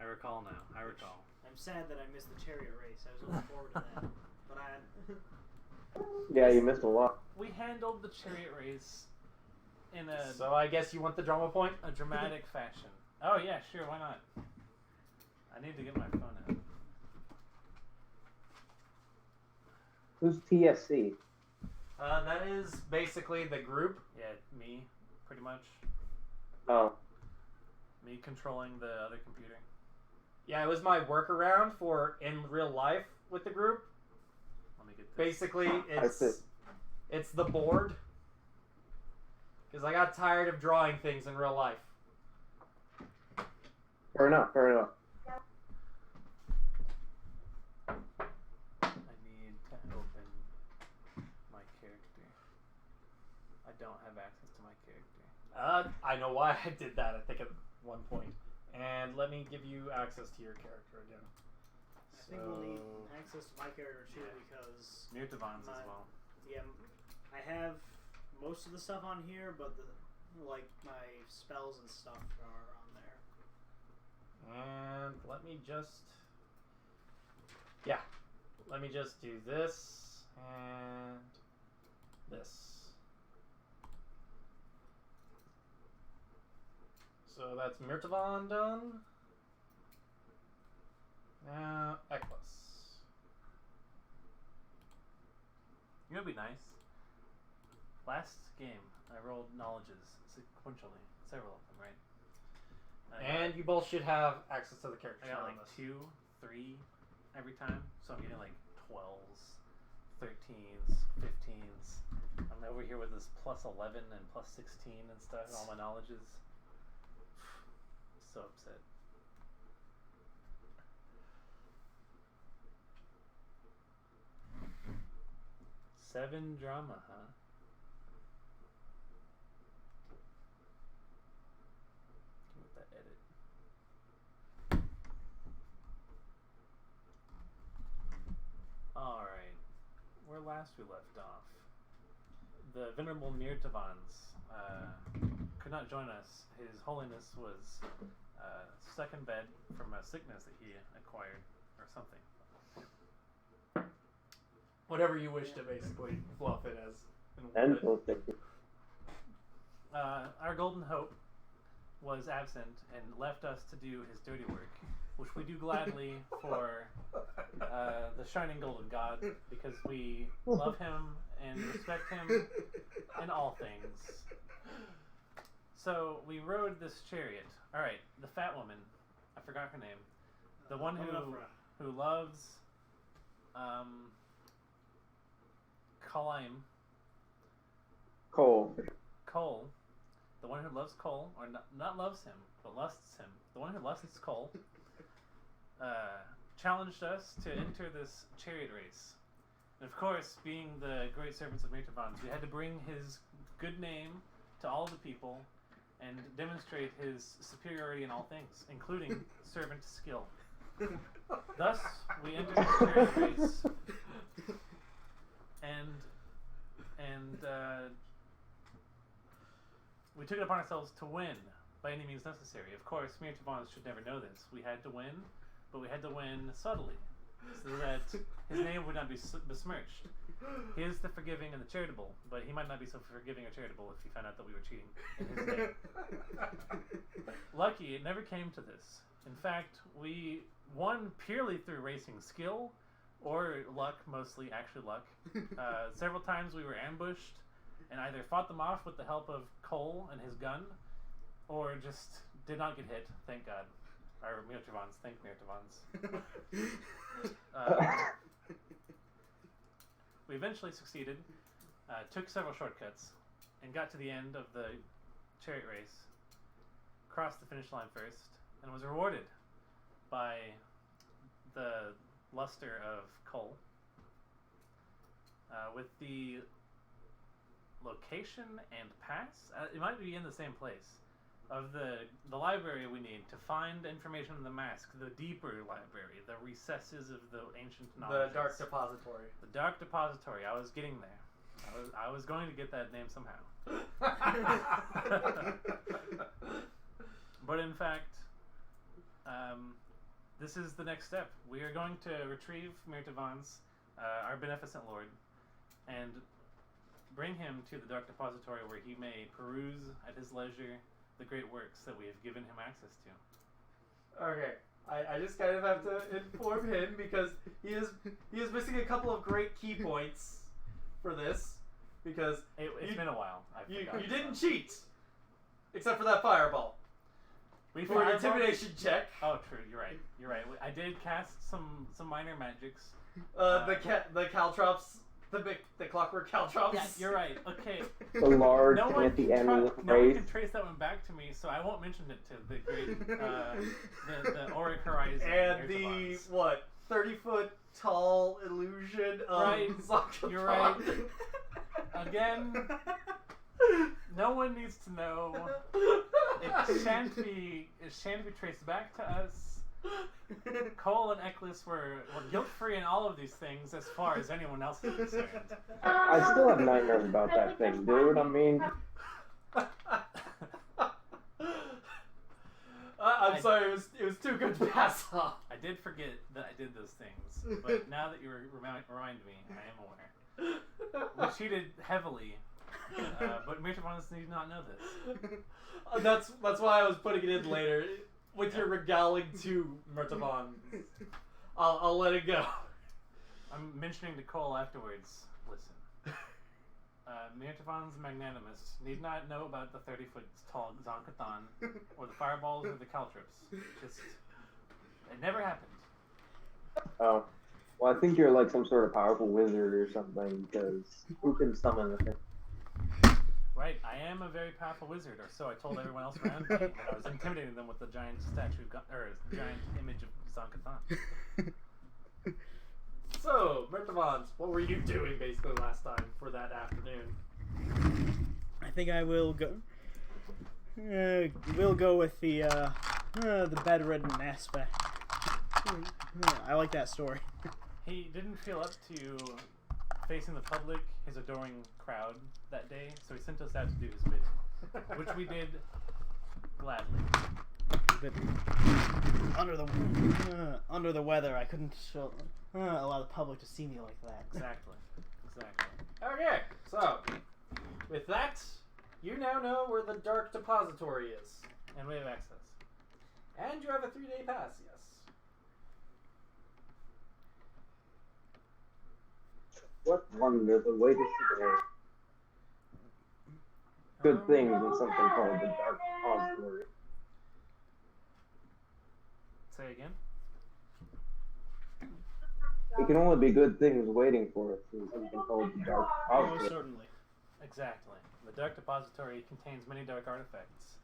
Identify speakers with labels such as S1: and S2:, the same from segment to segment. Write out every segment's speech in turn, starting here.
S1: recall now. I recall.
S2: I'm sad that I missed the chariot race. I was looking forward to that. But
S3: Yeah, you missed a lot.
S4: We handled the chariot race in a
S5: So I guess you want the drama point?
S4: a dramatic fashion. Oh yeah, sure, why not? I need to get my phone out.
S3: Who's TSC?
S5: That is basically the group.
S4: Yeah, me, pretty much.
S3: Oh.
S4: Me controlling the other computer.
S5: Yeah, it was my workaround for in real life with the group.
S4: Let me get this.
S5: Basically,
S3: That's it.
S5: it's the board. Because I got tired of drawing things in real life.
S3: Fair enough.
S4: I need to open my character. I don't have access to my character.
S5: I know why I did that, I think, at one point. And let me give you access to your character again.
S2: I think we'll need access to my character too because
S4: Mertivans as well.
S2: Yeah, I have most of the stuff on here, but my spells and stuff are on there.
S5: And let me just do this and this. So that's Mertivan done. Now Eklis.
S4: You know what'd be nice? Last game, I rolled knowledges sequentially. Several of them, right?
S5: And you both should have access to the character.
S4: I got
S5: on
S4: like
S5: this.
S4: 2, 3 every time. So I'm getting like 12s, 13s, 15s. I'm over here with this plus 11 and plus 16 and stuff, and all my knowledges. So upset. Seven drama, huh? With that edit. Alright. Where last we left off. The Venerable Mertivans could not join us. His Holiness was stuck in bed from a sickness that he acquired, or something.
S5: Whatever you wish to basically fluff it as.
S3: And both things.
S4: Our Golden Hope was absent and left us to do his dirty work, which we do gladly for the Shining Golden God, because we love him and respect him in all things. So we rode this chariot. All right, the fat woman, I forgot her name, the one who loves Cole, the one who loves Cole, or not loves him, but lusts him, the one who lusts Cole, challenged us to enter this chariot race. And of course, being the great servants of Mertivans, we had to bring his good name to all the people and demonstrate his superiority in all things, including servant skill. Thus, we entered the chariot race, and we took it upon ourselves to win by any means necessary. Of course, Mertivans should never know this. We had to win, but we had to win subtly, so that his name would not be besmirched. He is the forgiving and the charitable, but he might not be so forgiving or charitable if he found out that we were cheating in his name. Lucky, it never came to this. In fact, we won purely through racing skill, or luck, mostly, actually luck. Several times we were ambushed and either fought them off with the help of Cole and his gun, or just did not get hit, thank God. Or Mertivans, thank Mertivans. We eventually succeeded, took several shortcuts, and got to the end of the chariot race, crossed the finish line first, and was rewarded by the luster of Cole with the location and pass, it might be in the same place, of the library we need to find information on the mask, the deeper library, the recesses of the ancient knowledge.
S5: The Dark Depository.
S4: The Dark Depository. I was getting there. I was going to get that name somehow. But in fact, this is the next step. We are going to retrieve Mertivans, our beneficent lord, and bring him to the Dark Depository where he may peruse at his leisure the great works that we have given him access to.
S5: Okay, I just kind of have to inform him because he is missing a couple of great key points for this because
S4: It's been a while.
S5: You didn't cheat, except for that fireball. For an intimidation check.
S4: Oh, true. You're right. I did cast some minor magics.
S5: The caltrops, the clockwork caltrops.
S4: Yeah, you're right. Okay.
S3: The large
S4: No one
S3: anti-animal
S4: can
S3: race.
S4: trace that one back to me, so I won't mention it to the great the Auric Horizon.
S5: And the
S4: Mertivans.
S5: 30-foot tall illusion of
S4: Right.
S5: Zakatron.
S4: You're right. Again, no one needs to know. It shan't be traced back to us. Cole and Eccles were guilt-free in all of these things as far as anyone else is concerned.
S3: I still have nightmares about that thing, dude. I mean,
S5: I'm sorry, it was too good to pass off.
S4: I did forget that I did those things, but now that you remind me, I am aware. We cheated heavily, but Mertivans need not know this.
S5: That's why I was putting it in later. With your regaling to Mertivans. I'll let it go.
S4: I'm mentioning to Cole afterwards. Listen. Mertivans Magnanimous need not know about the 30-foot tall Zonkathon or the fireballs or the caltrips. Just, it never happened.
S3: oh. Well, I think you're like some sort of powerful wizard or something, because who can summon a thing?
S4: Right, I am a very powerful wizard, or so I told everyone else around me when I was intimidating them with the giant giant image of Zonkathon.
S5: So, Mertivans, what were you doing basically last time for that afternoon?
S2: I think I will go. We'll go with the bedridden aspect. I like that story.
S4: He didn't feel up to facing the public, his adoring crowd, that day, so he sent us out to do his bidding, which we did gladly.
S2: Under the weather, I couldn't allow the public to see me like that.
S4: Exactly.
S5: Okay, so, with that, you now know where the Dark Depository is.
S4: And we have access.
S5: And you have a 3-day pass, yes.
S3: What wonder the way to today. Good things in something called the Dark Depository.
S4: Say again?
S3: It can only be good things waiting for us in something called the Dark
S2: Most
S3: Depository.
S2: certainly.
S4: Exactly. The Dark Depository contains many dark artifacts,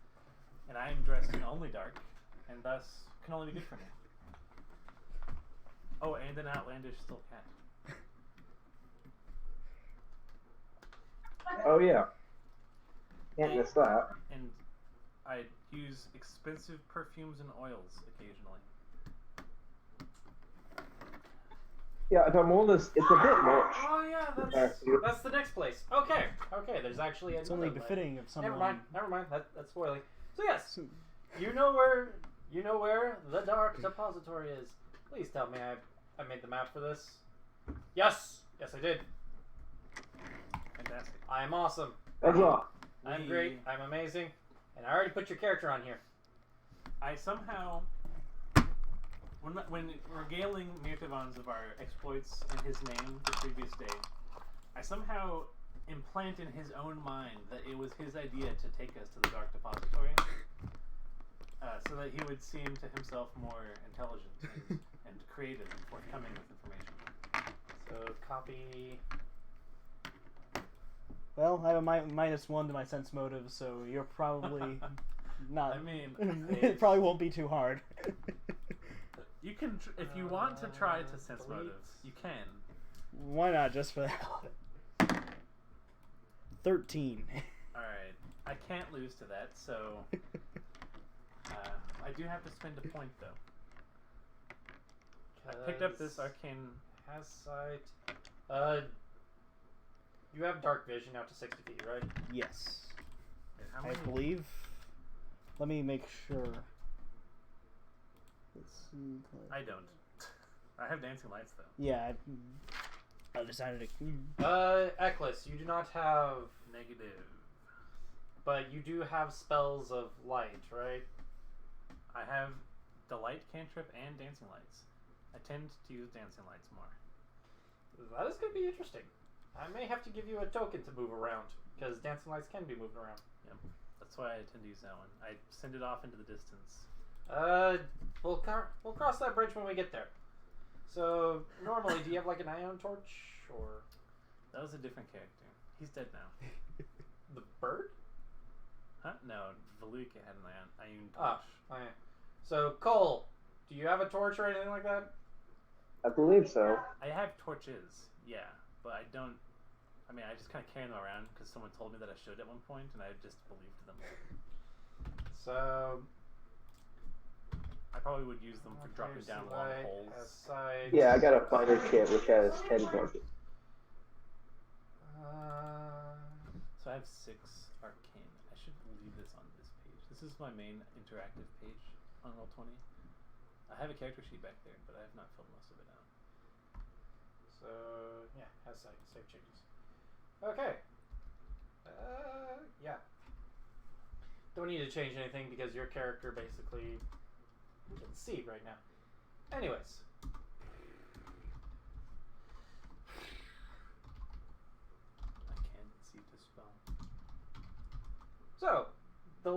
S4: and I am dressed in only dark, and thus can only be good for me. Oh, and an outlandish still cat.
S3: Oh yeah. Can't miss that.
S4: And I use expensive perfumes and oils occasionally.
S3: Yeah, if I'm honest, it's a bit much.
S5: Oh yeah, that's the next place. Okay, there's actually
S2: It's only
S5: another layer.
S2: befitting of someone.
S5: Never mind. That's spoiling. So yes, you know where the Dark Depository is. Please tell me I made the map for this. Yes, I did.
S4: Fantastic.
S5: I am awesome.
S3: That's all.
S5: I'm great. I'm amazing. And I already put your character on here.
S4: I somehow, when regaling Mertivans of our exploits in his name the previous day, I somehow implant in his own mind that it was his idea to take us to the Dark Depository, so that he would seem to himself more intelligent and creative and forthcoming with information.
S5: So copy.
S2: Well, I have a -1 to my sense motive, so you're probably not.
S4: I mean,
S2: it probably won't be too hard.
S4: you can, if you want to try to sense motives, you can.
S2: Why not, just for that? 13.
S4: Alright, I can't lose to that, so I do have to spend a point though. I picked up this arcane.
S5: Has sight. You have dark vision out to 60 feet, right?
S2: Yes.
S4: How
S2: I
S4: many?
S2: believe. Let me make sure. Let's
S4: lights. I don't. I have dancing lights though.
S2: Yeah, I decided to.
S5: Eklis, you do not have,
S4: Negative.
S5: but you do have spells of light, right?
S4: I have the light cantrip and dancing lights. I tend to use dancing lights more.
S5: That is going to be interesting. I may have to give you a token to move around, because dancing lights can be moved around.
S4: Yep. That's why I tend to use that one. I send it off into the distance.
S5: We'll cross that bridge when we get there. So, normally, do you have like an ion torch, or...
S4: That was a different character. He's dead now.
S5: The bird?
S4: Huh? No, Valuka had an iron
S5: Ah,
S4: torch.
S5: oh yeah. So, Cole, do you have a torch or anything like that?
S3: I believe so.
S4: I have torches, yeah, but I don't... I mean, I just kind of carry them around because someone told me that I should at one point, and I just believed them.
S5: So...
S4: I probably would use them for dropping down long holes.
S5: Aside.
S3: Yeah, I got a fighter kit which has 10 torches.
S4: So I have 6 arcane. I should leave this on this page. This is my main interactive page on Roll20. I have a character sheet back there, but I have not filled most of it out.
S5: So, yeah, aside, save changes. Okay. Yeah. Don't need to change anything because your character basically can see right now. Anyways.
S4: I can't see to spell.
S5: So, the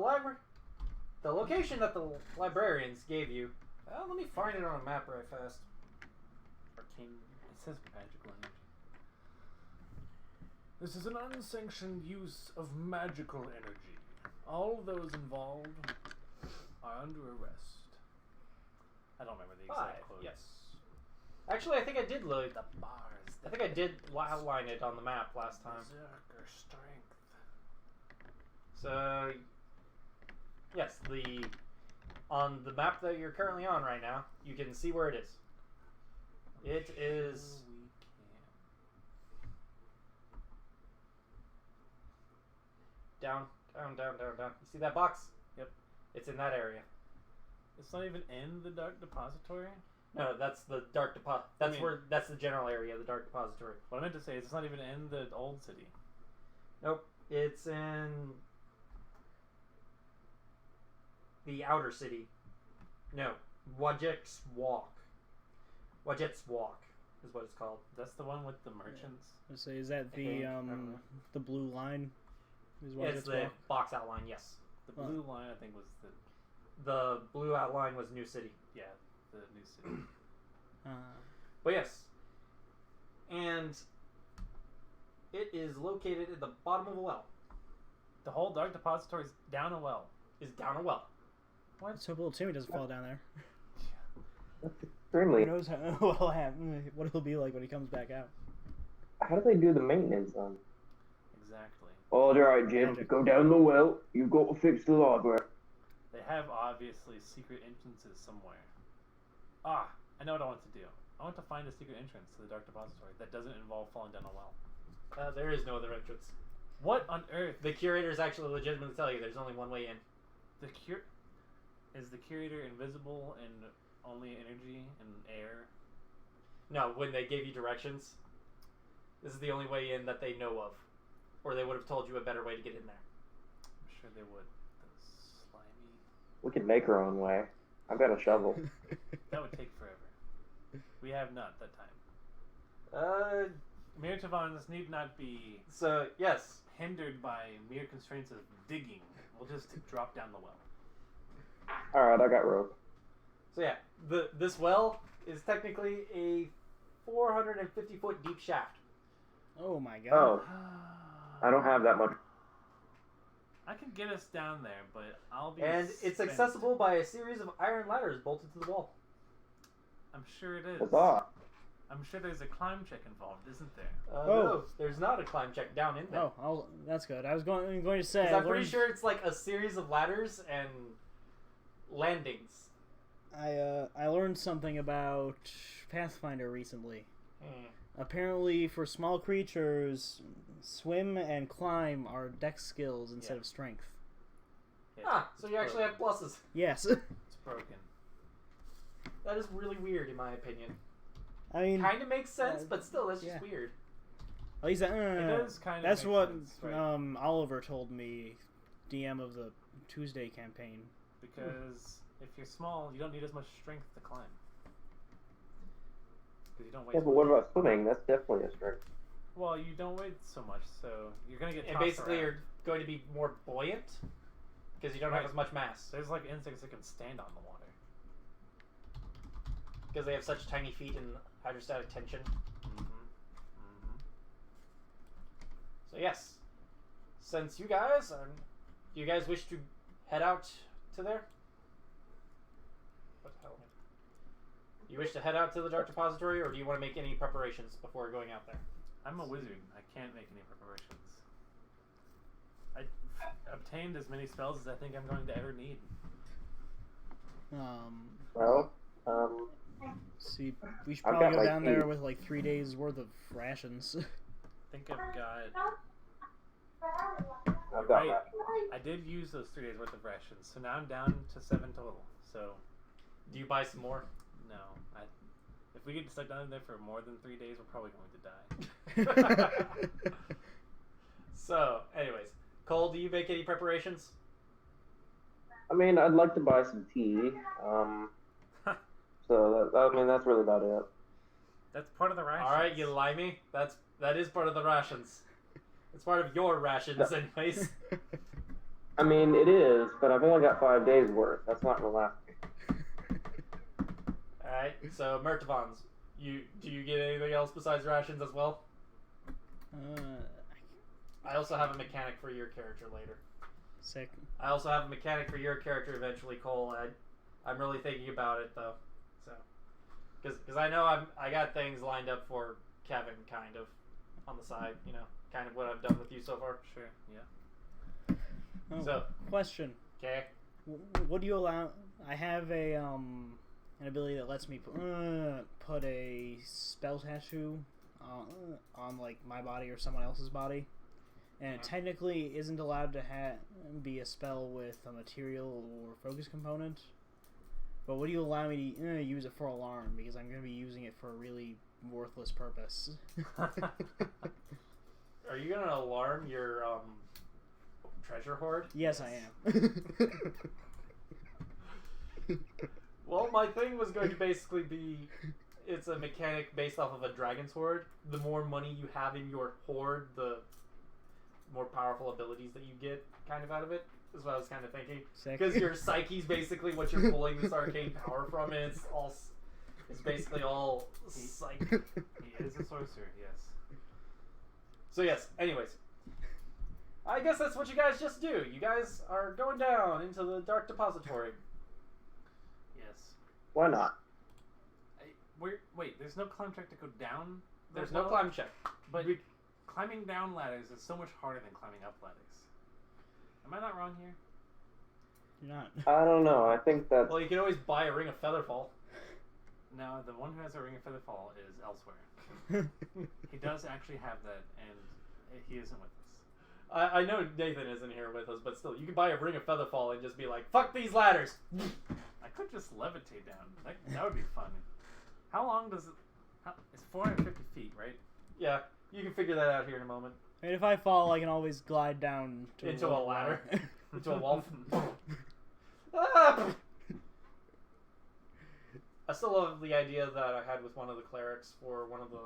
S5: location that the librarians gave you. Let me find it on a map right fast.
S4: Arcane. It says magical energy. This is an unsanctioned use of magical energy. All those involved are under arrest. I don't remember the exact quote.
S5: Yes. Actually, I think I did look.
S4: The bars.
S5: I think I did outline it on the map last time.
S4: Berserker strength.
S5: So, yes, on the map that you're currently on right now, you can see where it is. It is.
S4: Sure we can.
S5: Down, down, down, down, down. You see that box?
S4: Yep.
S5: It's in that area.
S4: It's not even in the Dark Depository?
S5: No, that's the Dark Deposit. That's
S4: I mean-
S5: where. That's the general area of the Dark Depository.
S4: What I meant to say is it's not even in the old city.
S5: Nope. It's in the outer city. No, Wajek's Walk. Wajek's Walk is what it's called.
S4: That's the one with the merchants.
S2: Let's say, is that
S5: I think,
S2: the
S5: I don't know.
S2: the blue line? Is what
S5: It's the box outline. Yes.
S4: The blue line, I think, was
S5: The blue outline was New City.
S4: the new city.
S5: But yes. And it is located at the bottom of a well.
S4: The whole Dark Depository is down a well.
S5: Is down a well.
S2: Let's hope little Timmy doesn't fall down there.
S3: Extremely.
S2: Who knows what he'll be like when he comes back out.
S3: How do they do the maintenance on?
S4: Exactly.
S3: Alright, Jim, go down the well. You've got to fix the library.
S4: They have obviously secret entrances somewhere. Ah, I know what I want to do. I want to find a secret entrance to the Dark Depository that doesn't involve falling down a well.
S5: There is no other entrance.
S4: What on earth?
S5: The curators actually legitimately tell you there's only one way in.
S4: Is the curator invisible and only energy and air?
S5: No, when they gave you directions, this is the only way in that they know of. Or they would have told you a better way to get in there.
S4: I'm sure they would. Those slimy.
S3: We can make our own way. I've got a shovel.
S4: That would take forever. We have not that time. Mertivans need not be
S5: So, yes.
S4: hindered by mere constraints of digging. We'll just drop down the well.
S3: Alright, I got rope.
S5: So yeah, this well is technically a 450 foot deep shaft.
S2: Oh my god.
S3: Oh, I don't have that much.
S4: I can get us down there, but I'll be.
S5: And it's
S4: spent.
S5: accessible by a series of iron ladders bolted to the wall.
S4: I'm sure it is.
S3: Huzzah.
S4: I'm sure there's a climb check involved, isn't there?
S5: No, there's not a climb check down in there.
S2: Oh, that's good. I was going to say.
S5: 'Cause I'm pretty sure it's like a series of ladders and landings.
S2: I learned something about Pathfinder recently.
S5: Hmm.
S2: Apparently, for small creatures, swim and climb are dex skills instead
S4: Yeah.
S2: of strength.
S4: Yeah,
S5: Ah, so you actually have pluses.
S2: Yes.
S4: it's broken.
S5: That is really weird, in my opinion.
S2: I mean,
S5: Kind of makes sense, but still, that's just weird.
S2: at least
S4: It does kind of.
S2: that's
S4: make
S2: what
S4: sense, right?
S2: Oliver told me, DM of the Tuesday campaign.
S4: Because if you're small, you don't need as much strength to climb. Because you don't weigh.
S3: Yeah, but what about swimming? That's definitely a strength.
S4: Well, you don't weigh so much, so you're gonna get.
S5: And
S4: tossed
S5: basically,
S4: around.
S5: you're going to be more buoyant because you don't have
S4: Right.
S5: as much mass.
S4: There's like insects that can stand on the water.
S5: Because they have such tiny feet and hydrostatic tension. So yes, since you guys are, do you guys wish to head out to there? What the hell? You wish to head out to the Dark Depository, or do you want to make any preparations before going out there?
S4: I'm a wizard. I can't make any preparations. I obtained as many spells as I think I'm going to ever need.
S3: Well,
S2: See, we should
S3: I've
S2: probably
S3: got,
S2: go
S3: like,
S2: down there
S3: 8.
S2: with like 3 days worth of rations.
S4: I think I've got.
S3: I've got
S4: Right.
S3: that.
S4: I did use those 3 days worth of rations, so now I'm down to 7 total. So,
S5: Do you buy some more?
S4: no. If we get stuck down there for more than 3 days, we're probably going to die.
S5: So, anyways, Cole, do you make any preparations?
S3: I mean, I'd like to buy some tea. So I mean, that's really about it.
S4: That's part of the rations.
S5: All right, you limey. That is part of the rations. It's part of your rations, anyways.
S3: I mean, it is, but I've only got 5 days worth. That's not gonna last me.
S5: All right, so Mertivans, do you get anything else besides rations as well? I also have a mechanic for your character later.
S2: Sick.
S5: I also have a mechanic for your character eventually, Cole. I'm really thinking about it though, so because I know I got things lined up for Kevin, kind of on the side, you know, kind of what I've done with you so far.
S4: Sure, yeah.
S2: Oh,
S5: So-
S2: question.
S5: Okay.
S2: What do you allow? I have an ability that lets me put a spell tattoo on like my body or someone else's body, and it technically isn't allowed to be a spell with a material or focus component. But would you allow me to use it for alarm, because I'm going to be using it for a really worthless purpose?
S5: Are you gonna alarm your treasure hoard?
S2: Yes, I am.
S5: Well, my thing was going to basically be, it's a mechanic based off of a dragon's hoard. The more money you have in your hoard, the more powerful abilities that you get kind of out of it, is what I was kind of thinking.
S2: Sick.
S5: Because your psyche's basically what you're pulling this arcane power from, and it's basically all psyche.
S4: He is a sorcerer, yes.
S5: So yes, anyways. I guess that's what you guys just do. You guys are going down into the Dark Depository.
S4: Yes.
S3: Why not?
S4: Wait, there's no climb check to go down?
S5: There's no climb check.
S4: But climbing down ladders is so much harder than climbing up ladders. Am I not wrong here?
S2: You're not.
S3: I don't know. I think that's.
S5: Well, you can always buy a ring of Featherfall.
S4: No, the one who has a ring of featherfall is elsewhere. He does actually have that, and he isn't with us.
S5: I know Nathan isn't here with us, but still, you can buy a ring of Featherfall and just be like, fuck these ladders!
S4: I could just levitate down. That would be fun. How long does it... it's 450 feet, right?
S5: Yeah, you can figure that out here in a moment.
S2: I mean, if I fall, I can always glide down to
S5: Into a
S2: little
S5: ladder.
S2: ladder.
S5: Into a wall. Ah! I still love the idea that I had with one of the clerics for one of the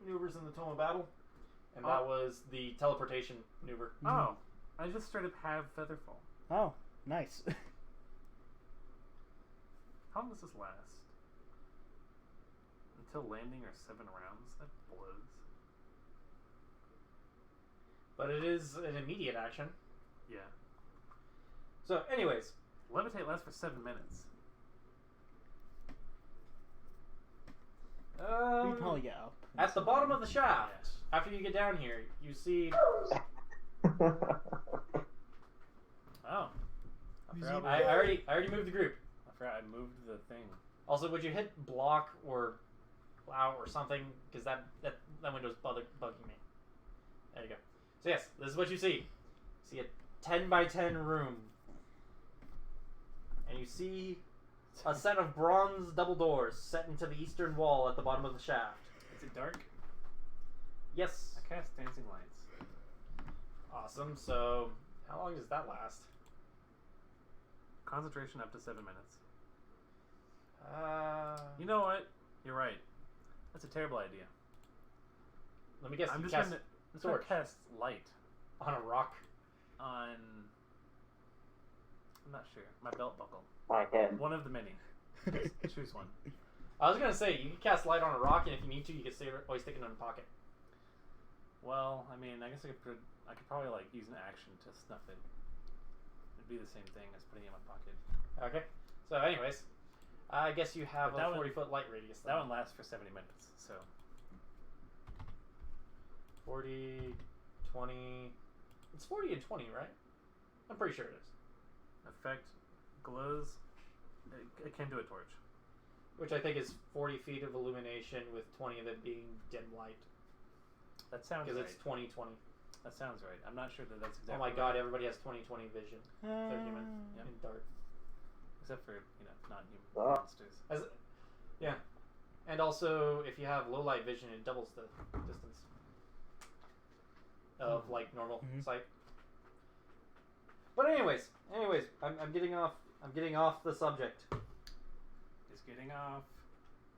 S5: maneuvers in the Tome of Battle, and that was the teleportation maneuver.
S4: Oh, I just straight up have featherfall.
S2: Oh, nice.
S4: How long does this last? Until landing or 7 rounds? That blows.
S5: But it is an immediate action.
S4: Yeah.
S5: So, anyways.
S4: Levitate lasts for 7 minutes.
S2: We can probably get up.
S5: At the bottom of the shaft, after you get down here, you see...
S4: Oh.
S5: I already moved the group.
S4: I forgot I moved the thing.
S5: Also, would you hit block or plow or something? Because that window's bugging me. There you go. So yes, this is what you see. You see a 10 by 10 room. And you see A set of bronze double doors set into the eastern wall at the bottom of the shaft.
S4: Is it dark?
S5: Yes.
S4: I cast dancing lights.
S5: Awesome. So, how long does that last?
S4: Concentration up to 7 minutes.
S5: You
S4: You know what? You're right. That's a terrible idea.
S5: let me guess.
S4: I'm
S5: you
S4: just
S5: cast
S4: trying to cast light
S5: on a rock.
S4: on. I'm not sure. My belt buckle.
S3: My head.
S4: One of the many. Choose one.
S5: I was gonna say you can cast light on a rock, and if you need to, you can always stick it in a pocket.
S4: Well, I mean, I guess I could probably like use an action to snuff it. It'd be the same thing as putting it in my pocket.
S5: Okay. So, anyways, I guess you have
S4: But that
S5: a
S4: one-
S5: 40-foot light radius. Then.
S4: That one lasts for 70 minutes. So
S5: 40, 20. It's 40 and 20, right? I'm pretty sure it is.
S4: effect glows akin to a torch.
S5: Which I think is 40 feet of illumination with 20 of it being dim light.
S4: That sounds
S5: Because
S4: right.
S5: it's 20/20.
S4: That sounds right. I'm not sure that that's exactly.
S5: Oh my
S4: right.
S5: god, everybody has 20/20 vision. They're human
S4: Yep.
S5: in dark.
S4: Except for non-human
S3: Ah.
S4: monsters.
S5: Yeah. And also, if you have low light vision, it doubles the distance of like normal sight. But anyways, I'm getting off the subject.
S4: Just getting off.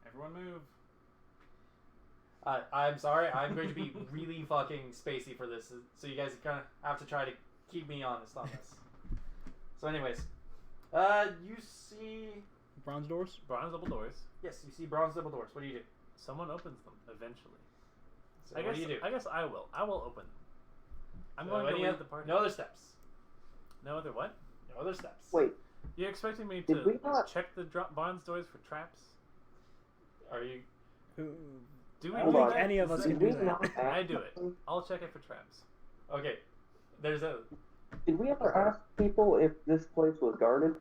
S4: Everyone move.
S5: I'm sorry, I'm going to be really fucking spacey for this, so you guys kind of have to try to keep me honest on this. So anyways, you see...
S2: Bronze doors?
S4: Bronze double doors.
S5: Yes, you see bronze double doors. What do you do?
S4: Someone opens them eventually.
S5: So
S4: I
S5: what
S4: guess,
S5: do you do?
S4: I guess I will. I will open them. I'm
S5: So
S4: going to
S5: any
S4: lead
S5: oth-
S4: the party.
S5: No other steps.
S4: No other what?
S5: No other steps.
S3: Wait,
S4: You're expecting me
S3: Did we
S4: to
S3: not-
S4: check the bronze doors for traps?
S5: Are you...
S4: Do we
S2: I
S3: don't
S4: do
S3: think
S4: that?
S2: any of
S4: Is
S2: us
S4: that-
S2: can
S3: did we
S2: do that.
S3: not
S4: I do it.
S3: actually-
S4: I'll check it for traps.
S5: Okay. There's a...
S3: Did we ever ask people if this place was guarded?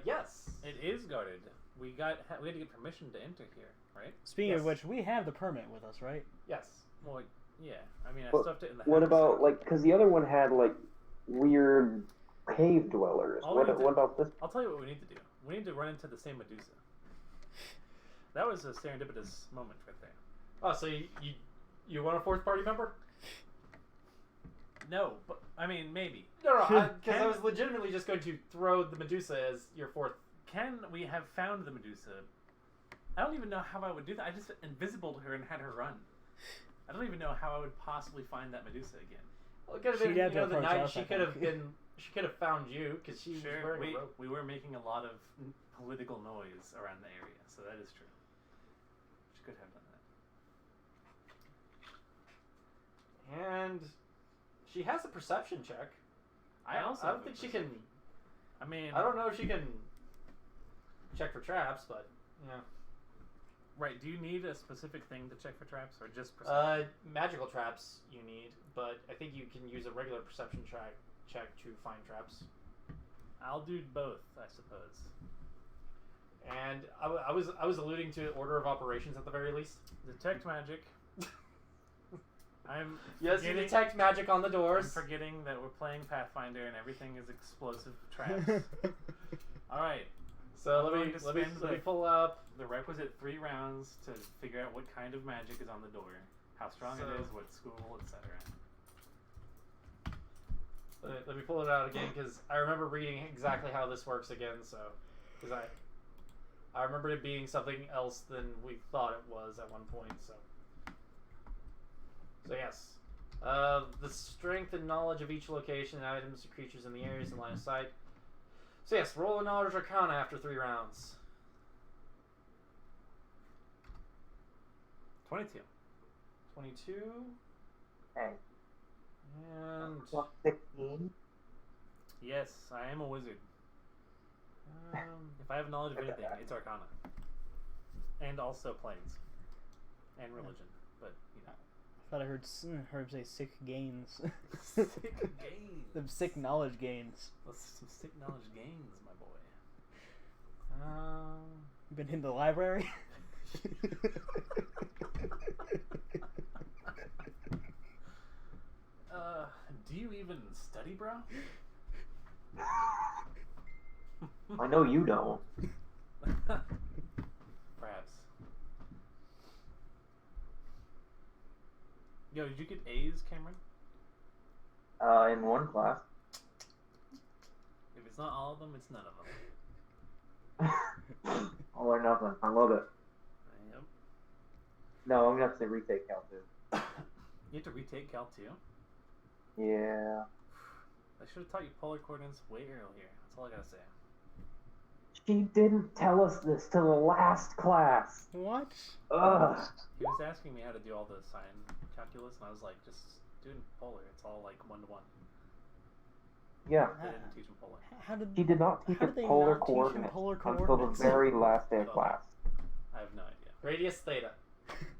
S5: Yes.
S4: It is guarded. We had to get permission to enter here, right?
S2: Speaking
S5: Yes.
S2: of which, we have the permit with us, right?
S5: Yes.
S4: Well, yeah. I mean, I
S3: But
S4: stuffed it in the
S3: What
S4: house.
S3: about, like, because the other one had, like, weird cave dwellers.
S4: All we need to-
S3: What about this?
S4: I'll tell you what we need to do. We need to run into the same Medusa. That was a serendipitous moment right there.
S5: Oh, so you want a fourth party member?
S4: No, but I mean maybe.
S5: No, because
S4: Can-
S5: I was legitimately just going to throw the Medusa as your fourth.
S4: Can we have found the Medusa? I don't even know how I would do that. I just invisible to her and had her run. I don't even know how I would possibly find that Medusa again.
S5: Well, it could have
S2: She'd
S5: been,
S2: have to
S5: the
S2: approach
S5: night
S2: us,
S5: she
S2: I
S5: could have
S2: think.
S5: been. She could have found you because she was wearing a robe.
S4: we were making a lot of political noise around the area, so that is true. She could have done that.
S5: And she has a perception check.
S4: I also
S5: I don't
S4: have a
S5: think she can.
S4: I mean,
S5: I don't know if she can check for traps, but yeah.
S4: right? Do you need a specific thing to check for traps, or just perception?
S5: Magical traps you need, but I think you can use a regular perception check to find traps.
S4: I'll do both, I suppose.
S5: And I was alluding to order of operations at the very least.
S4: Detect magic. I'm
S5: Yes, you
S4: forgetting-
S5: detect magic on the
S4: I'm
S5: doors.
S4: forgetting that we're playing Pathfinder and everything is explosive traps. All right,
S5: So
S4: I'm
S5: let
S4: going
S5: me
S4: to
S5: let me
S4: spend
S5: let me
S4: the-
S5: pull up.
S4: the requisite 3 rounds to figure out what kind of magic is on the door, how strong
S5: So-
S4: it is, what school, etc.
S5: Let me pull it out again because I remember reading exactly how this works again. So because I remember it being something else than we thought it was at one point. So yes. The strength and knowledge of each location, items, and creatures in the areas in line of sight. So yes, roll a knowledge arcana after 3 rounds.
S4: 22.
S5: 22.
S3: Okay.
S5: And
S3: 16?
S4: Yes, I am a wizard. If I have knowledge of anything, it's Arcana. And also planes. And religion. But,
S2: I thought I heard him say sick gains.
S4: Sick gains.
S2: Them sick knowledge gains.
S4: Some sick knowledge gains, my boy.
S2: You been in the library?
S4: Do you even study, bro?
S3: I know you don't.
S4: Perhaps. Yo, did you get A's, Cameron?
S3: In one class.
S4: If it's not all of them, it's none of them.
S3: All or nothing. I love it.
S4: Yep.
S3: No, I'm gonna have to retake Cal too.
S4: You have to retake Cal 2?
S3: Yeah.
S4: I should have taught you polar coordinates way earlier. That's all I gotta say.
S3: She didn't tell us this till the last class.
S2: What?
S3: Ugh.
S4: He was asking me how to do all the sign calculus, and I was like, just do it in polar. It's all like 1-to-1.
S3: Yeah.
S4: They didn't teach him polar.
S2: How did
S3: She did not teach
S2: How
S3: us
S2: did they
S3: polar
S2: not teach him
S3: coordinates
S2: polar
S3: until the
S2: coordinates?
S3: very last day of class.
S4: I have no idea.
S5: Radius theta.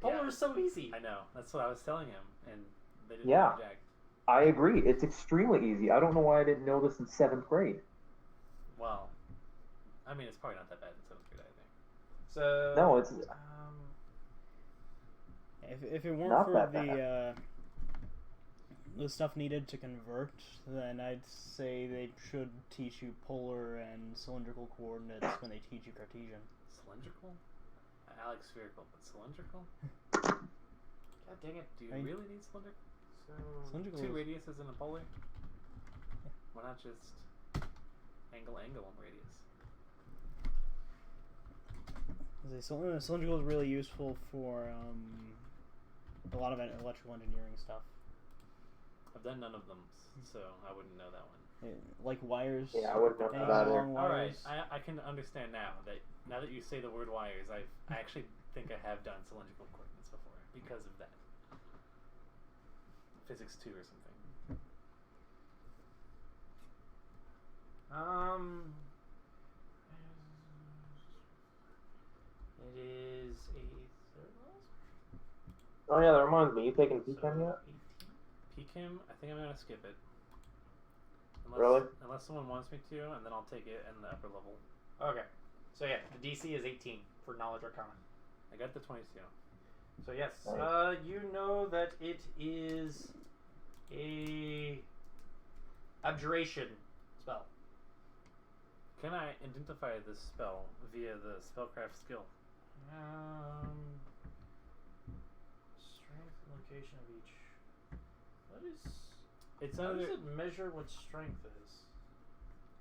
S5: Polar is so easy.
S4: I know. That's what I was telling him, and they didn't
S3: Yeah.
S4: jack.
S3: I agree. It's extremely easy. I don't know why I didn't know this in 7th grade.
S4: Well, I mean, it's probably not that bad in 7th grade, I think.
S5: So
S3: No, it's
S2: if it weren't
S3: Not
S2: for
S3: that bad.
S2: the stuff needed to convert, then I'd say they should teach you polar and cylindrical coordinates when they teach you Cartesian.
S4: Cylindrical? I like spherical, but cylindrical?
S5: God dang it.
S4: Do you
S2: I mean-
S4: really need cylindrical?
S5: So
S2: Cylindrical
S4: 2
S2: is-
S4: radiuses in a polar? Why not just angle and radius?
S2: Cylindrical is really useful for a lot of electrical engineering stuff,
S4: I've done none of them, so I wouldn't know that one.
S2: like wires.
S3: Yeah, I wouldn't know
S2: hanging
S3: that either.
S2: along
S4: Alright,
S2: wires.
S4: I can understand now that you say the word wires, I actually think I have done cylindrical coordinates before because of that. Physics 2 or something.
S5: It is a third level.
S3: Oh yeah, that reminds me. You taking PChem yet?
S4: 18. PChem, I think I'm gonna skip it.
S3: Really?
S4: Unless someone wants me to, and then I'll take it in the upper level.
S5: Okay. So yeah, the DC is 18 for Knowledge Arcana.
S4: I got the 22.
S5: So yes,
S3: Nice.
S5: you know that it is a abjuration spell.
S4: Can I identify this spell via the spellcraft skill?
S5: Strength and location of each. What is?
S4: It's
S5: How
S4: under.
S5: does it measure what strength is?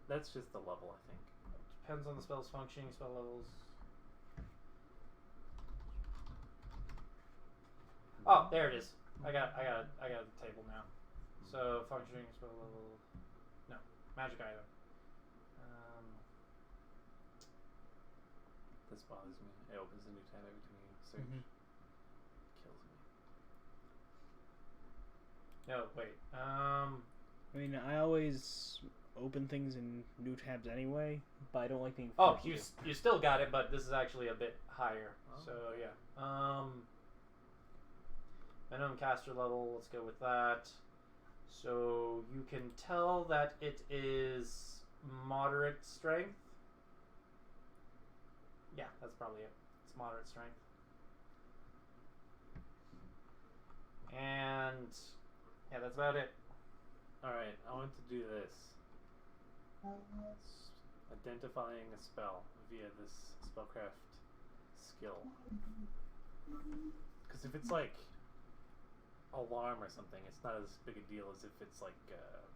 S4: That's just the level, I think.
S5: Depends on the spell's functioning, spell levels. Oh, there it is. I got a table now. So functioning spell level. No, magic item.
S4: This bothers me. It opens a new tab every time you search.
S2: Mhm.
S4: Kills me.
S5: No, wait.
S2: I mean, I always open things in new tabs anyway, but I don't like being
S5: Oh,
S2: forced to.
S5: you still got it, but this is actually a bit higher.
S4: Oh.
S5: So yeah. Minimum caster level. Let's go with that. So you can tell that it is moderate strength. Yeah, that's probably it. It's moderate strength. And yeah, that's about it.
S4: Alright, I want to do this. Identifying a spell via this spellcraft skill. Because if it's like alarm or something, it's not as big a deal as if it's like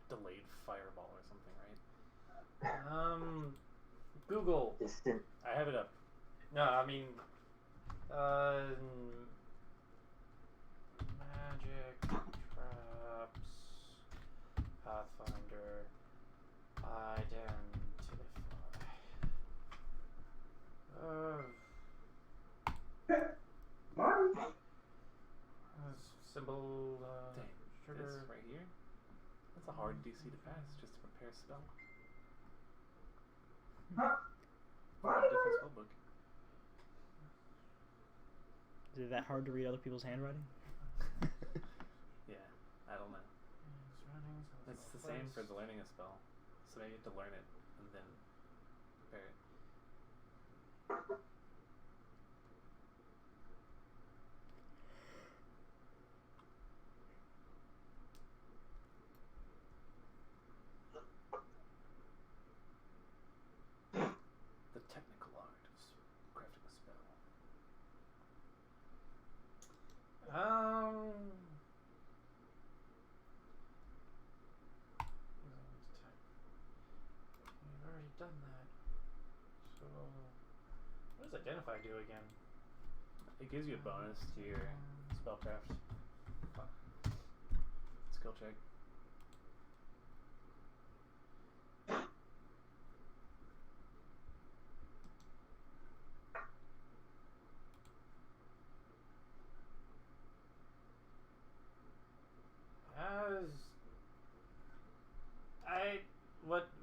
S4: delayed fireball or something, right?
S5: Google.
S3: Distant.
S4: I have it up.
S5: No, I mean, magic traps, Pathfinder, identify. Symbol.
S4: Dang,
S5: Trigger.
S4: this right here? That's a hard DC to pass just to prepare a spell. Different spell book.
S2: Is it that hard to read other people's handwriting?
S4: Yeah, I don't know. It's the same for the learning a spell. So maybe you have to learn it and then prepare it.
S5: identify do again?
S4: It gives you a bonus to your spellcraft. Skill check.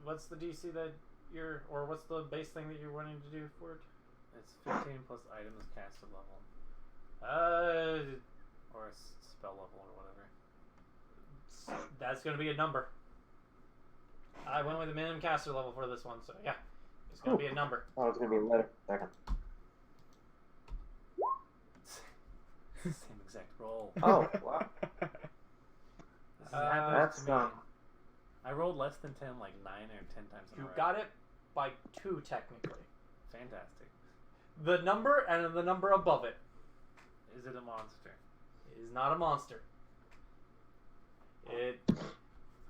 S5: What's the DC that you're, or what's the base thing that you're wanting to do for it?
S4: It's 15 plus items casted level. Or a spell level or whatever.
S5: That's going to be a number. I went with the minimum caster level for this one, so yeah. It's going to be a number.
S3: Oh, it's going to be a letter. Second.
S4: Same exact roll.
S3: Oh, wow.
S4: This happens
S3: That's
S4: to me. I rolled less than 10 like 9 or 10 times in a
S5: You
S4: row.
S5: got it by 2 technically.
S4: Fantastic.
S5: The number and the number above it.
S4: Is it a monster?
S5: It is not a monster.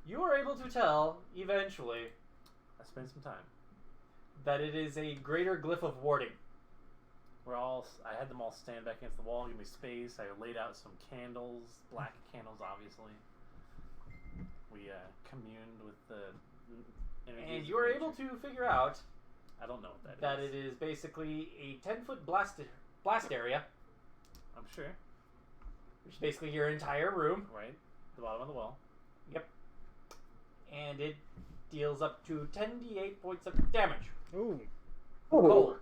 S5: You are able to tell, eventually,
S4: I spent some time.
S5: that it is a greater glyph of warding.
S4: I had them all stand back against the wall, give me space. I laid out some candles, black candles, obviously. We communed with the energies.
S5: And
S4: of
S5: you are
S4: nature.
S5: able to figure out
S4: I don't know what that is.
S5: that it is basically a 10-foot blast area,
S4: I'm sure.
S5: which is basically your entire room.
S4: Right? The bottom of the wall.
S5: Yep. And it deals up to 10d8 points of damage.
S2: Ooh.
S5: Cold.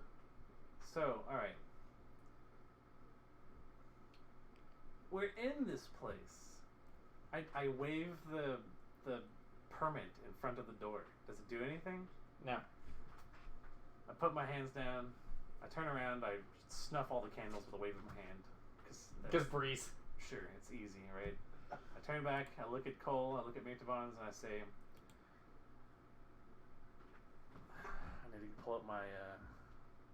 S4: So, alright. We're in this place. I wave the permit in front of the door. Does it do anything?
S5: No.
S4: I put my hands down. I turn around. I snuff all the candles with a wave of my hand.
S5: Because breeze.
S4: Sure, it's easy, right? I turn back. I look at Cole. I look at Mertivans, and I say, I need to pull up my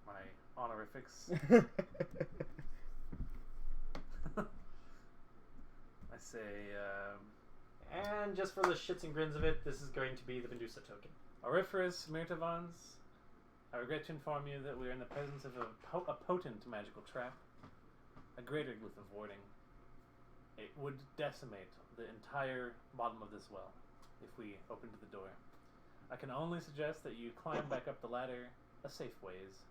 S4: my honorifics. I say,
S5: And just for the shits and grins of it, this is going to be the Medusa token.
S4: Auriferous Mertivans, I regret to inform you that we are in the presence of a potent magical trap, a greater glyph of warding. It would decimate the entire bottom of this well if we opened the door. I can only suggest that you climb back up the ladder a safe ways.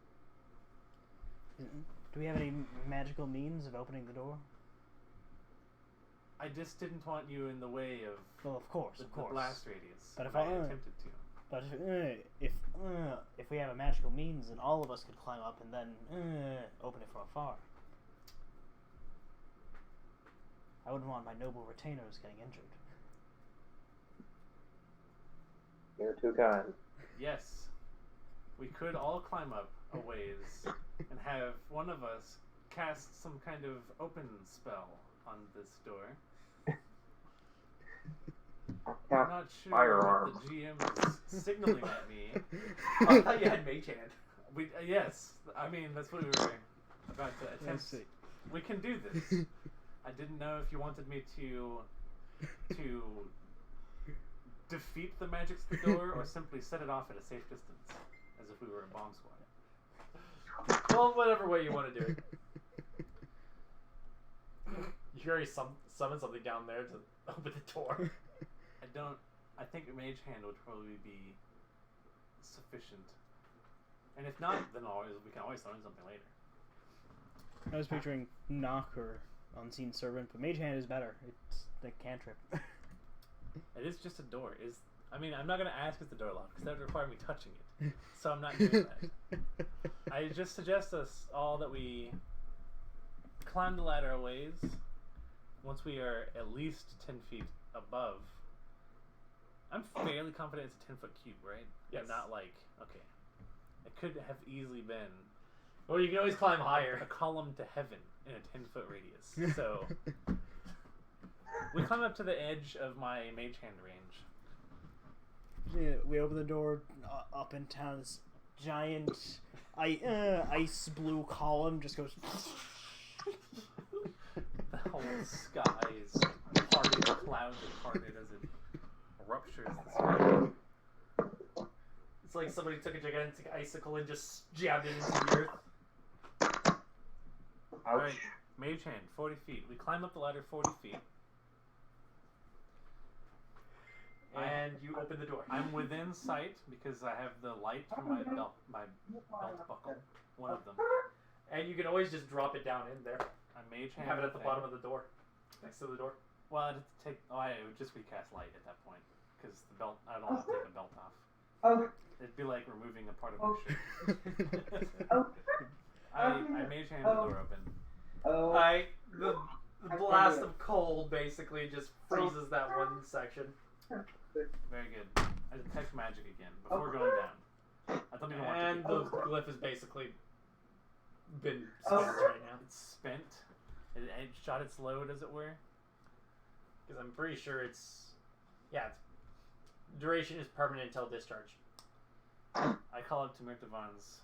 S2: Do we have any magical means of opening the door?
S4: I just didn't want you in the way of
S2: Well, of course,
S4: the
S2: of course.
S4: blast radius.
S2: But if
S4: when
S2: I-
S4: attempted to.
S2: But if we have a magical means, then all of us could climb up and then open it from afar. I wouldn't want my noble retainers getting injured.
S3: You're too kind.
S4: Yes, we could all climb up a ways and have one of us cast some kind of open spell on this door. I'm not sure
S3: Firearms.
S4: what the GM is signaling at me.
S5: I thought you had Mage Hand.
S4: Yes, I mean that's what we were about to attempt.
S2: Let's see.
S4: We can do this. I didn't know if you wanted me to defeat the magic to the door or simply set it off at a safe distance, as if we were a bomb squad.
S5: Well, whatever way you want to do it. You already summoned something down there to open the door.
S4: I think a mage hand would probably be sufficient. And if not, then we can always summon something later.
S2: I was picturing knock or unseen servant, but mage hand is better. It's the cantrip.
S4: It is just a door. I'm not going to ask if the door locked, because that would require me touching it. So I'm not doing that. I just suggest us all that we climb the ladder a ways. Once we are at least 10 feet above. I'm fairly confident it's a 10-foot cube, right?
S5: Yes.
S4: And not like, okay. It could have easily been
S5: Well, you can always climb higher.
S4: a column to heaven in a 10-foot radius. So we climb up to the edge of my mage hand range.
S2: Yeah, we open the door up in town. This giant ice blue column just goes.
S4: The whole sky is parted, clouds are parted as it ruptures the sky.
S5: It's like somebody took a gigantic icicle and just jammed it into the earth.
S4: Alright, mage hand, 40 feet. We climb up the ladder 40 feet.
S5: And you open the door.
S4: I'm within sight because I have the light from my belt buckle. One of them.
S5: And you can always just drop it down in there.
S4: I mage hand.
S5: Have it at the bottom of the door. Next to the door.
S4: Well, I'd have to take. Oh, it would just be cast light at that point because the belt. I don't have to take the belt off.
S3: Oh.
S4: It'd be like removing a part of my shirt.
S3: Oh.
S4: I mage hand the door open.
S3: Oh.
S5: The blast of cold basically just freezes that one section.
S4: Very good. I detect magic again before going down. I don't even want to.
S5: And the glyph has basically been spent right now.
S4: It's spent. It shot its load, as it were.
S5: Because I'm pretty sure it's duration is permanent until discharge.
S4: I call up to Mertivans.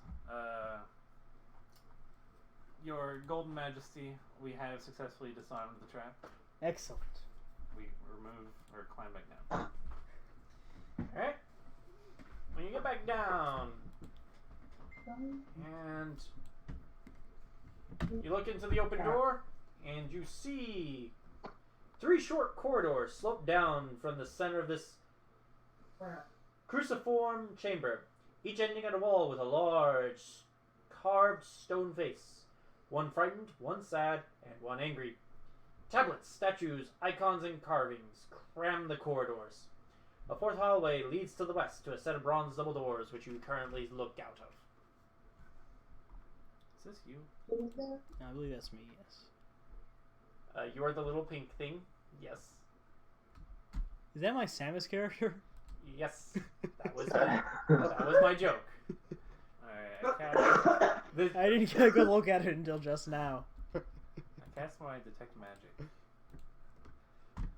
S4: Your Golden Majesty, we have successfully disarmed the trap.
S2: Excellent.
S4: We remove or climb back down.
S5: Alright. When you get back down, and you look into the open door, and you see 3 short corridors slope down from the center of this cruciform chamber, each ending at a wall with a large carved stone face. One frightened, one sad, and one angry. Tablets, statues, icons, and carvings cram the corridors. A 4th hallway leads to the west to a set of bronze double doors, which you currently look out of.
S4: Is this you?
S2: No, I believe that's me, yes.
S5: You are the little pink thing. Yes.
S2: Is that my Samus character?
S5: Yes. That was my joke.
S4: Alright,
S2: I didn't get a good look at it until just now.
S4: I cast my detect magic.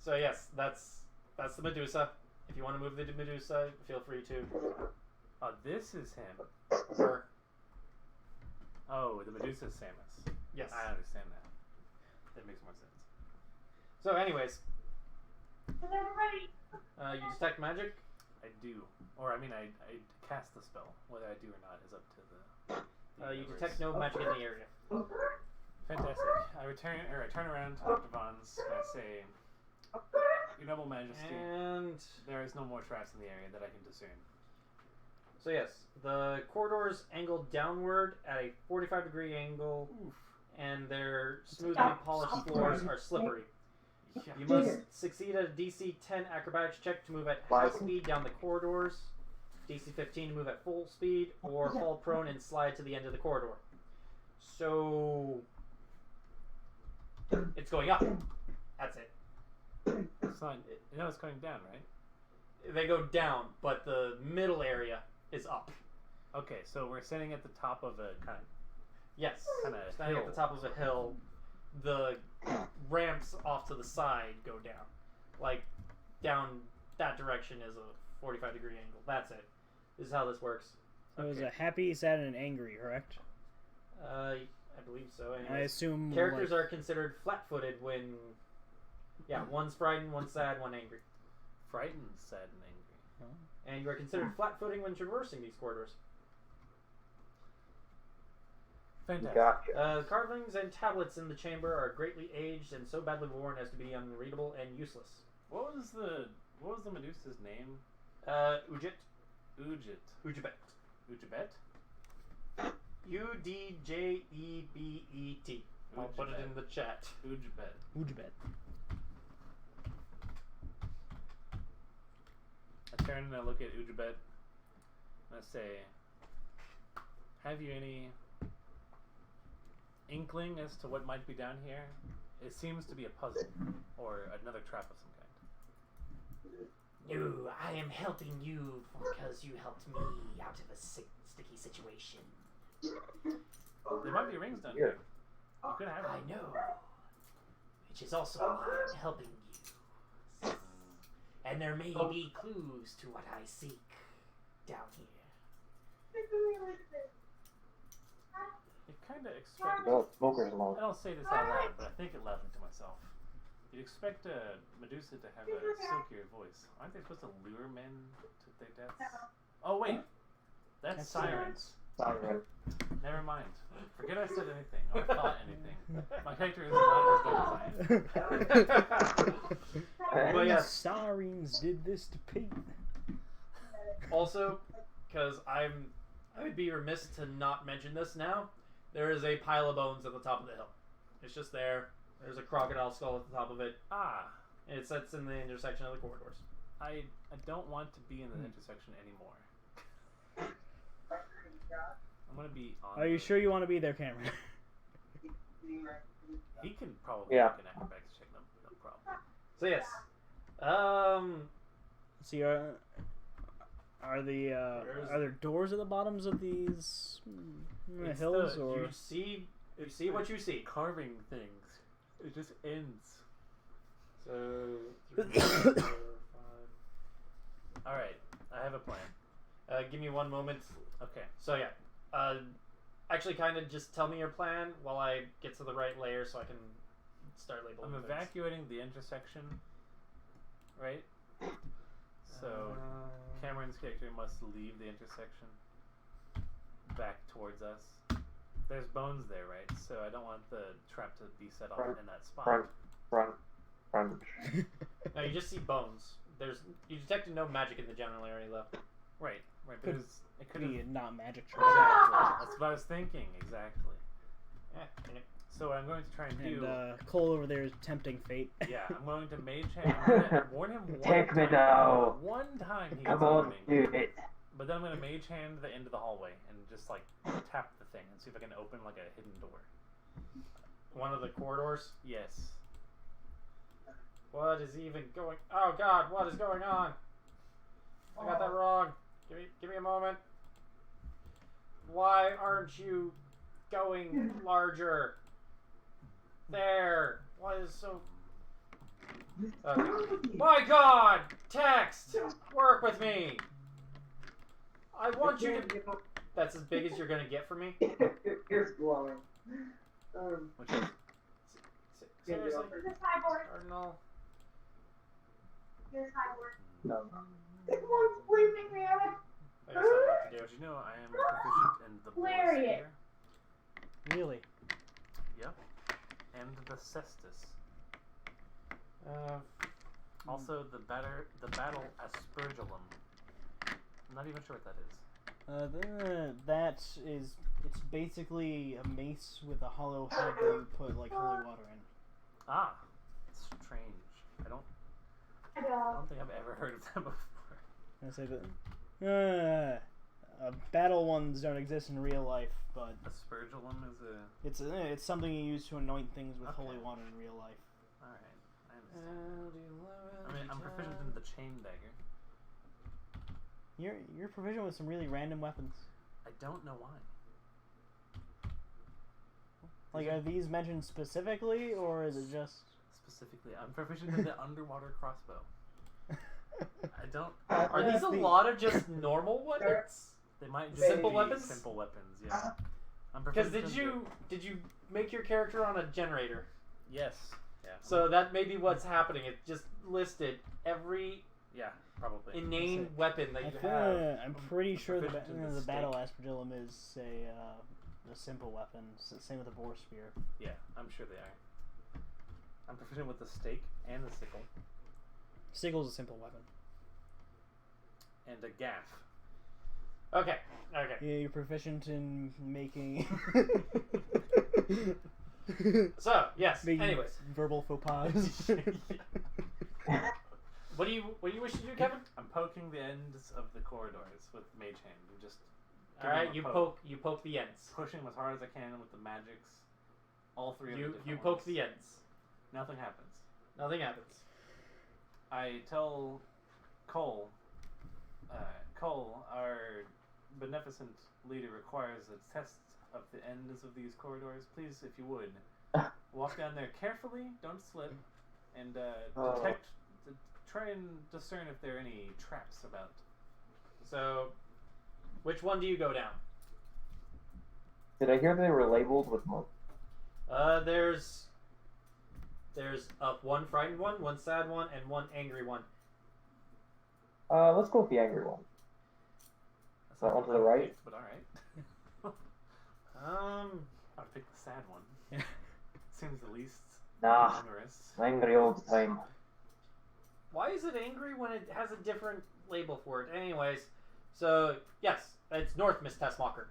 S5: So yes, that's the Medusa. If you want to move the Medusa, feel free to.
S4: Oh, this is him.
S5: Her.
S4: Oh, the Medusa's Samus.
S5: Yes.
S4: I understand that. That makes more sense.
S5: So anyways. You detect magic?
S4: I do. Or, I mean, I cast the spell. Whether I do or not is up to the
S5: You
S4: universe.
S5: detect no magic in the area.
S4: Fantastic. I turn around to Dr. Vons and I say, Your Noble Majesty,
S5: And
S4: there is no more traps in the area that I can discern.
S5: so yes, the corridors angle downward at a 45-degree angle, and their smoothly polished floors are slippery.
S4: Yeah.
S5: You must succeed a DC 10 acrobatics check to move at high speed down the corridors, DC 15 to move at full speed, or fall prone and slide to the end of the corridor. So it's going up. That's it.
S4: It's not. You know it's going down, right?
S5: They go down, but the middle area is up.
S4: Okay, so we're sitting at the top of a kind of
S5: Yes.
S4: Kinda
S5: Standing at
S4: hill.
S5: the top of a hill, the ramps off to the side go down. Like, down that direction is a 45-degree angle. That's it. This is how this works.
S2: So it was a happy, sad, and angry, correct?
S5: I believe so.
S2: I
S5: Anyways,
S2: assume
S5: characters
S2: like,
S5: are considered flat-footed when... Yeah, one's frightened, one's sad, one angry.
S4: frightened, sad, and angry.
S5: And you are considered flat-footing when traversing these corridors.
S4: Fantastic.
S3: Gotcha.
S5: Carvings and tablets in the chamber are greatly aged and so badly worn as to be unreadable and useless.
S4: What was the Medusa's name?
S5: Ujit.
S4: Ujit.
S5: Ujibet.
S4: Ujibet?
S5: Udjebet. I'll put it in the chat.
S4: Ujibet.
S2: Ujibet.
S4: I turn and I look at Ujibet and I say, have you any inkling as to what might be down here? It seems to be a puzzle or another trap of some kind.
S1: No, I am helping you because you helped me out of a sticky situation.
S4: There might be rings down here. You could have
S1: I
S4: them.
S1: know, which is also why I'm helping you. And there may be clues to what I seek down here.
S4: It kind of expect.
S3: Well, smoker's
S4: I
S3: long.
S4: don't say this out loud, but I think it loudly to myself. You'd expect a Medusa to have a silkier voice. Aren't they supposed to lure men to their deaths? Oh wait, that's
S2: That's
S4: sirens.
S3: Siren.
S4: Never mind. Forget I said anything or thought anything. My character is not as good as I am.
S5: But yes.
S2: Sirens did this to Pete.
S5: Also, because I would be remiss to not mention this now, there is a pile of bones at the top of the hill. It's just there. There's a crocodile skull at the top of it.
S4: Ah,
S5: And it sits in the intersection of the corridors.
S4: I don't want to be in the intersection anymore. I'm gonna be on.
S2: Are you sure you want to be there, Cameron?
S4: He can probably
S3: Yeah.
S4: make an acrobatics check, no problem.
S5: So yes.
S2: See, are there doors at the bottoms of these
S5: It's
S2: hills,
S5: the-
S2: or
S5: you see what you see.
S4: Carving things. It just ends.
S5: So 3, 4, 5.
S4: All right, I have a plan.
S5: Give me one moment.
S4: Okay.
S5: So yeah. Actually, kind of just tell me your plan while I get to the right layer so I can start labeling.
S4: I'm
S5: things.
S4: evacuating the intersection, right? So Cameron's character must leave the intersection back towards us. There's bones there, right? So I don't want the trap to be set off
S3: Front,
S4: in that spot.
S3: Front.
S5: No, you just see bones. You detected no magic in the general area though.
S4: Right.
S2: Could
S4: It could
S2: be
S4: have.
S2: a not magic trick.
S4: Exactly. That's what I was thinking. Exactly.
S5: Yeah.
S4: So what I'm going to try and do.
S2: And Cole over there is tempting fate.
S4: Yeah, I'm going to mage hand. I'm gonna warn him one
S3: Take me
S4: time.
S3: now.
S4: One time he gets
S3: Come
S4: a
S3: on,
S4: warning.
S3: do it.
S4: But then I'm gonna mage hand the end of the hallway and just like tap the thing and see if I can open like a hidden door.
S5: One of the corridors.
S4: Yes.
S5: What is even going? Oh God! What is going on? I got that wrong. Give me a moment. Why aren't you going larger? There. What is so? My God! Text. Work with me. I want you to. That's as big as you're gonna get for me.
S3: Here's glowing.
S4: Which is
S5: Seriously,
S6: This is Cyborg.
S5: Cardinal.
S6: Here's Cyborg.
S3: No.
S6: This one's sleeping, man.
S5: I guess I have to do.
S4: did you know I am proficient in the blow
S6: Lariat.
S4: spear?
S2: Really?
S4: Yep. And the cestus. Also the battle aspergillum. I'm not even sure what that is.
S2: That is, it's basically a mace with a hollow head that you put like holy water in.
S4: Ah, strange. I don't think I've ever heard of that before.
S2: I say that. Battle ones don't exist in real life, but
S4: Aspergillum is a.
S2: it's something you use to anoint things with
S4: Okay.
S2: holy water in real life.
S4: Alright, I understand. I mean, I'm proficient in the chain dagger.
S2: You're proficient with some really random weapons.
S4: I don't know why.
S2: Like, are these mentioned specifically, or is it just?
S4: Specifically, I'm proficient in the underwater crossbow. I don't.
S5: Are these a lot of just normal weapons?
S4: They might just
S5: Simple
S4: be
S5: weapons?
S4: Simple weapons, yeah. I'm
S5: Because
S4: proficient
S5: did you make your character on a generator?
S4: Yes. Yeah.
S5: So that may be what's happening. It just listed every
S4: Yeah, probably.
S5: inane weapon that
S2: I
S5: you
S2: feel,
S5: have.
S2: I'm pretty sure the,
S4: proficient in the
S2: the battle
S4: stake.
S2: aspergillum is a simple weapon. Same with the boar spear.
S4: Yeah, I'm sure they are. I'm proficient with the stake and the sickle
S2: Sickle's a simple weapon.
S4: and a gaff.
S5: Okay.
S2: Yeah, you're proficient in making.
S5: So yes.
S2: making
S5: Anyways,
S2: verbal faux pas.
S5: what do you wish to do, Kevin?
S4: I'm poking the ends of the corridors with mage hand and just.
S5: All right, you poke the ends.
S4: Pushing them as hard as I can with the magics. All three of the
S5: You
S4: different
S5: poke
S4: ones.
S5: the ends.
S4: Nothing happens.
S5: Nothing happens.
S4: I tell Cole, our beneficent leader requires a test of the ends of these corridors. Please, if you would, walk down there carefully, don't slip, and try and discern if there are any traps about.
S5: So, which one do you go down?
S3: Did I hear they were labeled with more?
S5: There's one frightened one, one sad one, and one angry one.
S3: Let's go with the angry one.
S4: That's
S3: That
S4: not
S3: one to the
S4: what I
S3: right?
S4: picked, but all right. I'd pick the sad one.
S2: Yeah.
S4: Seems the least
S3: Nah,
S4: generous.
S3: angry all the time.
S5: Why is it angry when it has a different label for it? Anyways, so yes, it's north, Miss Tessmacher.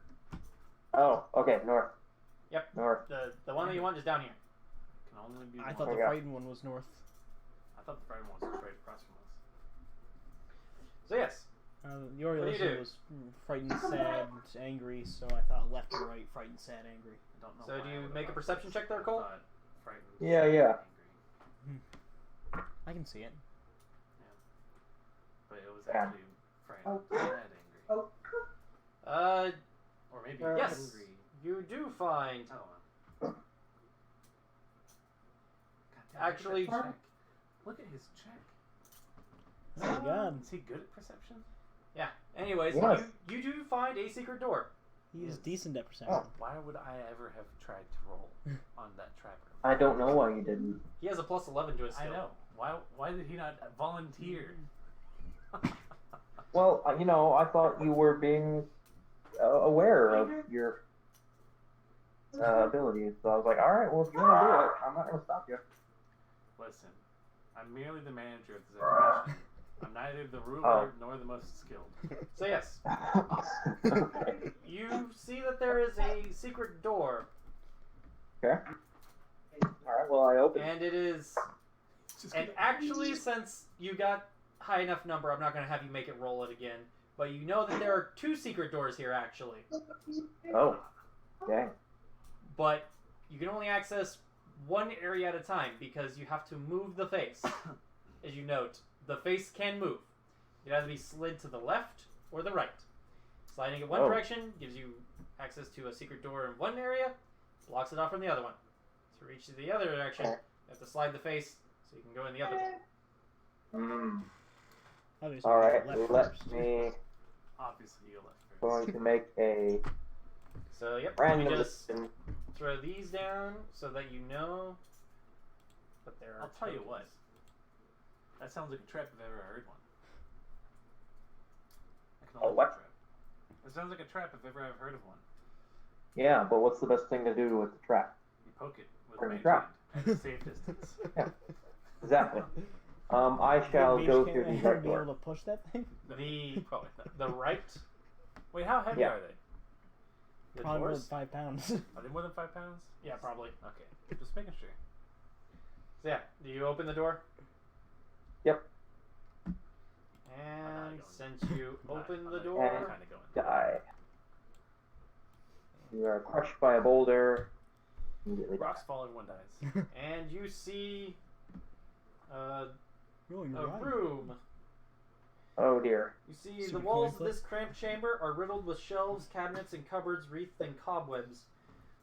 S3: Oh, okay, north.
S5: Yep.
S3: North.
S5: The one that you want is down here.
S4: Can only be
S2: I
S4: one.
S2: thought the
S3: Okay.
S2: frightened one was north.
S4: I thought the frightened one was straight across from us.
S5: So yes,
S2: The
S5: What do you
S2: Oriolisa
S5: do?
S2: was frightened, sad, angry, so I thought left to right, frightened, sad, angry.
S4: I don't know.
S5: So
S4: why
S5: do
S4: I
S5: you
S4: would've
S5: make a
S4: thought
S5: perception
S4: this.
S5: check there,
S4: I
S5: Cole?
S4: thought frightened,
S3: Yeah,
S4: sad,
S3: yeah.
S4: angry.
S2: I can see it.
S4: But it was
S3: Yeah.
S4: actually frightened, sad, angry.
S5: uh,
S4: Or maybe
S5: yes,
S4: angry.
S5: you do find.
S4: Oh. God damn,
S5: Actually-
S4: look at that check. Look at his check.
S2: Oh my god.
S4: Is he good at perception?
S5: Yeah. Anyways,
S3: Yes.
S5: you do find a secret door.
S2: He's
S4: Yes.
S2: decent at perception.
S3: Oh.
S4: Why would I ever have tried to roll on that trapper?
S3: I don't know why you didn't.
S5: He has a plus 11 to his
S4: I
S5: skill.
S4: know. Why did he not volunteer?
S3: Well, I thought you were being aware of your abilities. So I was like, all right, well, if you want to do it, I'm not going to stop you.
S4: Listen, I'm merely the manager of this expedition. I'm neither the ruler nor the most skilled.
S5: So yes,
S3: Okay.
S5: you see that there is a secret door,
S3: Okay. All right, well, I open.
S5: and it is. And actually, since you got high enough number, I'm not going to have you make it roll it again. But you know that there are 2 secret doors here, actually.
S3: Oh, okay.
S5: But you can only access one area at a time because you have to move the face. As you note, the face can move. It either be slid to the left or the right. Sliding in one
S3: Oh.
S5: direction gives you access to a secret door in one area, blocks it off from the other one. To reach the other direction, you have to slide the face so you can go in the other one.
S3: Hmm.
S2: Obviously,
S3: All right,
S2: left
S3: let
S2: first.
S3: me.
S4: Obviously, you left first.
S3: Going to make a
S5: So, yep, let me
S3: random.
S5: just throw these down so that you know that there are
S4: I'll tell you
S5: tokens.
S4: what. That sounds like a trap if I've ever heard one. I can
S3: A
S4: only
S3: what?
S4: trap. It sounds like a trap if ever I've heard of one.
S3: Yeah, but what's the best thing to do with the trap?
S4: You poke it with
S3: Bring
S4: a
S3: a
S4: mage
S3: trap.
S4: hand at a safe distance.
S3: Exactly. I shall
S2: Mage
S3: go
S2: can't
S3: through the
S2: be
S3: right
S2: able
S3: door.
S2: to push that thing.
S5: The
S4: Probably not.
S5: the right,
S4: Wait, how heavy
S3: Yeah.
S4: are they?
S5: the
S2: Probably more than
S5: doors.
S2: 5 pounds.
S4: Are they more than 5 pounds?
S5: Yeah, probably.
S4: Okay, just making sure.
S5: So yeah, do you open the door?
S3: Yep.
S5: And
S4: going.
S5: since you open the
S3: And-
S5: door,
S4: Kind of going.
S3: Die. You are crushed by a boulder. Immediately die.
S4: Rocks fall and one dies.
S5: and you see
S2: Rolling
S5: a
S2: right.
S5: room.
S3: Oh dear.
S5: You see
S2: Super
S5: the walls
S2: coin
S5: of
S2: flip.
S5: this cramped chamber are riddled with shelves, cabinets, and cupboards wreathed in cobwebs.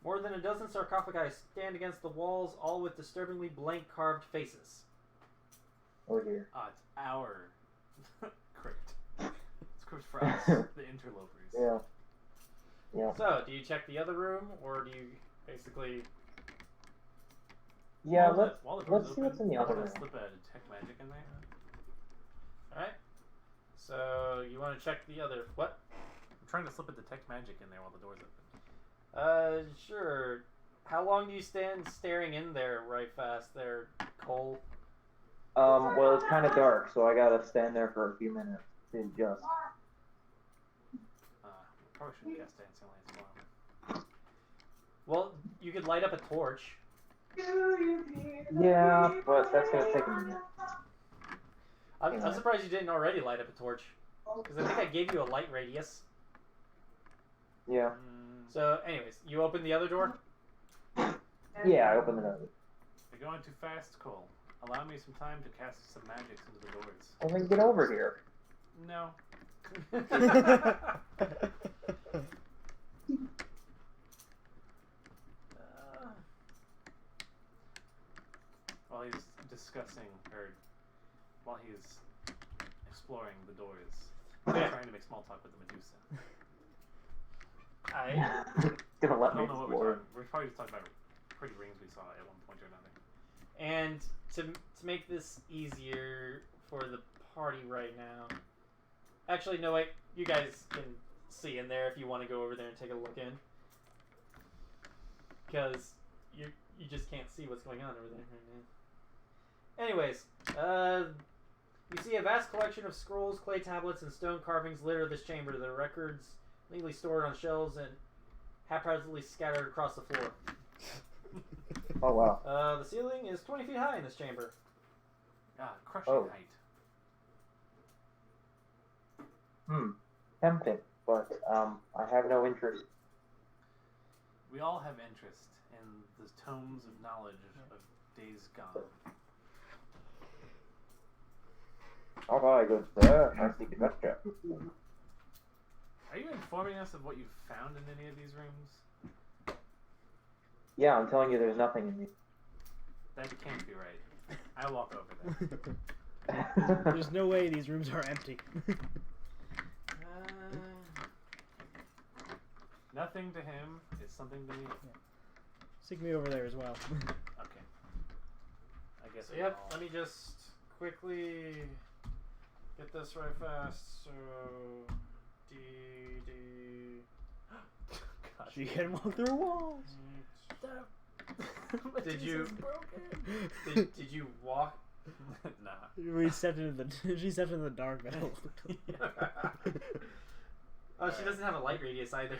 S5: More than a dozen sarcophagi stand against the walls, all with disturbingly blank carved faces.
S3: Oh dear.
S4: It's our crypt. It's crypt for us, the interlopers.
S3: Yeah. Yeah.
S5: So, do you check the other room, or do you basically...
S3: Yeah.
S4: While the
S3: Let's
S4: door's
S3: see what's in the
S4: open,
S3: other
S4: I
S3: room.
S4: wanna slip a detect magic in there.
S5: Alright. So, you want to check the other... What?
S4: I'm trying to slip a detect magic in there while the door's open.
S5: Sure. How long do you stand staring in there right fast there, Cole?
S3: Well, it's kind of dark, so I gotta stand there for a few minutes to adjust.
S4: Probably shouldn't cast dancing lights while I'm...
S5: Well, you could light up a torch.
S3: Yeah, but that's gonna take a minute.
S5: I'm
S3: Yeah.
S5: surprised you didn't already light up a torch. Because I think I gave you a light radius.
S3: Yeah.
S5: So, anyways, you open the other door?
S3: Yeah, I opened it up.
S4: You're going too fast, Cole. Allow me some time to cast some magics into the doors.
S3: Well, then get over here.
S4: No. While he's discussing, or while he's exploring the doors,
S5: Yeah.
S4: trying to make small talk with the Medusa.
S3: Gonna let
S4: I
S3: me
S4: don't know what
S3: explore.
S4: we're probably just talking about pretty rings we saw at one point or another.
S5: And to make this easier for the party right now... Actually, no, wait. You guys can see in there if you want to go over there and take a look in. because you just can't see what's going on over there. Anyways, you see a vast collection of scrolls, clay tablets, and stone carvings litter this chamber. The records legally stored on shelves and haphazardly scattered across the floor.
S3: Oh wow.
S5: The ceiling is 20 feet high in this chamber.
S4: Ah, crushing
S3: Oh.
S4: height.
S3: Tempting, but I have no interest.
S4: We all have interest in the tomes of knowledge of days gone.
S3: Alright, good sir. I seek adventure.
S4: Are you informing us of what you've found in any of these rooms?
S3: Yeah, I'm telling you, there's nothing in me.
S4: That can't be right. I'll walk over there.
S2: There's no way these rooms are empty.
S4: Nothing to him is something to me.
S2: Stick me over there as well.
S4: Okay. I guess.
S5: So yep, let me just quickly get this right fast. So D.
S4: God.
S2: She can walk through walls.
S5: Did you? Did you walk?
S4: Nah.
S2: We stepped into the. She stepped into the dark metal.
S5: Oh, she doesn't have a light radius either.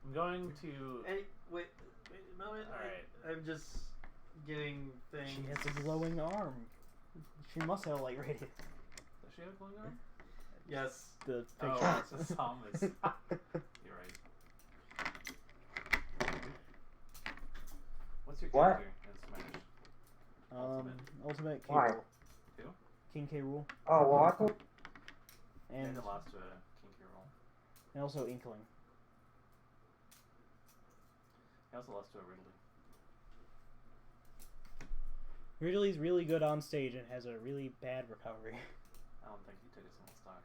S4: I'm going to.
S5: Hey, wait a moment.
S2: Alright.
S5: I'm just getting things.
S2: She has a glowing arm. She must have a light radius.
S4: Does she have a glowing arm?
S5: Yes.
S2: The
S4: Oh,
S2: picture.
S4: it's a psalmist. You're right. What's your
S3: What?
S4: character in Smash?
S2: Ultimate K
S3: Why?
S2: Rule.
S4: Who?
S2: King K Rule.
S3: Oh, well, I thought...
S4: And
S2: And,
S4: I lost to a King K roll.
S2: and also Inkling.
S4: I also lost to a Ridley.
S2: Ridley's really good on stage and has a really bad recovery.
S4: I don't think he took a single stock.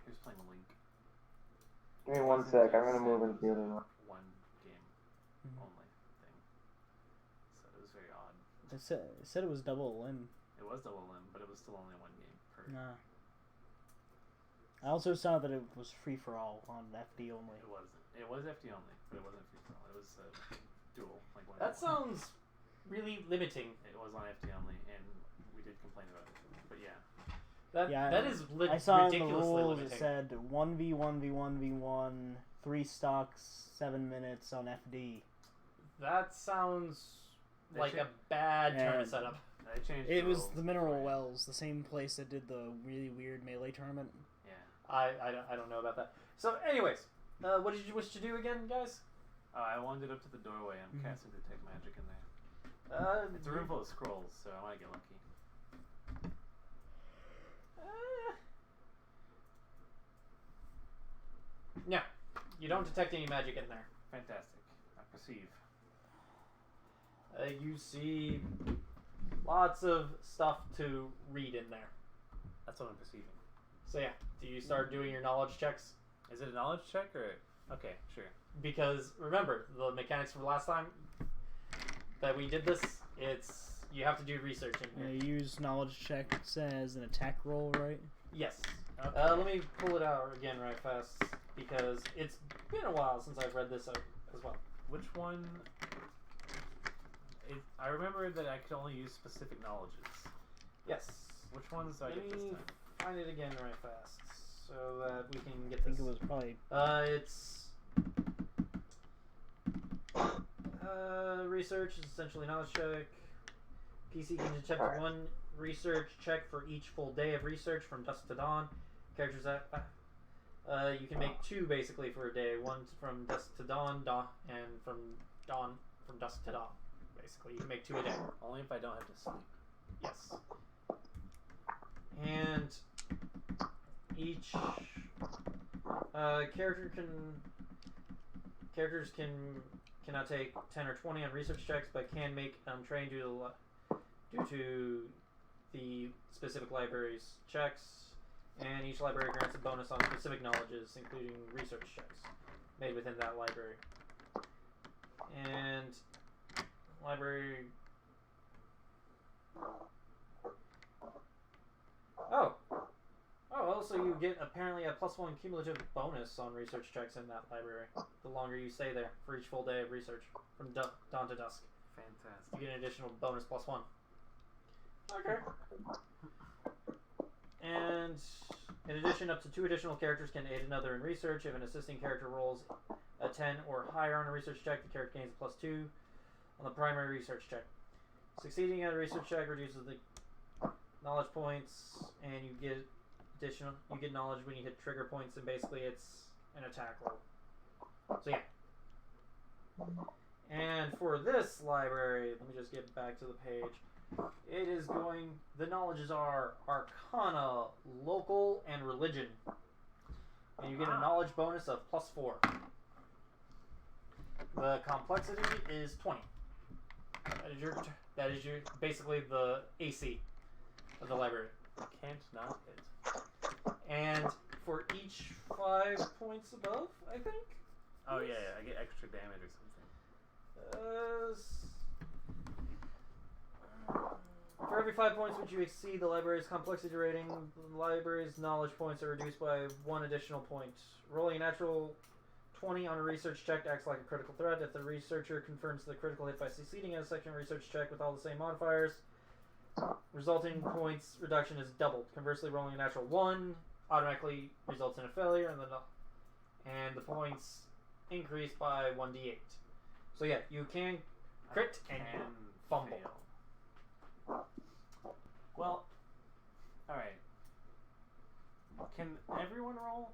S4: He was playing Link.
S3: Give me one sec, I'm gonna move into the other room.
S4: One game
S2: Mhm.
S4: only thing. So it was very odd.
S2: It said it was double limb.
S4: It was double limb, but it was still only one game per.
S2: Nah. I also saw that it was free for all on FD only.
S4: It wasn't. It was FD only, but it wasn't free for all. It was dual. Like one.
S5: That sounds really limiting.
S4: It was on FD only, and we did complain about it. But yeah,
S5: That is
S2: I saw in the
S5: ridiculously
S2: rules
S5: limiting.
S2: it said 1v1v1v1, 3 stocks, 7 minutes on FD.
S5: That sounds
S4: They
S5: like
S4: should-
S5: a bad tournament
S2: And-
S5: setup.
S4: I changed.
S2: It
S4: the
S2: was
S4: rules
S2: the Mineral
S4: for it.
S2: Wells, the same place that did the really weird melee tournament.
S4: Yeah.
S5: I don't know about that. So, anyways, what did you wish to do again, guys?
S4: I wandered up to the doorway. I'm
S2: Mhm.
S4: casting detect magic in there. It's a room full of scrolls, so I might get lucky.
S5: No, you don't detect any magic in there.
S4: Fantastic. I perceive.
S5: You see lots of stuff to read in there.
S4: That's what I'm perceiving.
S5: So yeah, do you start doing your knowledge checks?
S4: Is it a knowledge check or? Okay, sure.
S5: Because remember, the mechanics from last time that we did this, it's you have to do research in here.
S2: Use knowledge check as an attack roll, right?
S5: Yes.
S4: Okay.
S5: Let me pull it out again right fast because it's been a while since I've read this out as well.
S4: Which one? I remember that I could only use specific knowledges.
S5: Yes.
S4: Which ones do I
S5: Let
S4: get this
S5: me
S4: time?
S5: find it again right fast so that we can get
S2: I think
S5: this.
S2: it was probably.
S5: It's research is essentially knowledge check. PC can detect one research check for each full day of research from dusk to dawn. Characters that you can make 2 basically for a day. One from dusk to dawn, and from dusk to dawn. Basically, you can make 2 a day.
S4: Only if I don't have to sleep.
S5: Yes. And each characters cannot take 10 or 20 on research checks, but can make train due to the specific library's checks. And each library grants a bonus on specific knowledges, including research checks made within that library. And library. Also you get apparently a +1 cumulative bonus on research checks in that library. The longer you stay there for each full day of research from dawn to dusk.
S4: Fantastic.
S5: You get an additional bonus +1. Okay. And in addition, up to 2 additional characters can aid another in research. If an assisting character rolls a 10 or higher on a research check, the character gains a +2 on the primary research check. Succeeding at a research check reduces the knowledge points, and you get knowledge when you hit trigger points, and basically it's an attack roll. So yeah. And for this library, let me just get back to the page. It is the knowledges are Arcana, Local, and Religion. And you get a knowledge bonus of +4. The complexity is 20. That is your basically the AC of the library.
S4: Can't not hit.
S5: And for each 5 points above, I think.
S4: Oh yeah, I get extra damage or something.
S5: For every 5 points which you exceed the library's complexity rating, the library's knowledge points are reduced by 1 additional point. Rolling a natural 20 on a research check acts like a critical threat. If the researcher confirms the critical hit by succeeding at a second research check with all the same modifiers, resulting points reduction is doubled. Conversely, rolling a natural 1 automatically results in a failure, and the points increase by 1d8. So yeah, you can crit and you fumble.
S4: Fail. Well, alright. Can everyone roll?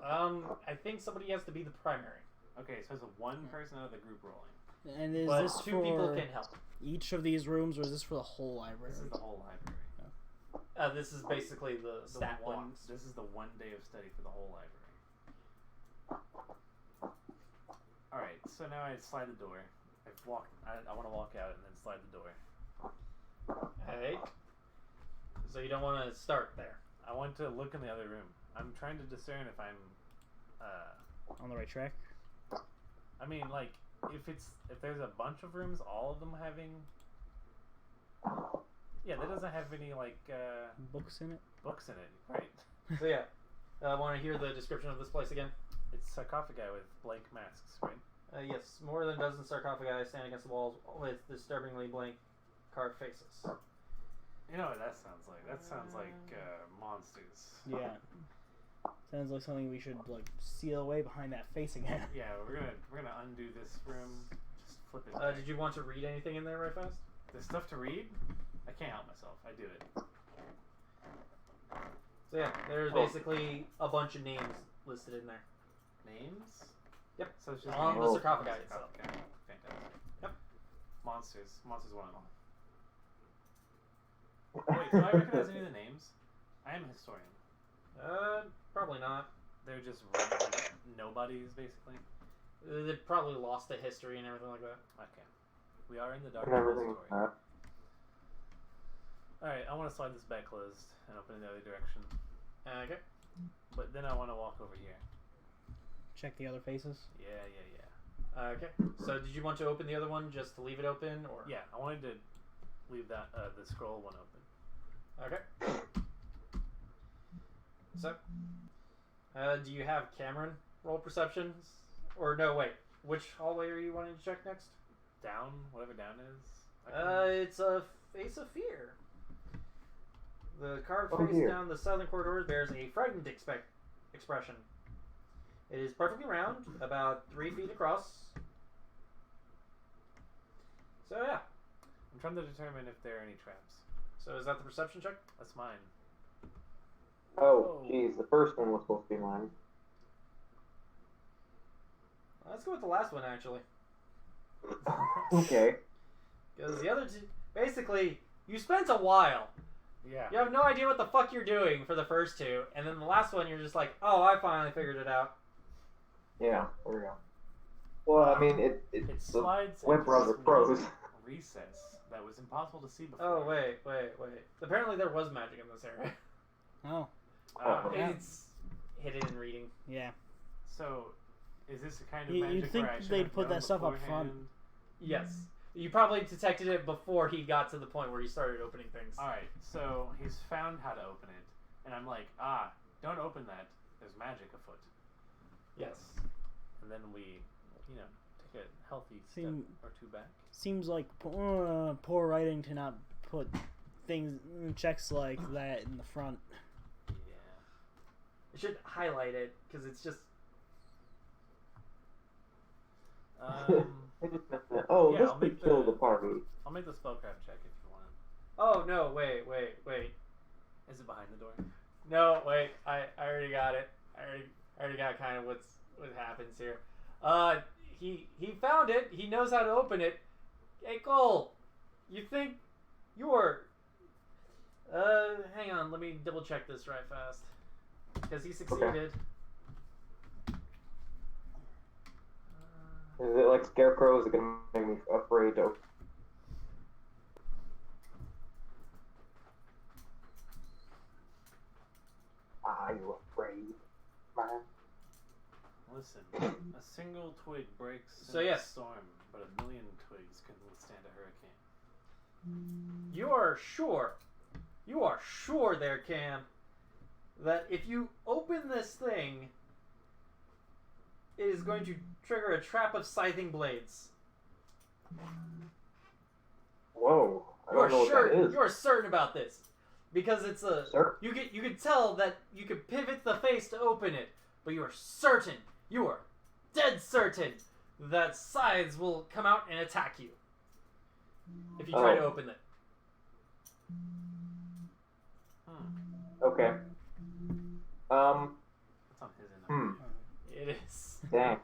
S5: I think somebody has to be the primary.
S4: Okay, so it's one person out of the group rolling.
S2: And is
S5: But
S2: this
S5: 2
S2: for
S5: people can help.
S2: each of these rooms, or is this for the whole library?
S4: This is the whole library.
S5: This is basically the stat
S4: one.
S5: blocks.
S4: This is the 1 day of study for the whole library. Alright, so now I slide the door. I want to walk out and then slide the door.
S5: Alright. So you don't want to start there.
S4: I want to look in the other room. I'm trying to discern if I'm
S2: On the right track?
S4: I mean, like, if there's a bunch of rooms, all of them having... Yeah, that doesn't have any, like,
S2: Books in it?
S4: books in it, right?
S5: So yeah. Want to hear the description of this place again?
S4: It's sarcophagi with blank masks, right?
S5: Yes. More than a dozen sarcophagi stand against the walls with disturbingly blank carved faces.
S4: You know what that sounds like? That sounds like monsters.
S2: Yeah. Sounds like something we should, like, seal away behind that face again.
S4: Yeah, we're gonna undo this room. Just flip it back.
S5: Did you want to read anything in there right fast?
S4: There's stuff to read? I can't help myself. I do it.
S5: So yeah, there's basically a bunch of names listed in there.
S4: Names?
S5: Yep.
S4: So it's just
S5: On
S4: names?
S5: the sarcophagi itself.
S4: Sarcophagi. Fantastic.
S5: Yep.
S4: Monsters. Monsters 1 and all. Wait, do I recognize any of the names? I am a historian.
S5: Probably not.
S4: They're just like, nobodies, basically.
S5: They probably lost the history and everything like that.
S4: Okay. We are in the Dark
S3: And everything.
S4: Depository. Alright, I want to slide this back closed and open in the other direction.
S5: Okay.
S4: But then I want to walk over here.
S2: Check the other faces.
S4: Yeah.
S5: Okay. So did you want to open the other one just to leave it open, or?
S4: Yeah, I wanted to leave that the scroll one open.
S5: Okay. So, do you have Cameron roll perceptions? Or no, wait. Which hallway are you wanting to check next?
S4: Down, whatever down is.
S5: It's a face of fear. The carved
S3: Oh,
S5: face
S3: dear.
S5: down the southern corridor bears a frightened expression. It is perfectly round, about 3 feet across. So yeah.
S4: I'm trying to determine if there are any traps.
S5: So is that the perception check?
S4: That's mine.
S3: Oh, geez, the first one was supposed to be mine.
S5: Let's go with the last one, actually.
S3: Okay.
S5: Because the other two... Basically, you spent a while.
S4: Yeah.
S5: You have no idea what the fuck you're doing for the first 2, and then the last one you're just like, oh, I finally figured it out.
S3: Yeah, there we go. Well, I mean,
S4: It
S3: it's the
S4: slides
S3: Wimp
S4: into
S3: Brother
S4: this
S3: pros.
S4: recess that was impossible to see before.
S5: Oh, wait. Apparently there was magic in this area.
S2: Oh,
S3: Yeah.
S5: It's hidden in reading.
S2: yeah.
S4: So, is this a kind of
S2: You'd
S4: magic
S2: think
S4: where I should
S2: they'd
S4: have
S2: put
S4: known
S2: that stuff up front.
S4: beforehand?
S5: Yes. You probably detected it before he got to the point where he started opening things.
S4: Alright, so he's found how to open it, And I'm like, don't open that. There's magic afoot.
S5: Yes.
S4: And then we, take a healthy step
S2: Seem-
S4: or two back.
S2: Seems like poor writing to not put checks like that in the front.
S4: Yeah.
S5: I should highlight it because it's just.
S3: Oh,
S4: yeah,
S3: this
S4: I'll
S3: could
S4: make
S3: kill
S4: the-
S3: the party.
S4: I'll make the spellcraft check if you want.
S5: Oh no! Wait.
S4: Is it behind the door?
S5: No, wait. I already got it. I already got kind of what happens here. He found it. He knows how to open it. Hey Cole, you think you're? Hang on. Let me double check this right fast. Because he succeeded.
S3: Is it like scarecrows that can make me afraid to? Are you afraid, man?
S4: Listen, a single twig breaks
S5: So
S4: in a
S5: yes.
S4: storm, but a million twigs can withstand a hurricane.
S5: You are sure there, Cam, that if you open this thing, it is going to trigger a trap of scything blades.
S3: Whoa, I don't know what that is.
S5: You are certain about this, because it's a.
S3: Sir?
S5: You can tell that you can pivot the face to open it, but you are certain. You are dead certain that scythes will come out and attack you if you try to open it.
S3: Okay.
S4: It's on his end.
S5: It is.
S3: Dang.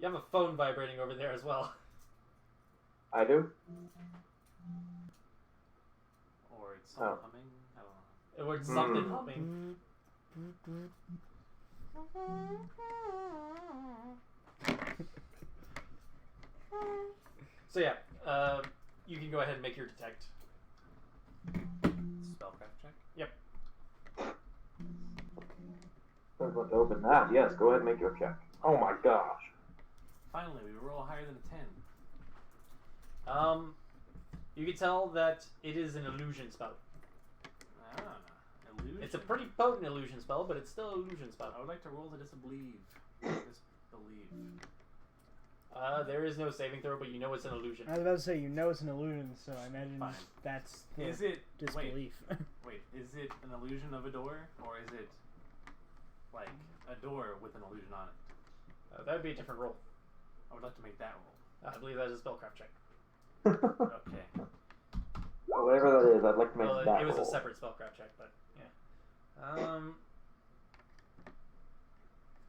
S5: You have a phone vibrating over there as well.
S3: I do?
S4: Or it's someone humming. I don't know.
S5: Or something humming. So yeah, you can go ahead and make your detect.
S4: Spellcraft check.
S5: Yep.
S3: I'm going to open that. Yes, go ahead and make your check. Oh my gosh.
S4: Finally, we roll higher than a 10.
S5: You can tell that it is an illusion spell.
S4: Illusion.
S5: It's a pretty potent illusion spell, but it's still an illusion spell.
S4: I would like to roll to disbelieve. Disbelieve.
S5: There is no saving throw, but you know it's an illusion.
S2: I was about to say, it's an illusion, so I imagine
S4: Fine.
S2: that's
S4: Is it
S2: disbelief.
S4: Wait, is it an illusion of a door, or is it like a door with an illusion on it?
S5: That would be a different roll.
S4: I would like to make that roll.
S5: I believe that is a spellcraft check.
S4: Okay.
S3: Whatever that is, I'd like to make
S5: Well,
S3: that
S5: it was
S3: roll.
S5: a separate spellcraft check, but yeah.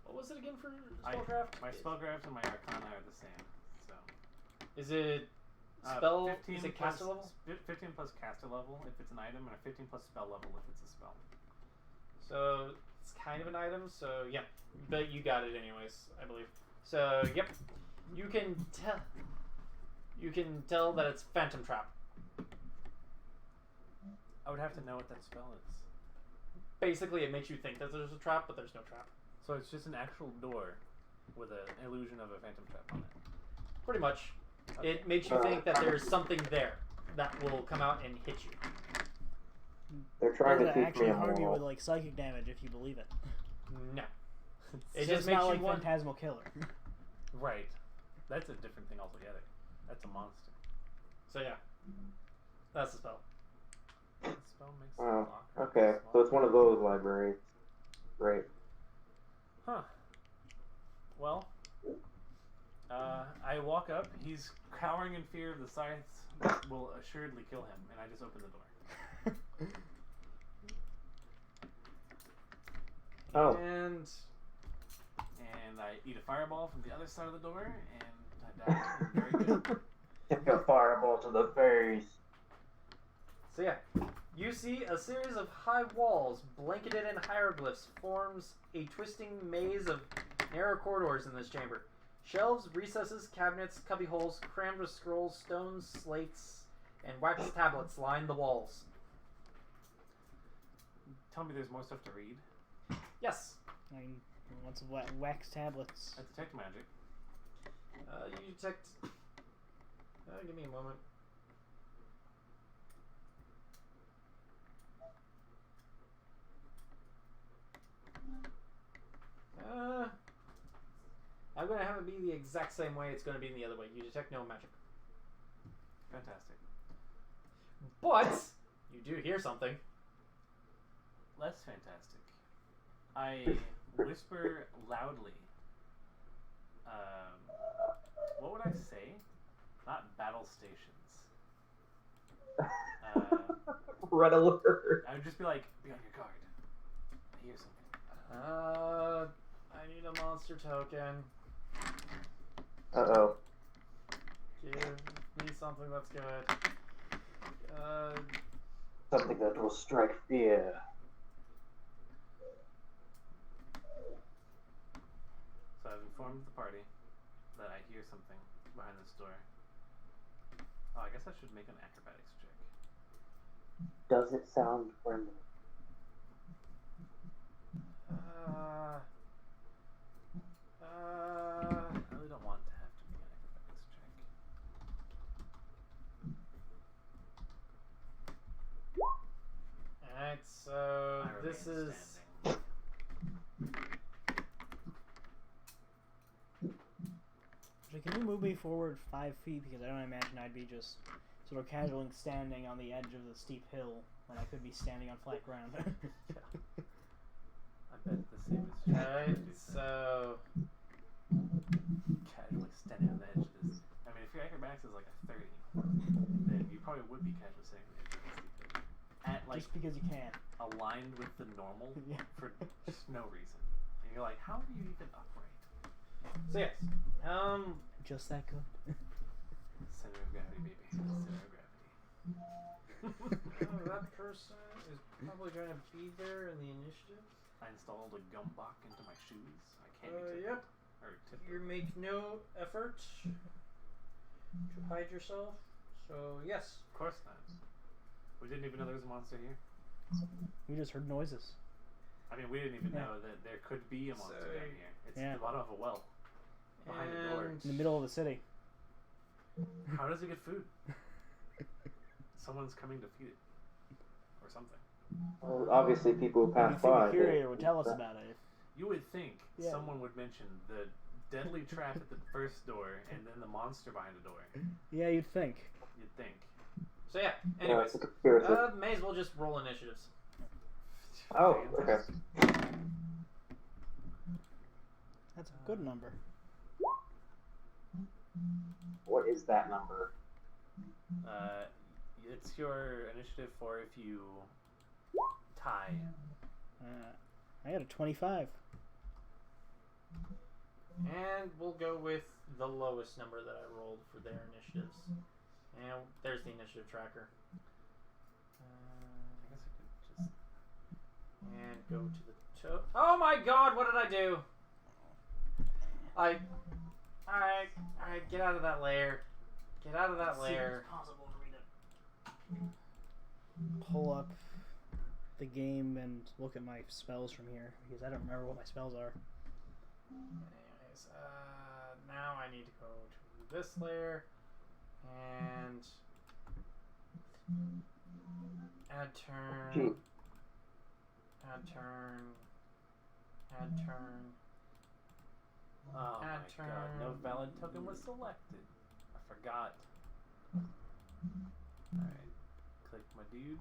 S5: What was it again for spellcraft?
S4: My spellcraft and my arcana are the same. So.
S5: Is it spell?
S4: 15
S5: Is it
S4: plus-
S5: caster level?
S4: 15 plus caster level if it's an item, and a 15 plus spell level if it's a spell.
S5: So it's kind of an item. So yeah, but you got it anyways, I believe. So yep, you can tell. You can tell that it's Phantom Trap.
S4: I would have to know what that spell is.
S5: Basically, it makes you think that there's a trap, but there's no trap.
S4: So it's just an actual door with an illusion of a phantom trap on it.
S5: Pretty much.
S4: Okay.
S5: It makes you think that there's something there that will come out and hit you.
S3: They're trying to
S2: Does it
S3: teach me
S2: actually
S3: a
S2: harm you with
S3: moral.
S2: like psychic damage if you believe it.
S5: No.
S2: It
S5: It just makes
S2: not
S5: you
S2: like
S5: want.
S2: Phantasmal Killer.
S4: Right. That's a different thing altogether. That's a monster.
S5: So yeah, that's the spell.
S4: That spell makes the
S3: Oh,
S4: blocker
S3: okay. So
S4: smaller.
S3: it's one of those libraries. Great.
S4: Huh. Well, I walk up. He's cowering in fear of the scythes that will assuredly kill him, and I just open the door.
S3: Oh.
S5: And
S4: And I eat a fireball from the other side of the door, and I die. Very good.
S3: Take a fireball to the face.
S5: so yeah, you see a series of high walls blanketed in hieroglyphs forms a twisting maze of narrow corridors in this chamber. Shelves, recesses, cabinets, cubbyholes crammed with scrolls, stones, slates, and wax tablets line the walls.
S4: Tell me there's more stuff to read.
S5: Yes,
S2: I mean, what's wax tablets?
S4: I detect magic.
S5: you detect. Give me a moment. I'm going to have it be the exact same way it's going to be in the other way. You detect no magic.
S4: Fantastic.
S5: But you do hear something.
S4: Less fantastic. I whisper loudly. What would I say? Not battle stations.
S3: Red alert.
S4: I would just be like, be on your guard. I hear something.
S5: I need a monster token.
S3: Uh-oh.
S5: Give me something that's good.
S3: Something that will strike fear.
S4: So I've informed the party that I hear something behind this door. Oh, I guess I should make an acrobatics check.
S3: Does it sound friendly?
S4: I really don't want to have to make an acrobatics check.
S5: Alright, so
S4: I
S5: this
S4: remain
S5: is...
S2: Actually, can you move me forward 5 feet? Because I don't imagine I'd be just sort of casually standing on the edge of the steep hill when I could be standing on flat ground.
S4: I bet the same is true.
S5: Alright, so...
S4: Casually standing on the edge of this. I mean, if your acrobatics is like a 30, then you probably would be casually standing on the edge of this steep hill. At like
S2: Just because you can.
S4: aligned with the normal
S2: Yeah.
S4: for just no reason. And you're like, how are you even upright?
S5: So yes,
S2: Just that good.
S4: Center of gravity, baby. Center of gravity.
S5: that person is probably going to be there in the initiative.
S4: I installed a gum block into my shoes. I can't be
S5: Yep.
S4: or tip
S5: You make no effort to hide yourself. So yes.
S4: Of course not. We didn't even know there was a monster here.
S2: We just heard noises.
S4: I mean, we didn't even
S2: Yeah.
S4: know that there could be a monster
S5: So-
S4: down here. It's
S2: Yeah.
S4: the bottom of a well. Behind the door.
S5: And
S2: In the middle of the city.
S4: How does it get food? Someone's coming to feed it. Or something.
S3: Well, obviously, people who
S2: You'd
S3: pass
S2: think
S3: by.
S2: the curator would tell us about it.
S4: You would think
S2: Yeah.
S4: someone would mention the deadly trap at the first door and then the monster behind the door.
S2: Yeah, you'd think.
S4: You'd think.
S5: so yeah.
S3: Yeah,
S5: Anyways,
S3: it's a conspiracy.
S5: may as well just roll initiatives.
S3: Oh, okay.
S4: Fantastic.
S2: That's a good number.
S3: What is that number?
S4: It's your initiative for if you tie.
S2: I got a 25.
S5: And we'll go with the lowest number that I rolled for their initiatives. And there's the initiative tracker.
S4: I guess I could just.
S5: And go to the toe. Oh my god, what did I do? Alright, get out of that layer. Get out of that layer.
S1: It's possible for me to.
S2: Pull up the game and look at my spells from here because I don't remember what my spells are.
S5: Anyways, now I need to go to this layer and add turn,
S3: Gee.
S5: add turn, add turn.
S4: Oh
S5: Add
S4: my god, no
S5: turn.
S4: valid token was selected. I forgot. Alright. Click my dude.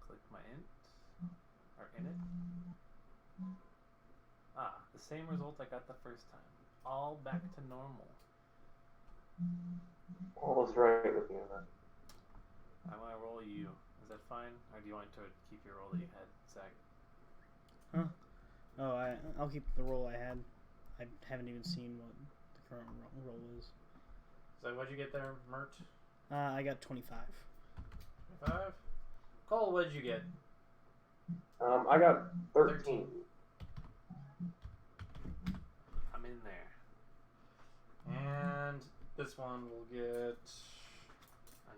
S4: Click my int. Or init. Ah, the same result I got the first time. All back to normal.
S3: Almost right with you. Then.
S4: I'm gonna roll you. Is that fine? Or do you want to keep your roll that you had, Zach?
S2: Oh, I'll keep the roll I had. I haven't even seen what the current roll is.
S5: So what'd you get there, Mert?
S2: I got 25.
S5: 5. Cole, what'd you get?
S3: I got 13.
S4: I'm in there.
S5: And this one will get
S4: A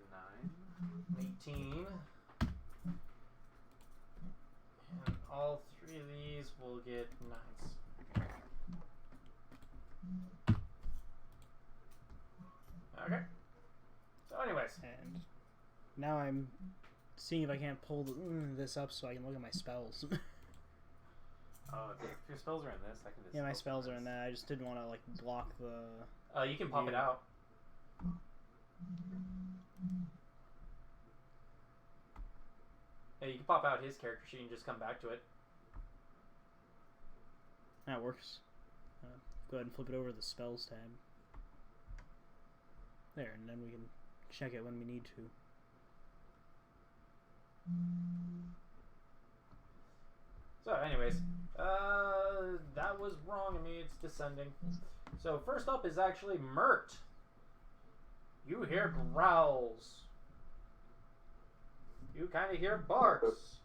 S4: 9.
S5: 18. And all 3 of these will get 9s. Okay. So anyways,
S2: And now I'm seeing if I can't pull this up so I can look at my spells.
S4: Oh, if your spells are in this, I can just.
S2: Yeah, my
S4: open
S2: spells are in
S4: this.
S2: that. I just didn't want to like block the.
S5: You can pop it
S2: Yeah.
S5: out. Yeah, you can pop out his character sheet and just come back to it.
S2: That works. Go ahead and flip it over to the spells tab. There, and then we can check it when we need to.
S5: So, anyways, that was wrong of me. It's descending. So, first up is actually Mert. You hear growls. You kind of hear barks.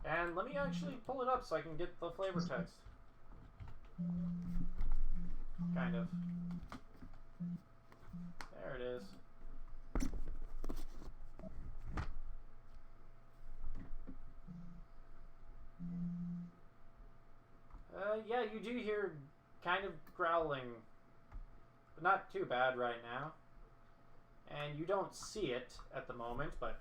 S5: And let me actually pull it up so I can get the flavor text. Kind of. There it is. Yeah, you do hear kind of growling. But not too bad right now. And you don't see it at the moment, but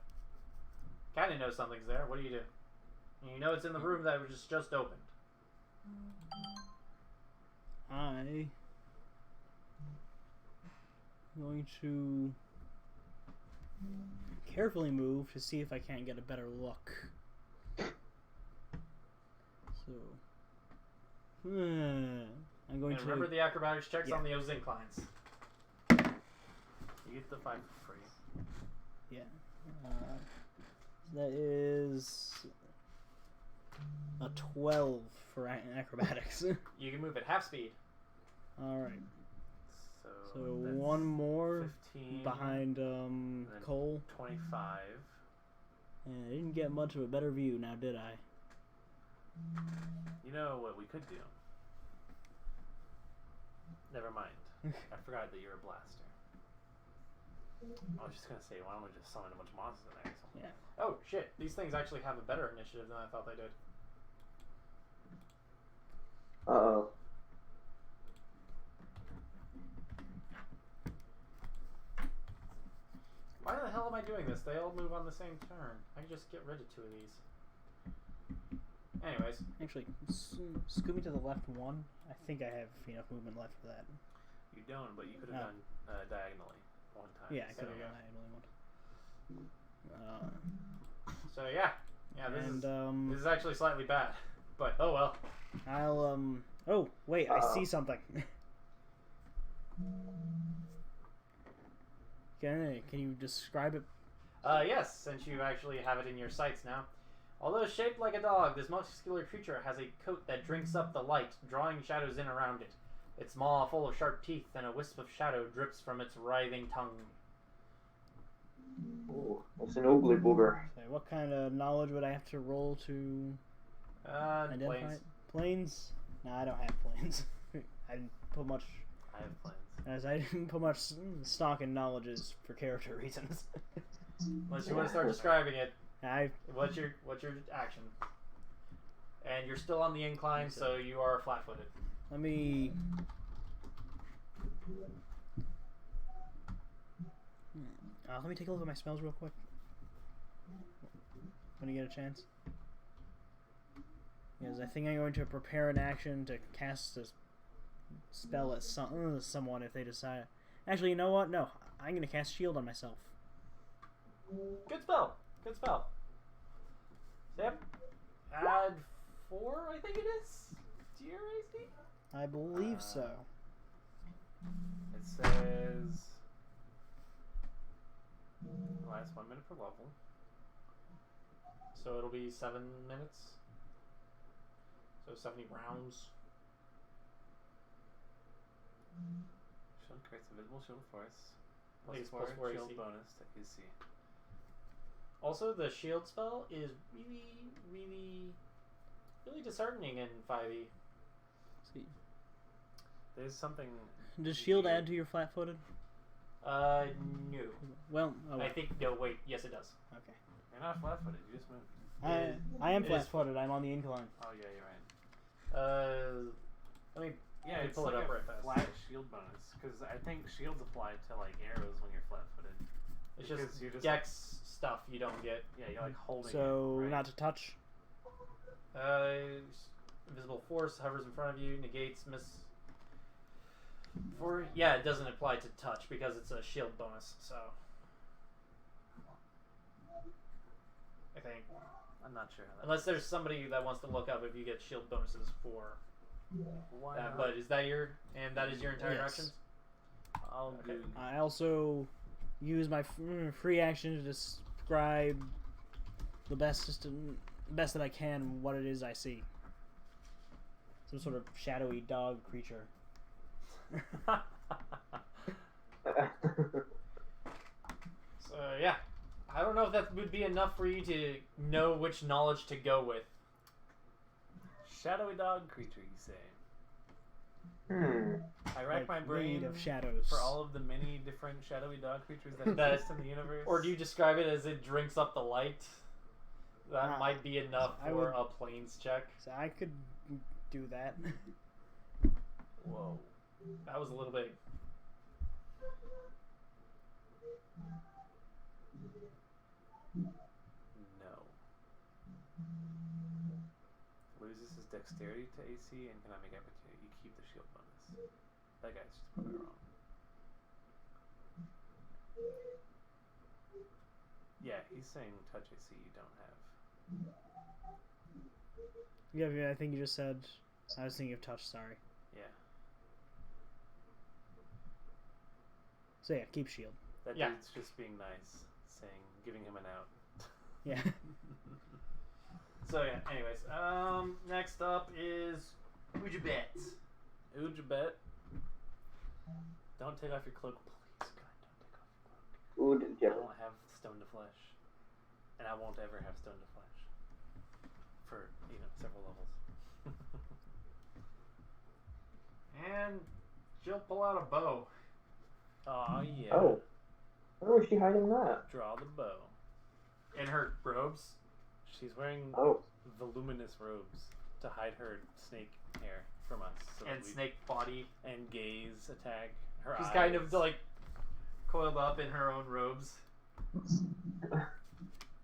S5: kind of know something's there. What do? And you know it's in the room that was just opened.
S2: I'm going to carefully move to see if I can't get a better look. So, I'm going
S5: And
S2: to
S5: remember the acrobatics checks
S2: Yeah.
S5: on those inclines.
S4: You get the 5 for free.
S2: yeah. That is a 12 for acrobatics.
S5: You can move at half speed.
S2: All right. So
S4: that's
S2: one more
S4: 15
S2: behind
S4: then
S2: Cole.
S4: 25.
S2: And I didn't get much of a better view now, did I?
S4: You know what we could do? Never mind. I forgot that you're a blaster. I was just gonna say, why don't we just summon a bunch of monsters in there? Or something?
S2: Yeah.
S5: Oh shit! These things actually have a better initiative than I thought they did.
S3: Uh-oh.
S5: Why the hell am I doing this? They all move on the same turn. I can just get rid of 2 of these. Anyways,
S2: Actually, scoot me to the left one. I think I have enough movement left for that.
S4: You don't, but you could have
S2: Oh.
S4: done diagonally one time.
S2: Yeah, I
S4: so
S2: could have
S5: yeah.
S2: done that one.
S5: so yeah, this
S2: And
S5: is actually slightly bad, but oh well.
S2: I'll Oh wait, I see something. Can you describe it?
S5: Yes, since you actually have it in your sights now. Although shaped like a dog, this muscular creature has a coat that drinks up the light, drawing shadows in around it. Its maw full of sharp teeth, and a wisp of shadow drips from its writhing tongue.
S3: Ooh, it's an ugly booger.
S2: Okay, what kind of knowledge would I have to roll to identify
S5: Planes.
S2: it? Planes? No, I don't have planes. I didn't put much.
S4: I have plans.
S2: As I didn't put much stock in knowledges for character reasons.
S5: Unless you want to start describing it,
S2: I
S5: what's your action? And you're still on the incline, so you are flat-footed.
S2: let me. Let me take a look at my spells real quick. When you get a chance. Because I think I'm going to prepare an action to cast a spell at someone if they decide. Actually, you know what? No, I'm going to cast shield on myself.
S5: Good spell. Good spell. Yep. Add 4, I think it is, to your AC?
S2: I believe so.
S4: It says lasts 1 minute per level.
S5: So it'll be 7 minutes. So 70 rounds.
S4: Shield creates a visible shield of force.
S5: It's
S4: Plus 4
S5: +4
S4: shield
S5: AC.
S4: bonus to AC.
S5: Also, the shield spell is really disheartening in 5e.
S2: See.
S4: There's something.
S2: Does shield add to your flat-footed?
S5: No.
S2: Well, oh,
S5: I think, no, wait, yes it does.
S2: okay.
S4: You're not flat-footed. You just moved.
S2: I am
S5: it is-
S2: flat-footed. I'm on the incline.
S4: Oh yeah, you're right.
S5: Let me
S4: Yeah,
S5: Let me
S4: it's
S5: pull it
S4: like
S5: up
S4: a
S5: right fast.
S4: flat shield bonus because I think shields apply to like arrows when you're flat-footed.
S5: It's
S4: Because
S5: just
S4: you're just
S5: dex stuff you don't get.
S4: Yeah, you're like holding.
S2: So
S4: it, right?
S2: not to touch.
S5: invisible force hovers in front of you, negates miss. Yeah, it doesn't apply to touch because it's a shield bonus. So I think
S4: I'm not sure how that
S5: unless there's somebody that wants to look up if you get shield bonuses for
S4: Why
S5: that.
S4: not?
S5: But is that your entire
S2: Yes.
S5: actions?
S4: I'll
S5: Okay.
S4: do.
S2: I also use my free action to describe the best that I can what it is I see. Some sort of shadowy dog creature.
S5: So yeah, I don't know if that would be enough for you to know which knowledge to go with.
S4: Shadowy dog creature, you say?
S3: Hmm.
S4: I rack
S2: Like,
S4: my brain
S2: made of shadows.
S4: for all of the many different shadowy dog creatures that
S5: That-
S4: exist in the universe.
S5: Or do you describe it as it drinks up the light? That might be enough
S2: I
S5: for
S2: would-
S5: a planes check.
S2: So I could do that.
S4: Whoa.
S5: That was a little big.
S4: No. Loses his dexterity to AC and cannot make opportunity. You keep the shield bonus. That guy's just probably wrong. Yeah, he's saying touch AC you don't have.
S2: Yeah, I think you just said. I was thinking of touch. Sorry.
S4: Yeah.
S2: So yeah, keep shield.
S4: That
S5: Yeah.
S4: dude's just being nice, giving him an out.
S2: Yeah.
S5: So yeah, anyways, next up is who'd you bet?
S4: Ujabet. Don't take off your cloak, please. God, don't take off your cloak.
S3: Ooh,
S4: I
S3: yeah.
S4: don't have stone to flesh. And I won't ever have stone to flesh. For, several levels.
S5: And she'll pull out a bow.
S4: Aw, yeah.
S3: Oh. Where was she hiding that?
S4: Draw the bow.
S5: In her robes.
S4: She's wearing
S3: Oh.
S4: voluminous robes to hide her snake hair from us. So that
S5: And
S4: we-
S5: snake body.
S4: And gaze attack. Her
S5: She's
S4: eyes.
S5: kind of like coiled up in her own robes.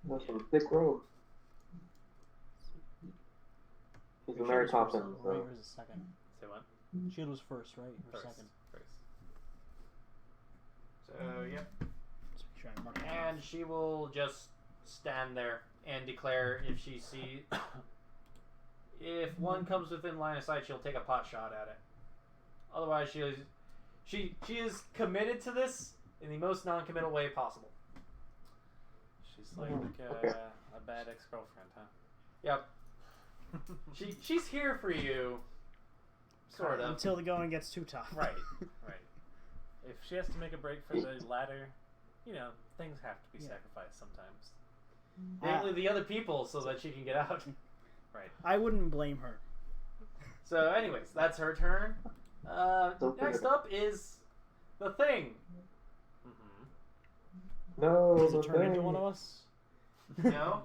S3: That's some thick robes. She's a Mary Poppins,
S2: Right,
S3: so.
S2: was the second?
S4: Say what?
S2: Shield was first, right? Or
S4: First.
S2: second?
S4: First.
S5: So yep.
S2: Just make sure I mark it down.
S5: And she will just stand there and declare if she sees. If one comes within line of sight, she'll take a pot shot at it. Otherwise, she is committed to this in the most non-committal way possible.
S4: She's like
S3: Okay.
S4: a bad ex-girlfriend, huh?
S5: Yep. She's here for you. Sort of.
S2: Until the going gets too tough.
S4: Right. Right. If she has to make a break for the ladder, things have to be
S2: Yeah.
S4: sacrificed sometimes.
S5: Namely the other people so that she can get out.
S4: Right.
S2: I wouldn't blame her.
S5: So anyways, that's her turn. Next up is the Thing.
S4: Mm-hmm.
S3: No,
S2: Does
S3: the
S2: it turn into
S3: thing.
S2: one of us?
S5: No?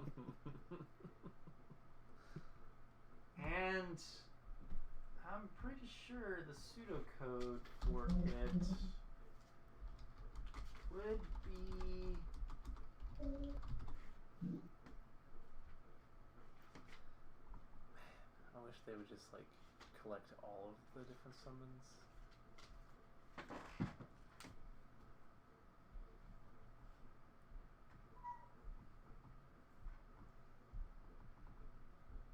S5: And I'm pretty sure the pseudocode for it would be...
S4: I wish they would just collect all of the different summons.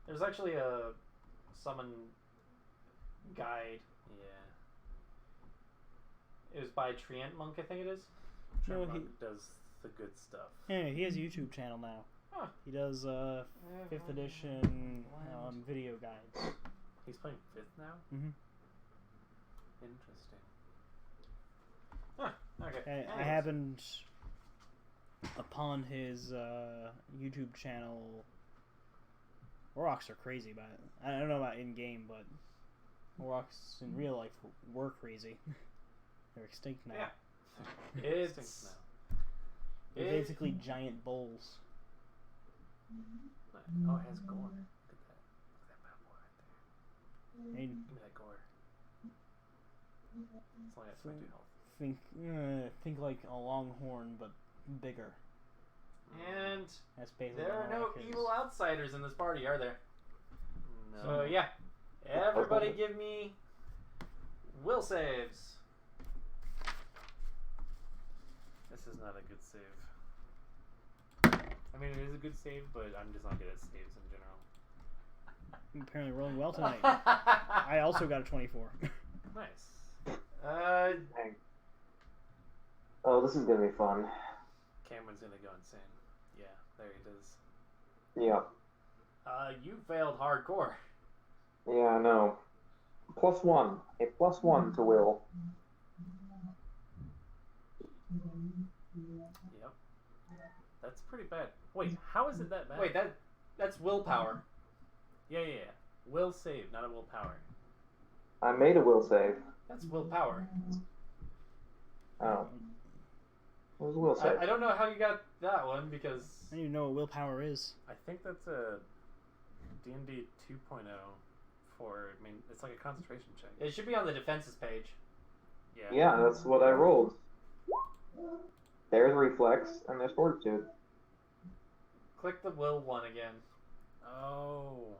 S5: There's actually a summon guide.
S4: Yeah.
S5: It was by Trient Monk, I think it is.
S2: No,
S4: Tremont
S2: he-
S4: does the good stuff.
S2: Yeah, he has a YouTube channel now.
S5: Huh.
S2: He does 5th edition video guides.
S4: He's playing 5th now?
S2: Mm-hmm.
S4: Interesting.
S5: Okay.
S2: I happened upon his YouTube channel. Orcs are crazy about it. I don't know about in game, but Orcs in real life were crazy. They're extinct now.
S5: Yeah.
S4: It's
S5: It's...
S4: now.
S2: They're basically giant bulls.
S4: Oh, it has gore. Look at that. Look at that bad boy right there.
S2: Hey,
S4: Give me that gore. It's only at 22 health.
S2: think like a longhorn, but bigger.
S5: And
S2: That's basically
S5: there are
S2: what
S5: no
S2: Orc is.
S5: evil outsiders in this party, are there?
S4: No.
S5: So yeah, Everybody give me will saves.
S4: This is not a good save. I mean, it is a good save, but I'm just not good at saves in general.
S2: I'm apparently rolling well tonight. I also got a 24.
S4: Nice.
S3: Dang. Oh, this is gonna be fun.
S4: Cameron's gonna go insane. Yeah, there it is.
S3: Yeah.
S5: You failed hardcore.
S3: Yeah, I know. +1. A +1 to will.
S4: Yep. That's pretty bad. Wait, how is it that bad?
S5: Wait, that's willpower.
S4: Yeah. Will save, not a willpower.
S3: I made a will save.
S5: That's willpower.
S3: Oh. It was a will save.
S5: I don't know how you got that one because
S2: I don't even know what willpower is.
S4: I think that's a D&D 2.0 for, I mean, it's like a concentration check.
S5: it should be on the defenses page.
S3: Yeah, that's what I rolled. There's reflex and there's fortitude.
S5: Click the will one again.
S4: Oh.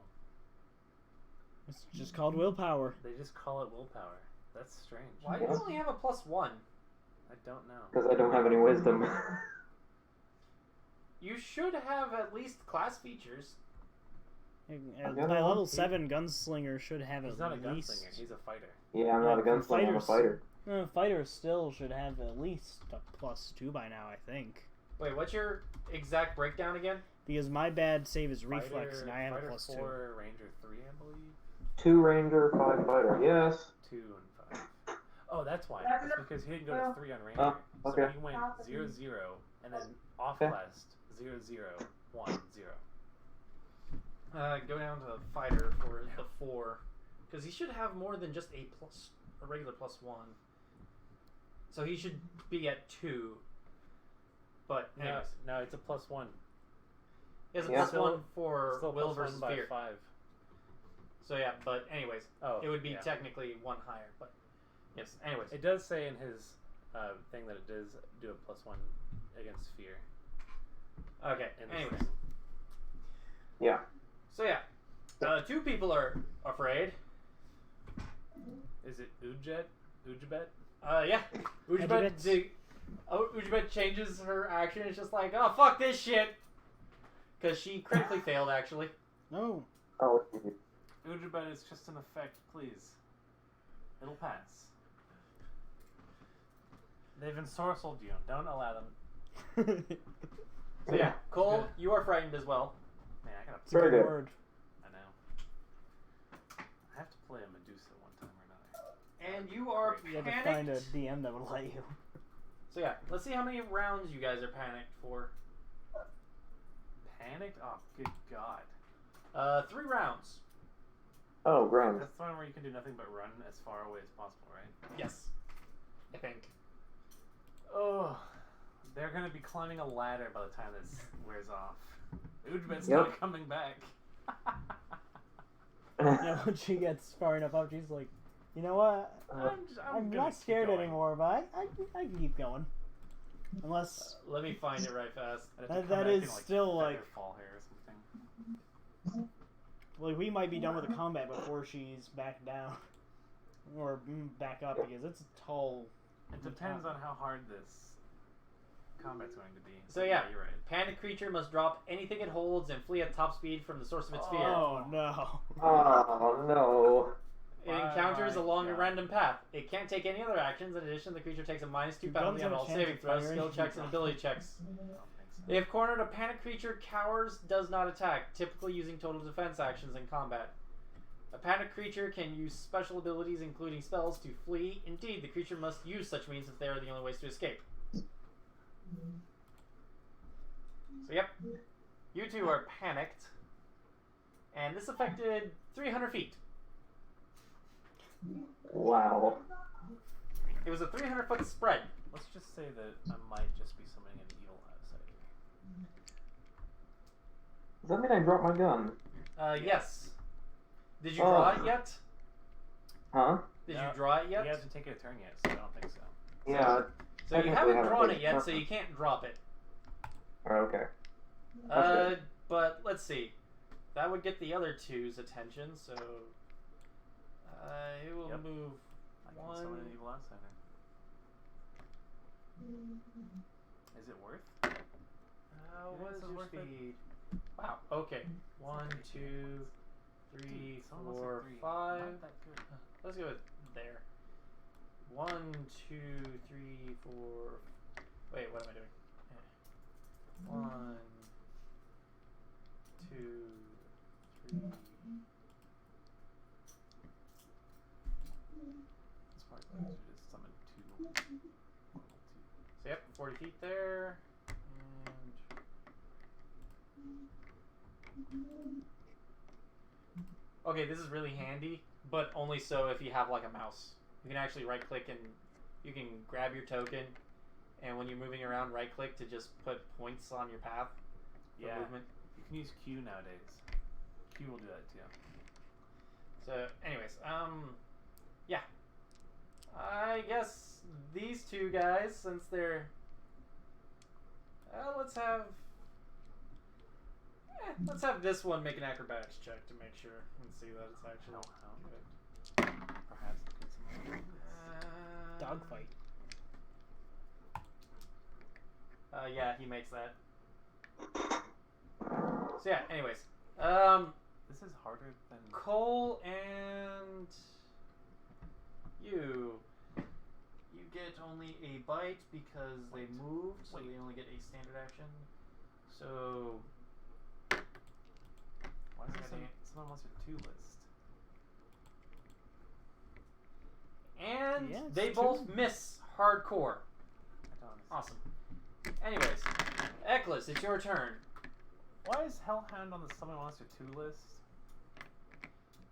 S2: It's just called willpower.
S4: They just call it willpower. That's strange.
S5: Why do you only have a +1?
S4: I don't know.
S3: Because I don't have any wisdom.
S5: You should have at least class features.
S2: By level 7, Gunslinger should have
S4: He's
S2: at
S4: not a
S2: least...
S4: gunslinger, he's a fighter.
S3: Yeah, I'm not a gunslinger, I'm a fighter.
S2: Fighter still should have at least a +2 by now, I think.
S5: Wait, what's your exact breakdown again?
S2: Because my bad save is reflex, and I have a
S4: fighter
S2: +2.
S4: 4, Ranger 3, I believe.
S3: 2 ranger, 5 fighter. Yes.
S4: 2 and 5. Oh, that's why. It's because he didn't go to 3 on Ranger.
S3: Oh, okay.
S4: So he went 0, 0, and then off classed 0, 0, 1, 0.
S5: Go down to fighter for the 4, because he should have more than just a regular +1. So he should be at 2. But anyways,
S4: No, it's a +1.
S5: he has a
S3: Yeah.
S5: +1 for
S4: Still
S5: will
S4: +1
S5: versus
S4: by
S5: fear.
S4: 5.
S5: So yeah, but anyways,
S4: Oh,
S5: it would be
S4: yeah.
S5: technically 1 higher. But yes, anyways.
S4: It does say in his thing that it does do a +1 against fear.
S5: Okay.
S4: In the
S5: Anyways,
S4: thing.
S3: Yeah.
S5: so yeah, 2 people are afraid.
S4: Is it Ujjet? Ujbet?
S5: Yeah. Ujbet changes her action. It's just like, oh fuck this shit, because she critically failed actually.
S2: No.
S3: Oh,
S4: Ujbet is just an effect, please. It'll pass. They've ensorcelled you. Don't allow them.
S5: So yeah, Cole, you are frightened as well.
S4: Man, I gotta.
S3: Very good.
S2: Word.
S4: I know. I have to play a Medusa one time or another.
S5: And you are
S2: You have to
S5: panicked.
S2: find a DM that would let you.
S5: So yeah, let's see how many rounds you guys are panicked for.
S4: Panicked? Oh, good God.
S5: 3 rounds.
S3: Oh, grand.
S4: That's the one where you can do nothing but run as far away as possible, right?
S5: Yes. I think.
S4: Oh, they're gonna be climbing a ladder by the time this wears off. Ujbet's
S3: Yep.
S4: not coming back.
S2: Yeah, when she gets far enough up, she's like, you know what? I'm
S4: gonna
S2: not
S4: keep
S2: scared
S4: going.
S2: anymore, but I can keep going. Unless
S5: Let me find it right fast.
S4: I'd have to
S2: That-
S4: come
S2: that
S4: back
S2: is
S4: and,
S2: still,
S4: feather
S2: like-
S4: fall hair or something.
S2: like we might be done with the combat before she's back down or back up because it's a tall.
S4: It depends on how hard this combat's going to be.
S5: So yeah,
S4: you're right.
S5: Panic creature must drop anything it holds and flee at top speed from the source of its fear.
S2: Oh no!
S3: Oh, no.
S5: It encounters
S4: my
S5: along a
S4: God.
S5: random path. It can't take any other actions. In addition, the creature takes a -2
S2: Do
S5: penalty
S2: guns
S5: on
S2: have a
S5: all
S2: chance
S5: saving
S2: of
S5: throws,
S2: firing?
S5: skill checks, and ability checks.
S4: I don't think so.
S5: If cornered, a panic creature cowers, does not attack, typically using total defense actions in combat. A panic creature can use special abilities, including spells, to flee. Indeed, the creature must use such means if they are the only ways to escape. So, yep. You two are panicked. And this affected 300 feet.
S3: Wow.
S5: It was a 300-foot spread.
S4: Let's just say that I might just be summoning an evil outsider.
S3: Does that mean I dropped my gun?
S5: Yes. Did you draw it yet?
S3: Huh?
S5: Did
S4: No,
S5: you draw it yet?
S4: He hasn't taken a turn yet, so I don't think so.
S3: Yeah.
S5: So you
S3: Technically,
S5: haven't
S3: I haven't
S5: drawn
S3: taken
S5: it yet,
S3: a
S5: so
S3: turn.
S5: you can't drop it.
S3: Oh, okay. That's good.
S5: But let's see. That would get the other two's attention, so He will
S4: Yep.
S5: move
S4: I can
S5: one.
S4: summon an evil outsider. Is it worth?
S5: What is
S4: it's
S5: your
S4: worth it.
S5: speed? Wow. Okay. 1, 2, 3,
S4: It's almost
S5: 4,
S4: like 3.
S5: 5.
S4: Not that good.
S5: Let's go with there. 1, 2, 3, 4. Wait, what am I doing? 1, 2, 3.
S4: It's probably better to just summon 2.
S5: So yep, 40 feet there. And okay, this is really handy, but only so if you have like a mouse. You can actually right click and you can grab your token, and when you're moving around, right click to just put points on your path for
S4: Yeah.
S5: movement.
S4: You can use Q nowadays. Q will do that too.
S5: So, anyways, yeah. I guess these two guys, since they're, let's have this one make an acrobatics check to make sure and see that it's actually good.
S4: Perhaps look at some other
S2: Dogfight.
S5: Yeah, he makes that. So yeah, anyways,
S4: This is harder than.
S5: Cole and you get only a bite because they moved, so they only get a standard action. So
S4: Why is
S5: Yeah,
S4: this someone wants a 2 list?
S5: and
S2: Yeah, it's
S5: they
S2: true.
S5: both miss hardcore.
S4: I don't understand.
S5: Awesome. Anyways, Eklis, it's your turn.
S4: Why is Hellhound on the Summon Monster 2 list?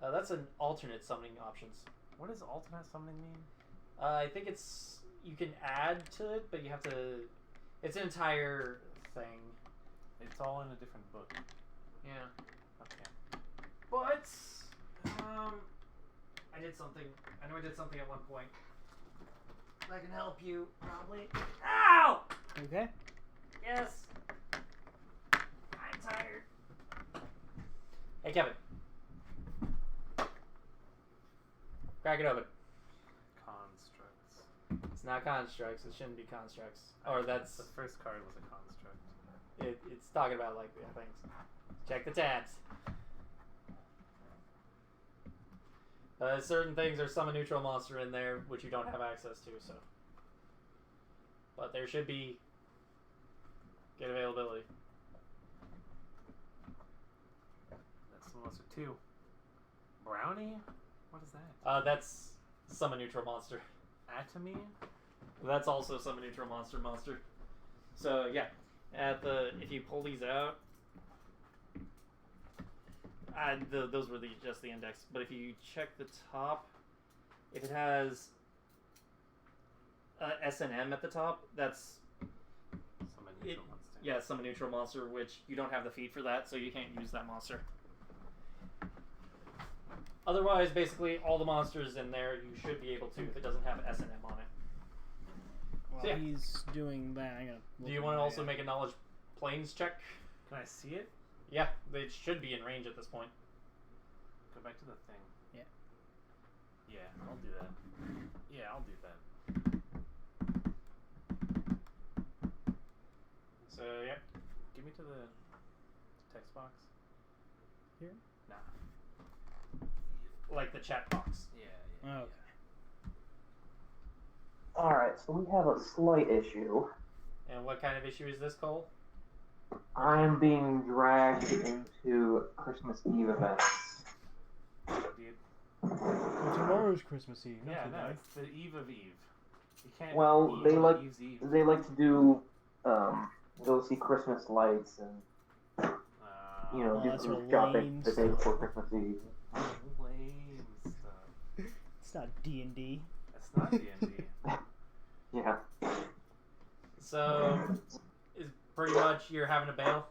S5: That's an alternate summoning options.
S4: What does alternate summoning mean?
S5: I think it's you can add to it, but you have to. It's an entire thing.
S4: It's all in a different book.
S5: Yeah.
S4: Okay.
S5: But I did something. I know I did something at one point. I can help you probably. Ow!
S2: Okay.
S5: Yes. I'm tired. Hey Kevin. Crack it open.
S4: Constructs.
S5: It's not constructs. It shouldn't be constructs. Or that's
S4: The first card was a construct.
S5: it's talking about like things. Check the tabs. Certain things are summon neutral monster in there which you don't have access to, so. But there should be good availability.
S4: That's Summon Monster 2. Brownie? What is that?
S5: That's summon neutral monster.
S4: Atomy?
S5: That's also summon neutral monster. So yeah, if you pull these out, those were just the index. But if you check the top, if it has S and M at the top, that's
S4: Summon neutral monster.
S5: yeah, summon neutral monster, which you don't have the feat for that, so you can't use that monster. Otherwise, basically, all the monsters in there you should be able to if it doesn't have S and M on it.
S2: While
S5: So, yeah.
S2: he's doing that, I'm gonna.
S5: Do you want to also make a knowledge planes check?
S4: Can I see it?
S5: Yeah, they should be in range at this point.
S4: Go back to the thing.
S2: Yeah.
S4: Yeah, I'll do that. Yeah, I'll do that.
S5: So yeah,
S4: Give me to the text box.
S2: Here?
S4: Nah.
S5: like the chat box.
S4: Yeah,
S2: Oh, okay.
S3: Alright, so we have a slight issue.
S5: And what kind of issue is this, Cole?
S3: I'm being dragged into Christmas Eve events.
S4: Dude.
S2: Tomorrow's Christmas Eve.
S4: Yeah, no, it's the Eve of Eve. You can't.
S3: Well,
S4: Eve
S3: they
S4: on
S3: like
S4: Eve's Eve.
S3: they like to do go see Christmas lights and
S2: Oh,
S3: do
S2: that's
S3: some
S2: for
S3: shopping
S2: lame
S3: the day before Christmas Eve.
S4: Lame stuff.
S2: It's not D&D.
S4: That's not D&D.
S3: Yeah.
S5: So is pretty much you're having to bail.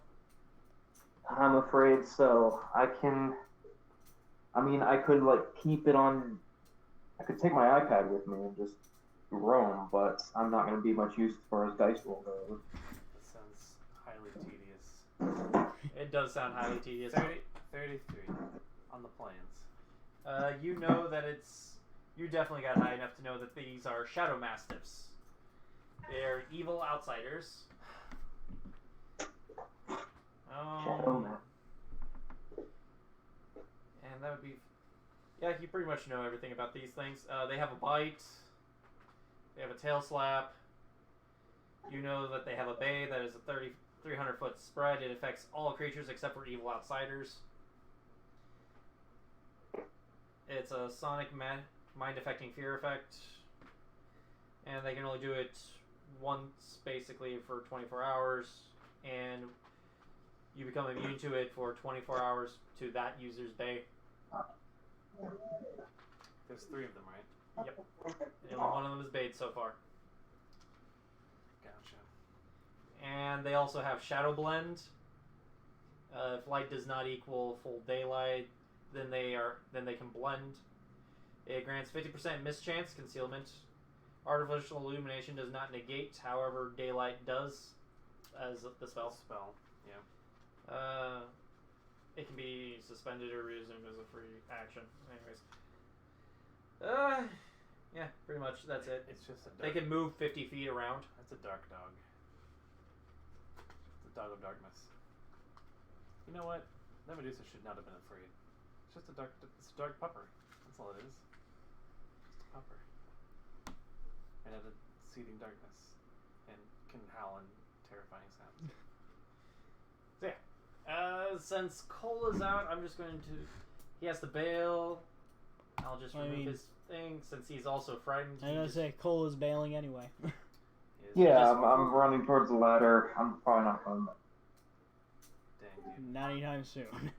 S3: I'm afraid so. I could like keep it on. I could take my iPad with me and just roam, but I'm not going to be much use as far as dice roll goes.
S4: That sounds highly tedious.
S5: It does sound highly tedious.
S4: 33 on the planes.
S5: You know that it's... You definitely got high enough to know that these are Shadow Mastiffs. They're evil outsiders.
S3: Shadow Man.
S5: And that would be... Yeah, you pretty much know everything about these things. They have a bite. They have a tail slap. You know that they have a bay that is a 300-foot spread. It affects all creatures except for evil outsiders. It's a sonic mind-affecting fear effect. And they can only do it once, basically, for 24 hours. And you become immune to it for 24 hours to that user's bay.
S4: There's 3 of them, right?
S5: Yep. And only one of them is bayed so far.
S4: Gotcha.
S5: And they also have Shadow Blend. If light does not equal full daylight, then they can blend. It grants 50% mischance concealment. Artificial illumination does not negate, however, daylight does, as the spell.
S4: Yeah.
S5: It can be suspended or resumed as a free action. Anyways. Yeah, pretty much that's it.
S4: It's just a
S5: They
S4: dark...
S5: can move 50 feet around.
S4: That's a dark dog. It's a dog of darkness. You know what? That Medusa should not have been afraid. It's just a dark pupper. That's all it is. Just a pupper. And at a seething darkness. And can howl in terrifying sounds.
S5: So yeah. Since Cole is out, I'm just going to... He has to bail. I'll just remove his thing, since he's also frightened.
S2: I'm gonna say Cole is bailing anyway.
S3: Yeah, I'm running towards the ladder. I'm probably not coming back.
S4: Dang, dude.
S2: Not anytime soon.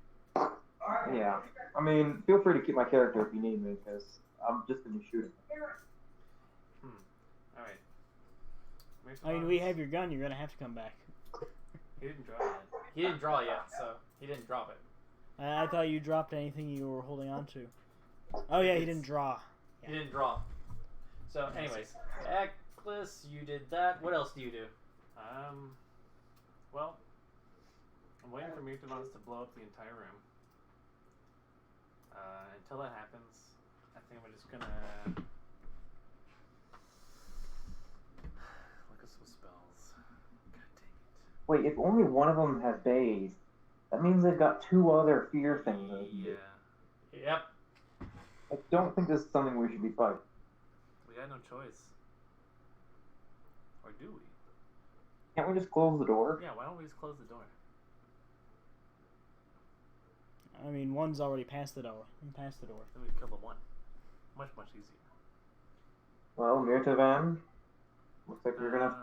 S3: Yeah. I mean, feel free to keep my character if you need me, because I'm just going to be shooting.
S4: Alright.
S2: I mean, we have your gun. You're gonna have to come back.
S4: He didn't draw yet.
S5: He didn't draw yet, so he didn't drop it.
S2: I thought you dropped anything you were holding on to. Oh yeah, he didn't draw.
S5: He didn't draw. So, anyways, Eccles, you did that. What else do you do?
S4: Well, I'm waiting for Mertivans to blow up the entire room. Until that happens, I think we're just gonna look at some spells. God dang it.
S3: Wait, if only one of them has bays, that means they've got 2 other fear things.
S4: Yeah.
S5: Yep.
S3: I don't think this is something we should be fighting.
S4: We got no choice. Or do we?
S3: Can't we just close the door?
S4: Yeah, why don't we just close the door?
S2: I mean, one's already past the door. Past the door.
S4: Then we kill the one. Much, much easier.
S3: Well, Mertivan, looks like we're gonna...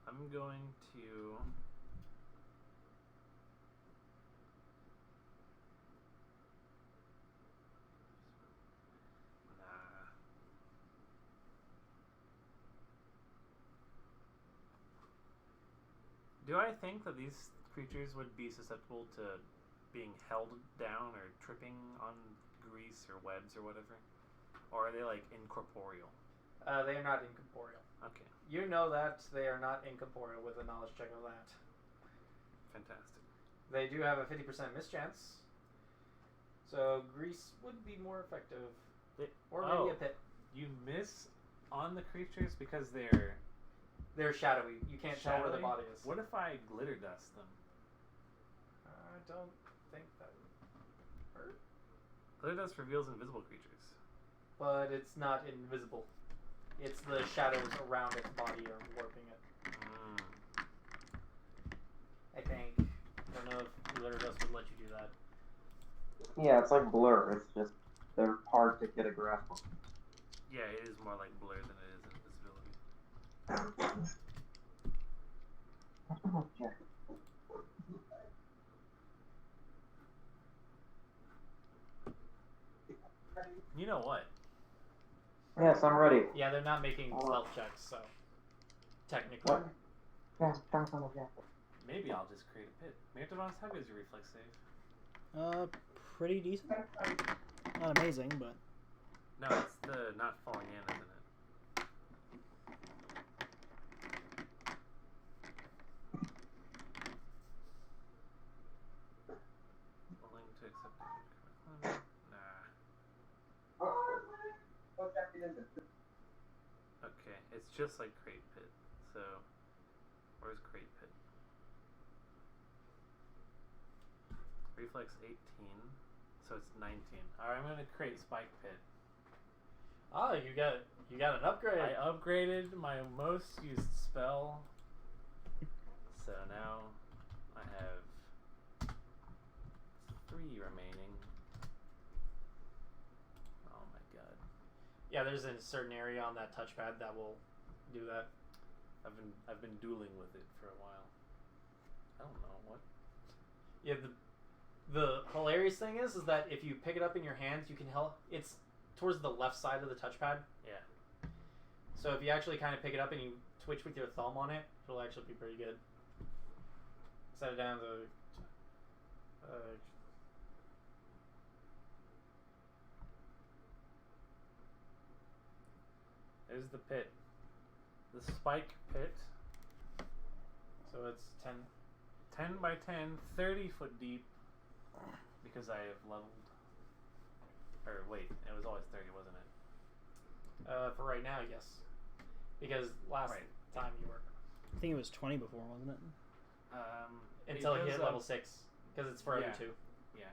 S4: I'm going to... Nah. Do I think that these creatures would be susceptible to being held down or tripping on grease or webs or whatever? Or are they like incorporeal?
S5: They are not incorporeal.
S4: Okay,
S5: You know that they are not incorporeal with a knowledge check of that.
S4: fantastic.
S5: They do have a 50% mischance. So grease would be more effective. Or maybe a pit.
S4: You miss on the creatures because they're
S5: They're shadowy. You can't tell where the
S4: shadowy?
S5: body is.
S4: What if I glitter dust them?
S5: I don't think that would hurt.
S4: Glitter dust reveals invisible creatures.
S5: But it's not invisible. It's the shadows around its body are warping it. I think. I don't know if glitter dust would let you do that.
S3: Yeah, it's like blur. It's just, they're hard to get a grasp on.
S4: Yeah, it is more like blur than it is invisibility. You know what?
S3: Yes, I'm ready.
S5: Yeah, they're not making stealth checks, so technically.
S3: What? Yes, thanks on the jacket.
S4: Maybe I'll just create a pit. Mertivans, how good is your reflex save?
S2: Pretty decent. Not amazing, but
S4: No, it's the not falling in, isn't it? Willing to Okay, it's just like Crate Pit. So, where's Crate Pit? Reflex 18, so it's 19. Alright, I'm gonna create Spike Pit.
S5: Oh, you got an upgrade.
S4: I upgraded my most used spell, so now I have 3 remaining. Oh my god.
S5: Yeah, there's a certain area on that touchpad that will do that.
S4: I've been dueling with it for a while. I don't know what.
S5: Yeah, the hilarious thing is that if you pick it up in your hands, you can help. It's towards the left side of the touchpad.
S4: Yeah.
S5: So if you actually kind of pick it up and you twitch with your thumb on it, it'll actually be pretty good. Set it down to.
S4: There's the pit. The Spike Pit.
S5: So it's 10.
S4: 10 by 10, 30 foot deep. Because I have leveled. Or wait, it was always 30, wasn't it?
S5: For right now, yes. Because last time you were.
S2: I think it was 20 before, wasn't it?
S5: Until you
S4: goes
S5: hit level 6. Because it's for every 2.
S4: Yeah.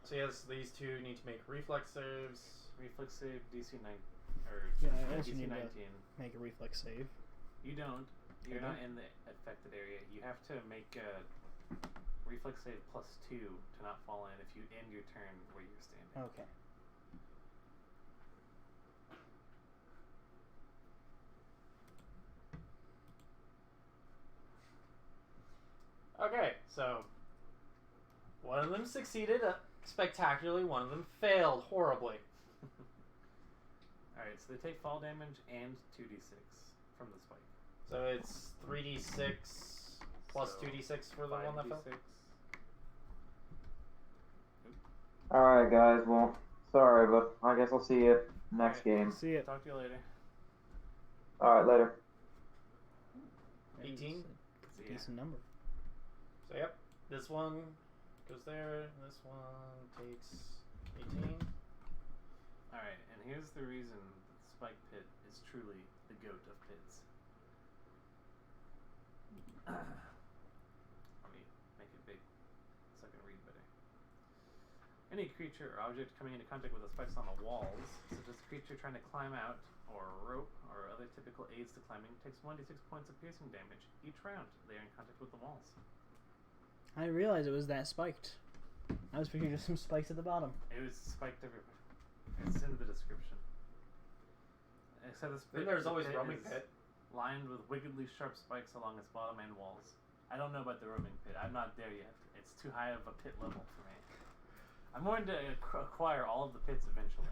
S5: So yes, these two need to make reflex saves.
S4: Reflex save DC 9 or
S2: Yeah, I also
S4: DC
S2: need
S4: 19.
S2: to make a reflex save.
S4: You don't. You're
S5: Okay.
S4: not in the affected area. You have to make a reflex save +2 to not fall in if you end your turn where you're standing.
S2: Okay.
S5: Okay, so one of them succeeded spectacularly, one of them failed horribly.
S4: Alright, so they take fall damage and 2d6 from the spike.
S5: So it's 3d6 plus
S4: So,
S5: 2d6 for the one that fell.
S4: 5d6.
S3: Alright, guys, well, sorry, but I guess I'll see you next
S4: Alright.
S3: game.
S2: See it.
S4: Talk to you later.
S3: Alright, later.
S5: 18?
S4: See ya.
S2: Decent number.
S5: So yep, this one goes there, and this one takes 18.
S4: Alright, and here's the reason that the Spike Pit is truly the goat of pits. Let me make it big so I can read better. Any creature or object coming into contact with the spikes on the walls, such as a creature trying to climb out, or a rope, or other typical aids to climbing, takes 1d6 points of piercing damage each round they are in contact with the walls.
S2: I didn't realize it was that spiked. I was figuring just some spikes at the bottom.
S4: It was spiked everywhere. It's in the description. Except this
S5: Then
S4: pit,
S5: there's
S4: the
S5: always
S4: pit
S5: roaming
S4: is
S5: pit.
S4: lined with wickedly sharp spikes along its bottom and walls. I don't know about the roaming pit. I'm not there yet. It's too high of a pit level for me. I'm going to acquire all of the pits eventually,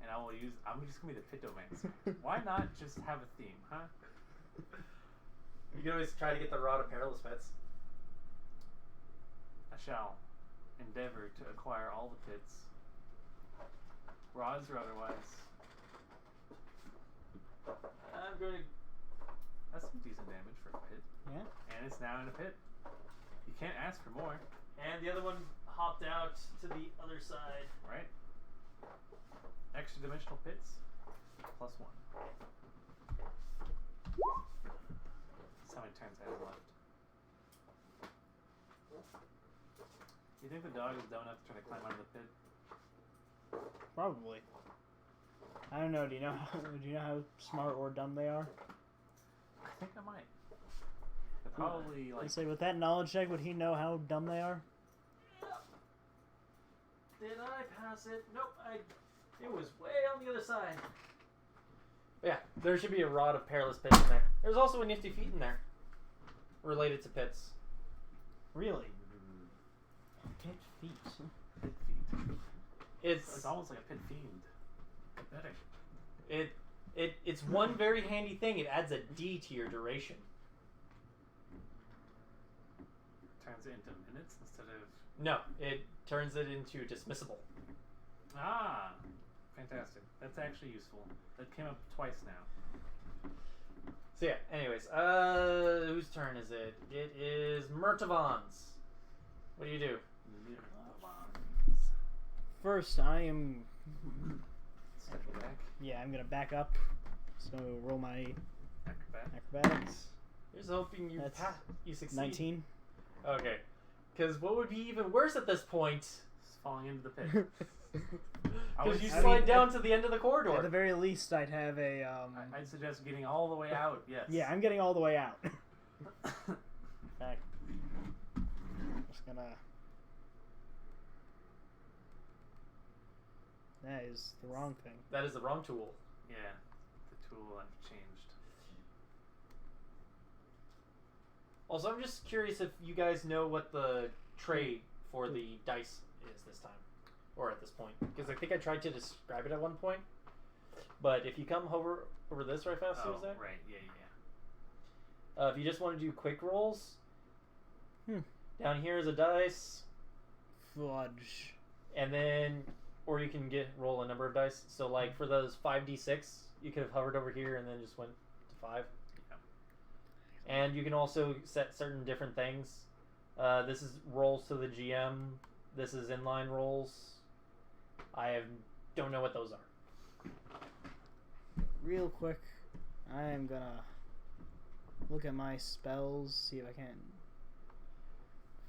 S4: and I'm just gonna be the pitomancer. Why not just have a theme, huh?
S5: You can always try to get the Rod of Perilous Pits.
S4: I shall endeavor to acquire all the pits, rods or otherwise. I'm going to. That's some decent damage for a pit.
S2: Yeah.
S4: And it's now in a pit. You can't ask for more,
S5: And the other one hopped out to the other side.
S4: right? Extra dimensional pits, +1. That's how many turns I have left. You think the dog is dumb enough to try to climb out of the pit?
S2: Probably. I don't know. Do you know how smart or dumb they are?
S4: I think I might. They're probably like.
S2: Let's say with that knowledge check, would he know how dumb they are?
S5: Did I pass it? Nope, it was way on the other side. But yeah, there should be a Rod of Perilous Pits in there. There's also a Nifty Feet in there. Related to pits.
S2: Really? Pit feet.
S4: Pit feet.
S5: It's
S4: It's almost like a pit fiend. Better.
S5: it's one very handy thing. It adds a D to your duration.
S4: Turns it into minutes instead of.
S5: No, it turns it into dismissible.
S4: Ah! Fantastic. That's actually useful. That came up twice now.
S5: So yeah, anyways, whose turn is it? It is Mertivans. What do you do?
S2: First, I am
S4: Stepping back.
S2: Yeah, I'm gonna back up. So roll my
S4: Acrobat.
S2: acrobatics.
S5: Here's hoping you
S2: That's
S5: you succeed.
S2: 19.
S5: Okay. Because what would be even worse at this point?
S4: Just falling into the pit.
S5: Because you
S2: I
S5: slide
S2: mean,
S5: down to the end of the
S2: At
S5: corridor.
S2: the very least, I'd have a.
S4: I'd suggest getting all the way out. Yes.
S2: Yeah, I'm getting all the way out. In fact, I'm just gonna. That is the wrong thing.
S5: That is the wrong tool.
S4: Yeah. The tool I've changed.
S5: Also, I'm just curious if you guys know what the trade for the dice is this time. Or at this point. Because I think I tried to describe it at one point. But if you come over this right fast,
S4: Oh,
S5: Tuesday,
S4: right. Yeah, yeah.
S5: if you just want to do quick rolls,
S2: Hmm.
S5: down here is a dice,
S2: Fudge.
S5: and then, or you can roll a number of dice. So like for those 5d6, you could have hovered over here and then just went to 5.
S4: Yeah.
S5: And you can also set certain different things. This is rolls to the GM. This is inline rolls. Don't know what those are.
S2: Real quick, I am gonna look at my spells, see if I can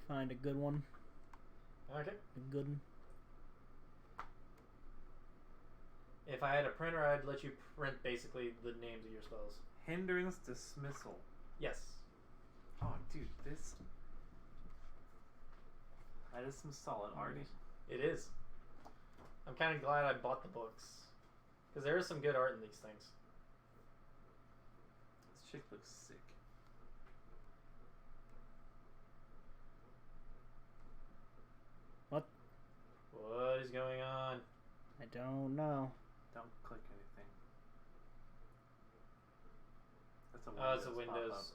S2: find a good one.
S5: Okay.
S2: A good one.
S5: If I had a printer, I'd let you print basically the names of your spells.
S4: Hindrance dismissal.
S5: Yes.
S4: Oh, dude, this. That is some solid art.
S5: It is. I'm kind of glad I bought the books. Because there is some good art in these things.
S4: This chick looks sick.
S2: What?
S5: What is going on?
S2: I don't know.
S4: Don't click anything. That's a
S5: Oh, it's a
S4: Windows
S5: Windows.
S4: pop-up.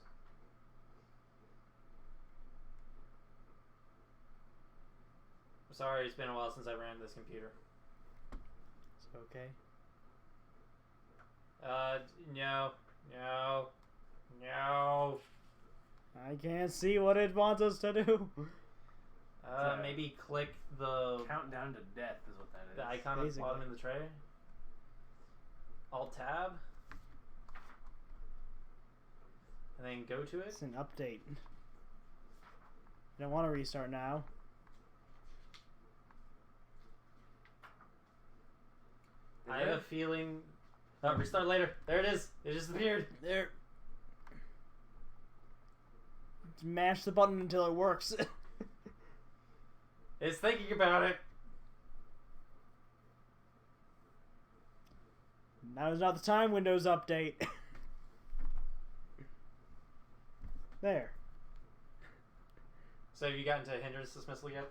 S5: I'm sorry, it's been a while since I ran this computer.
S2: Is it okay?
S5: No. No. No.
S2: I can't see what it wants us to do.
S5: Maybe click the
S4: Countdown to death is what that is.
S5: the icon at the
S2: Basically.
S5: bottom in the tray. Alt tab. And then go to it.
S2: It's an update. I don't want to restart now.
S5: I have a feeling. Restart later. There it is. It just appeared.
S2: There. Mash the button until it works.
S5: It's thinking about it.
S2: Now is not the time, Windows Update. There.
S5: So have you gotten to hindrance dismissal yet?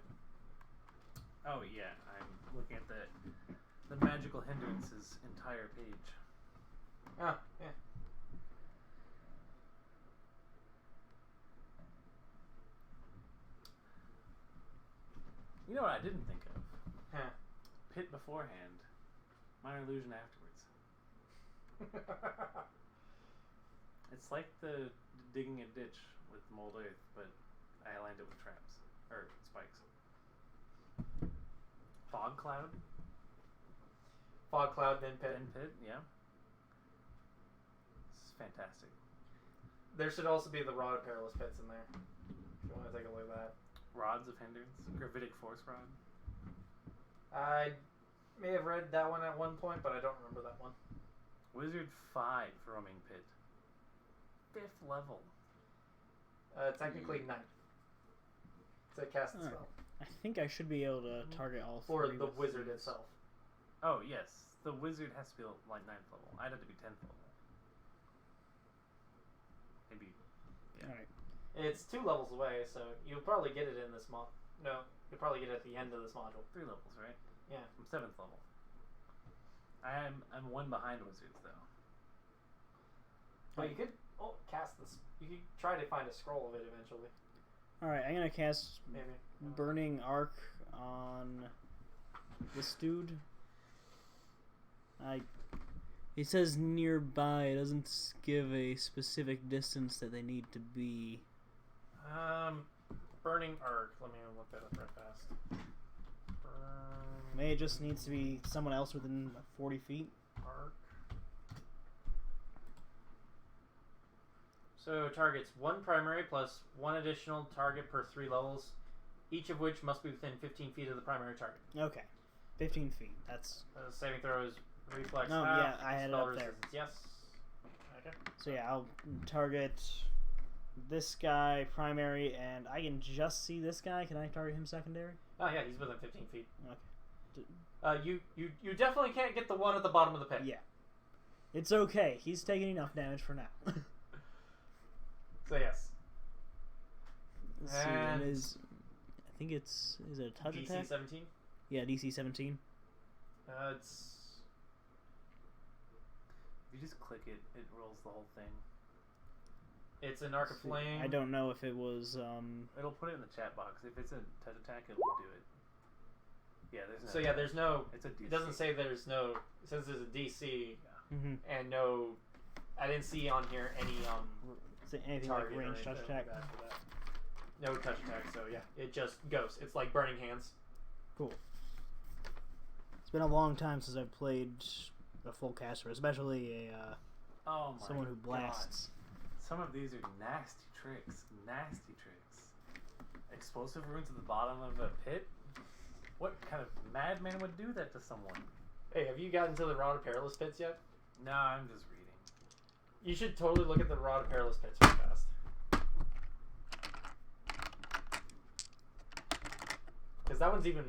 S4: Oh yeah, I'm looking at the magical hindrances entire page.
S5: Oh, yeah.
S4: You know what I didn't think of?
S5: Huh.
S4: Pit beforehand, minor illusion afterwards. It's like the digging a ditch with mold earth, but I lined it with traps or spikes. Fog cloud,
S5: Fog cloud, then pit.
S4: then pit, yeah. This is fantastic.
S5: There should also be the rod of perilous pits in there. If you want to take a look at that.
S4: Rods of hindrance, gravitic force rod.
S5: I may have read that one at one point, but I don't remember that one.
S4: Wizard 5 roaming pit. 5th level.
S5: Technically 9th. To cast the
S2: Alright.
S5: spell.
S2: I think I should be able to target all
S5: For
S2: three
S5: the
S2: with
S5: wizard
S2: these.
S5: itself.
S4: Oh yes, the wizard has to be like 9th level. I'd have to be 10th level. Maybe. Yeah.
S2: Alright.
S5: It's 2 levels away, so you'll probably get it in this mod. No, you'll probably get it at the end of this module.
S4: 3 levels, right?
S5: Yeah.
S4: I'm 7th level. I'm 1 behind wizards though.
S5: But you could cast this. You could try to find a scroll of it eventually.
S2: Alright, I'm gonna cast
S5: Maybe.
S2: Burning Arc on this dude. It says nearby. It doesn't give a specific distance that they need to be.
S5: Burning arc. Let me look that up real fast. Burning
S2: Maybe it just needs to be someone else within 40 feet.
S5: Arc. So targets one primary plus one additional target per 3 levels, each of which must be within 15 feet of the primary target.
S2: Okay. 15 feet. That's...
S5: Saving throws, reflex.
S2: No,
S5: half,
S2: yeah, I had it
S5: spell
S2: up there.
S5: resistance, yes. Okay.
S2: So yeah, I'll target this guy primary, and I can just see this guy. Can I target him secondary?
S5: Oh yeah, he's within 15 feet.
S2: Okay.
S5: You definitely can't get the one at the bottom of the pit.
S2: Yeah. It's okay. He's taking enough damage for now.
S5: So yes.
S2: Let's see,
S5: And
S2: it is... I think it's... Is it a touch
S5: DC
S2: attack?
S5: 17.
S2: Yeah, DC 17.
S5: It's
S4: If you just click it, it rolls the whole thing.
S5: It's an arc of
S2: See,
S5: flame.
S2: I don't know if it was...
S4: It'll put it in the chat box. If it's a touch attack, it will do it. Yeah, there's no.
S5: So yeah, there's no.
S4: It's a DC.
S5: It doesn't say there's no. Since there's a DC
S2: mhm.
S5: and no. I didn't see on here any
S2: Is it anything like
S5: target or
S2: range touch
S5: anything
S2: attack?
S5: like that for that. No touch attack. So yeah, it just goes. It's like burning hands.
S2: Cool. It's been a long time since I've played a full caster, especially a
S4: Oh my
S2: someone who blasts.
S4: God. Some of these are nasty tricks. Nasty tricks. Explosive runes at the bottom of a pit? What kind of madman would do that to someone?
S5: Hey, have you gotten to the Rod of Perilous Pits yet?
S4: No, I'm just reading.
S5: You should totally look at the Rod of Perilous Pits real fast. Because that one's even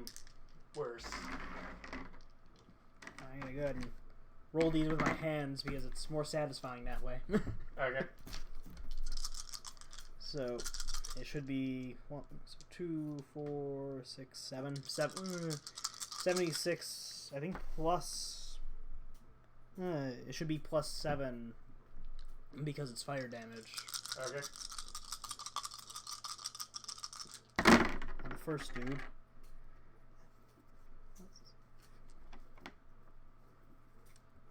S5: worse.
S2: I'm gonna go ahead and roll these with my hands because it's more satisfying that way.
S5: Okay.
S2: So it should be 2, 4, 6, 7, 76. I think plus. It should be plus 7 because it's fire damage
S5: Okay.
S2: on the first dude.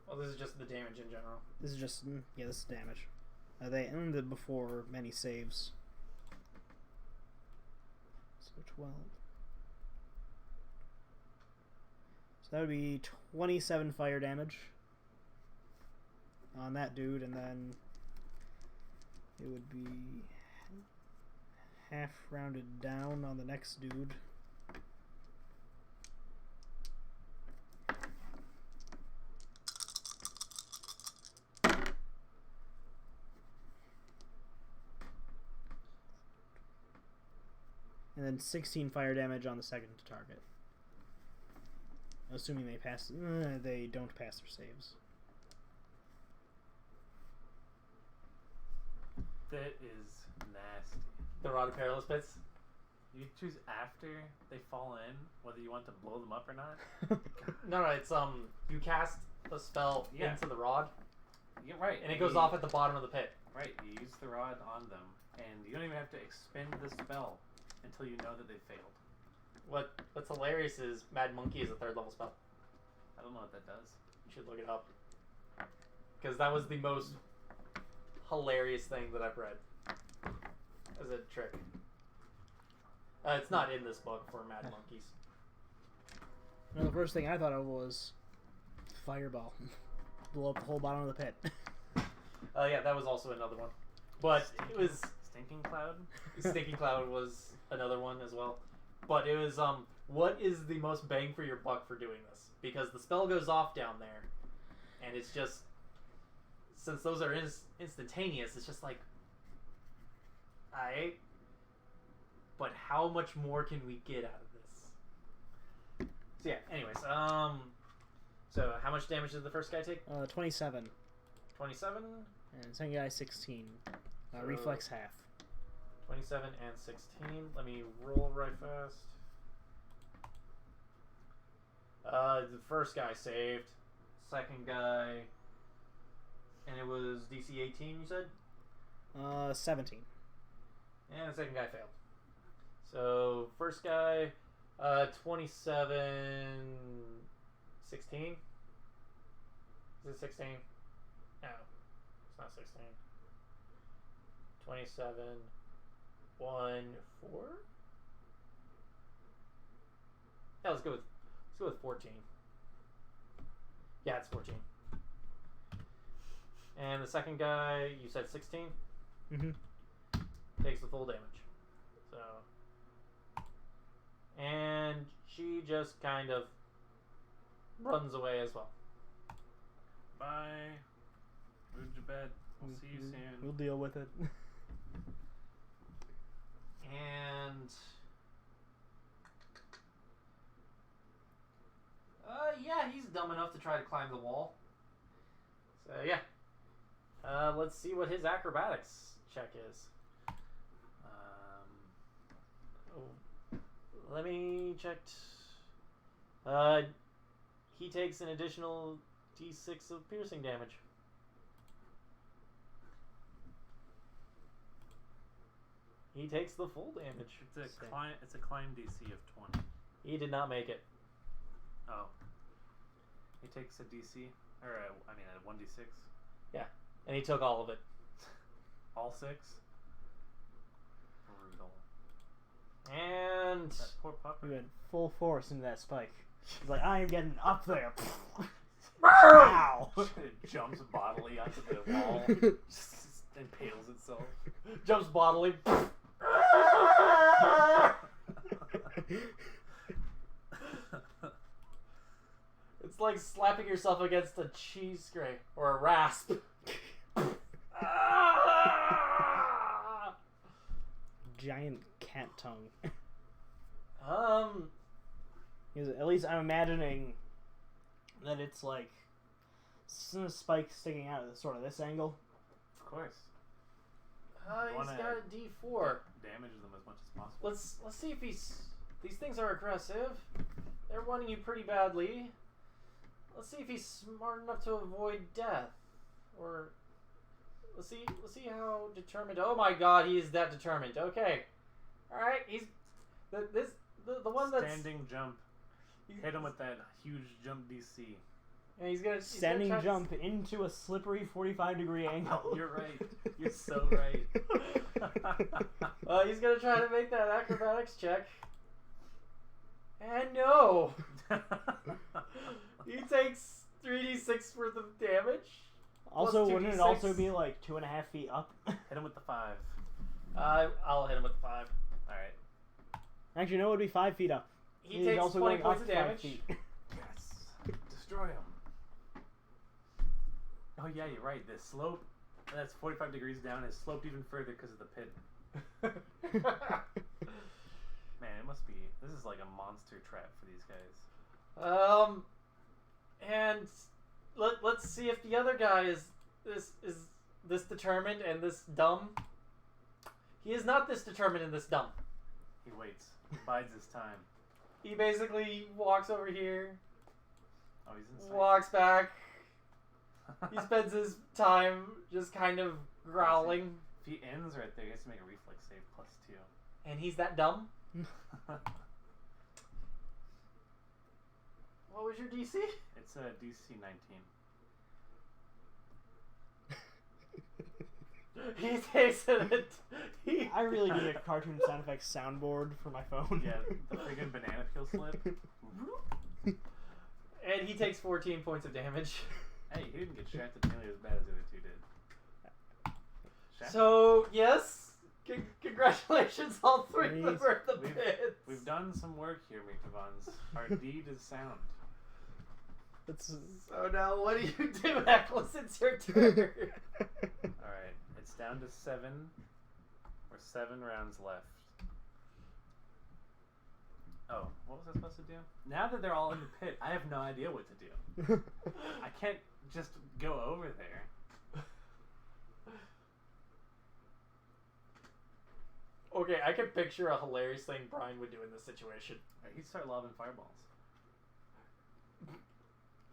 S5: Well, this is just the damage in general.
S2: This is just yeah, this is damage. They ended before many saves. So 12. So that would be 27 fire damage on that dude, and then it would be half rounded down on the next dude. And then 16 fire damage on the second target. Assuming they pass, they don't pass their saves.
S4: That is nasty.
S5: The Rod of Perilous Pits.
S4: You choose after they fall in whether you want to blow them up or not.
S5: No, it's you cast a spell
S4: Yeah.
S5: into the rod,
S4: Yeah, right.
S5: and it goes off at the bottom of the pit.
S4: Right. You use the rod on them, and you don't even have to expend the spell until you know that they failed.
S5: What's hilarious is Mad Monkey is a 3rd level spell.
S4: I don't know what that does.
S5: You should look it up. Because that was the most hilarious thing that I've read as a trick. It's not in this book for Mad Monkeys.
S2: No, the first thing I thought of was fireball. Blow up the whole bottom of the pit.
S5: Yeah, that was also another one. But it was
S4: Stinking Cloud?
S5: Stinking Cloud was another one as well. But it was what is the most bang for your buck for doing this? Because the spell goes off down there, and it's just since those are instantaneous, it's just like, but how much more can we get out of this? So yeah. Anyways, so how much damage did the first guy take?
S2: 27.
S5: 27.
S2: And second guy 16.
S5: So-
S2: Reflex half.
S5: 27 and 16. Let me roll right fast. The first guy saved. Second guy, and it was DC 18. You said,
S2: 17.
S5: and the second guy failed. So first guy, 27, 16. Is it 16? No, it's not 16. 27. 1, 4. Yeah, let's go with Let's go with 14. Yeah, it's 14. And the second guy, you said 16?
S2: Mm-hmm.
S5: Takes the full damage. So. And she just kind of runs away as well.
S4: Bye. Move to bed. We'll see you soon.
S2: We'll deal with it.
S5: And yeah, he's dumb enough to try to climb the wall. So yeah, let's see what his acrobatics check is. Let me check. He takes an additional d6 of piercing damage. He takes the full damage.
S4: It's a climb DC of 20.
S5: He did not make it.
S4: Oh. He takes a DC, or a 1d6.
S5: Yeah, and he took all of it.
S4: All 6. Brutal.
S5: And
S4: That poor puppy.
S2: We went full force into that spike. He's like, I am getting up there.
S5: Ow!
S4: It jumps bodily onto the wall, just impales itself.
S5: Jumps bodily. It's like slapping yourself against a cheese grate or a rasp.
S2: Giant cat tongue. At least I'm imagining that it's like spike sticking out at sort of this angle.
S4: Of course.
S5: He's got a D4.
S4: Damage them as much as possible.
S5: Let's see if these things are aggressive. They're wanting you pretty badly. Let's see if he's smart enough to avoid death. Or let's see how determined. Oh my god, he is that determined. Okay. Alright, he's the one that's
S4: standing jump. Hit him with that huge jump DC.
S5: And he's gonna
S2: Standing jump into a slippery 45-degree angle.
S4: You're right. You're so right.
S5: He's gonna try to make that acrobatics check. And no! He takes 3d6 worth of damage.
S2: Also,
S5: Plus
S2: wouldn't it
S5: 2d6.
S2: also be like 2.5 feet up?
S4: Hit him with the 5.
S5: I'll hit him with the 5.
S4: Alright.
S2: Actually, no, it would be 5 feet up.
S5: He
S2: He's
S5: takes
S2: also
S5: 20
S2: going
S5: points
S2: up
S5: of
S2: 5
S5: damage.
S2: feet.
S4: Yes. Destroy him. Oh yeah, you're right. The slope, that's 45 degrees down, is sloped even further because of the pit. Man, it must be. This is like a monster trap for these guys.
S5: And let's see if the other guy is this determined and this dumb. He is not this determined and this dumb.
S4: He waits. He bides his time.
S5: He basically walks over here,
S4: Oh, he's inside.
S5: walks back. He spends his time just kind of growling.
S4: If he ends right there, he has to make a reflex save plus 2.
S5: And he's that dumb? What was your DC?
S4: It's a DC 19.
S5: He takes it.
S2: I really need a cartoon sound effects soundboard for my phone.
S4: Yeah, the friggin' banana peel slip.
S5: And he takes 14 points of damage.
S4: Hey, he didn't get shafted nearly as bad as the other 2 did. Shafted?
S5: So, yes, congratulations, all three of them are at the
S4: We've-
S5: pits.
S4: We've done some work here, Mertivans. Our deed is sound.
S5: So now, what do you do, Eccles? It's your turn.
S4: Alright, it's down to 7. Or 7 rounds left. Oh, what was I supposed to do? Now that they're all in the pit, I have no idea what to do. I can't just go over there.
S5: Okay, I can picture a hilarious thing Brian would do in this situation.
S4: He'd start lobbing fireballs.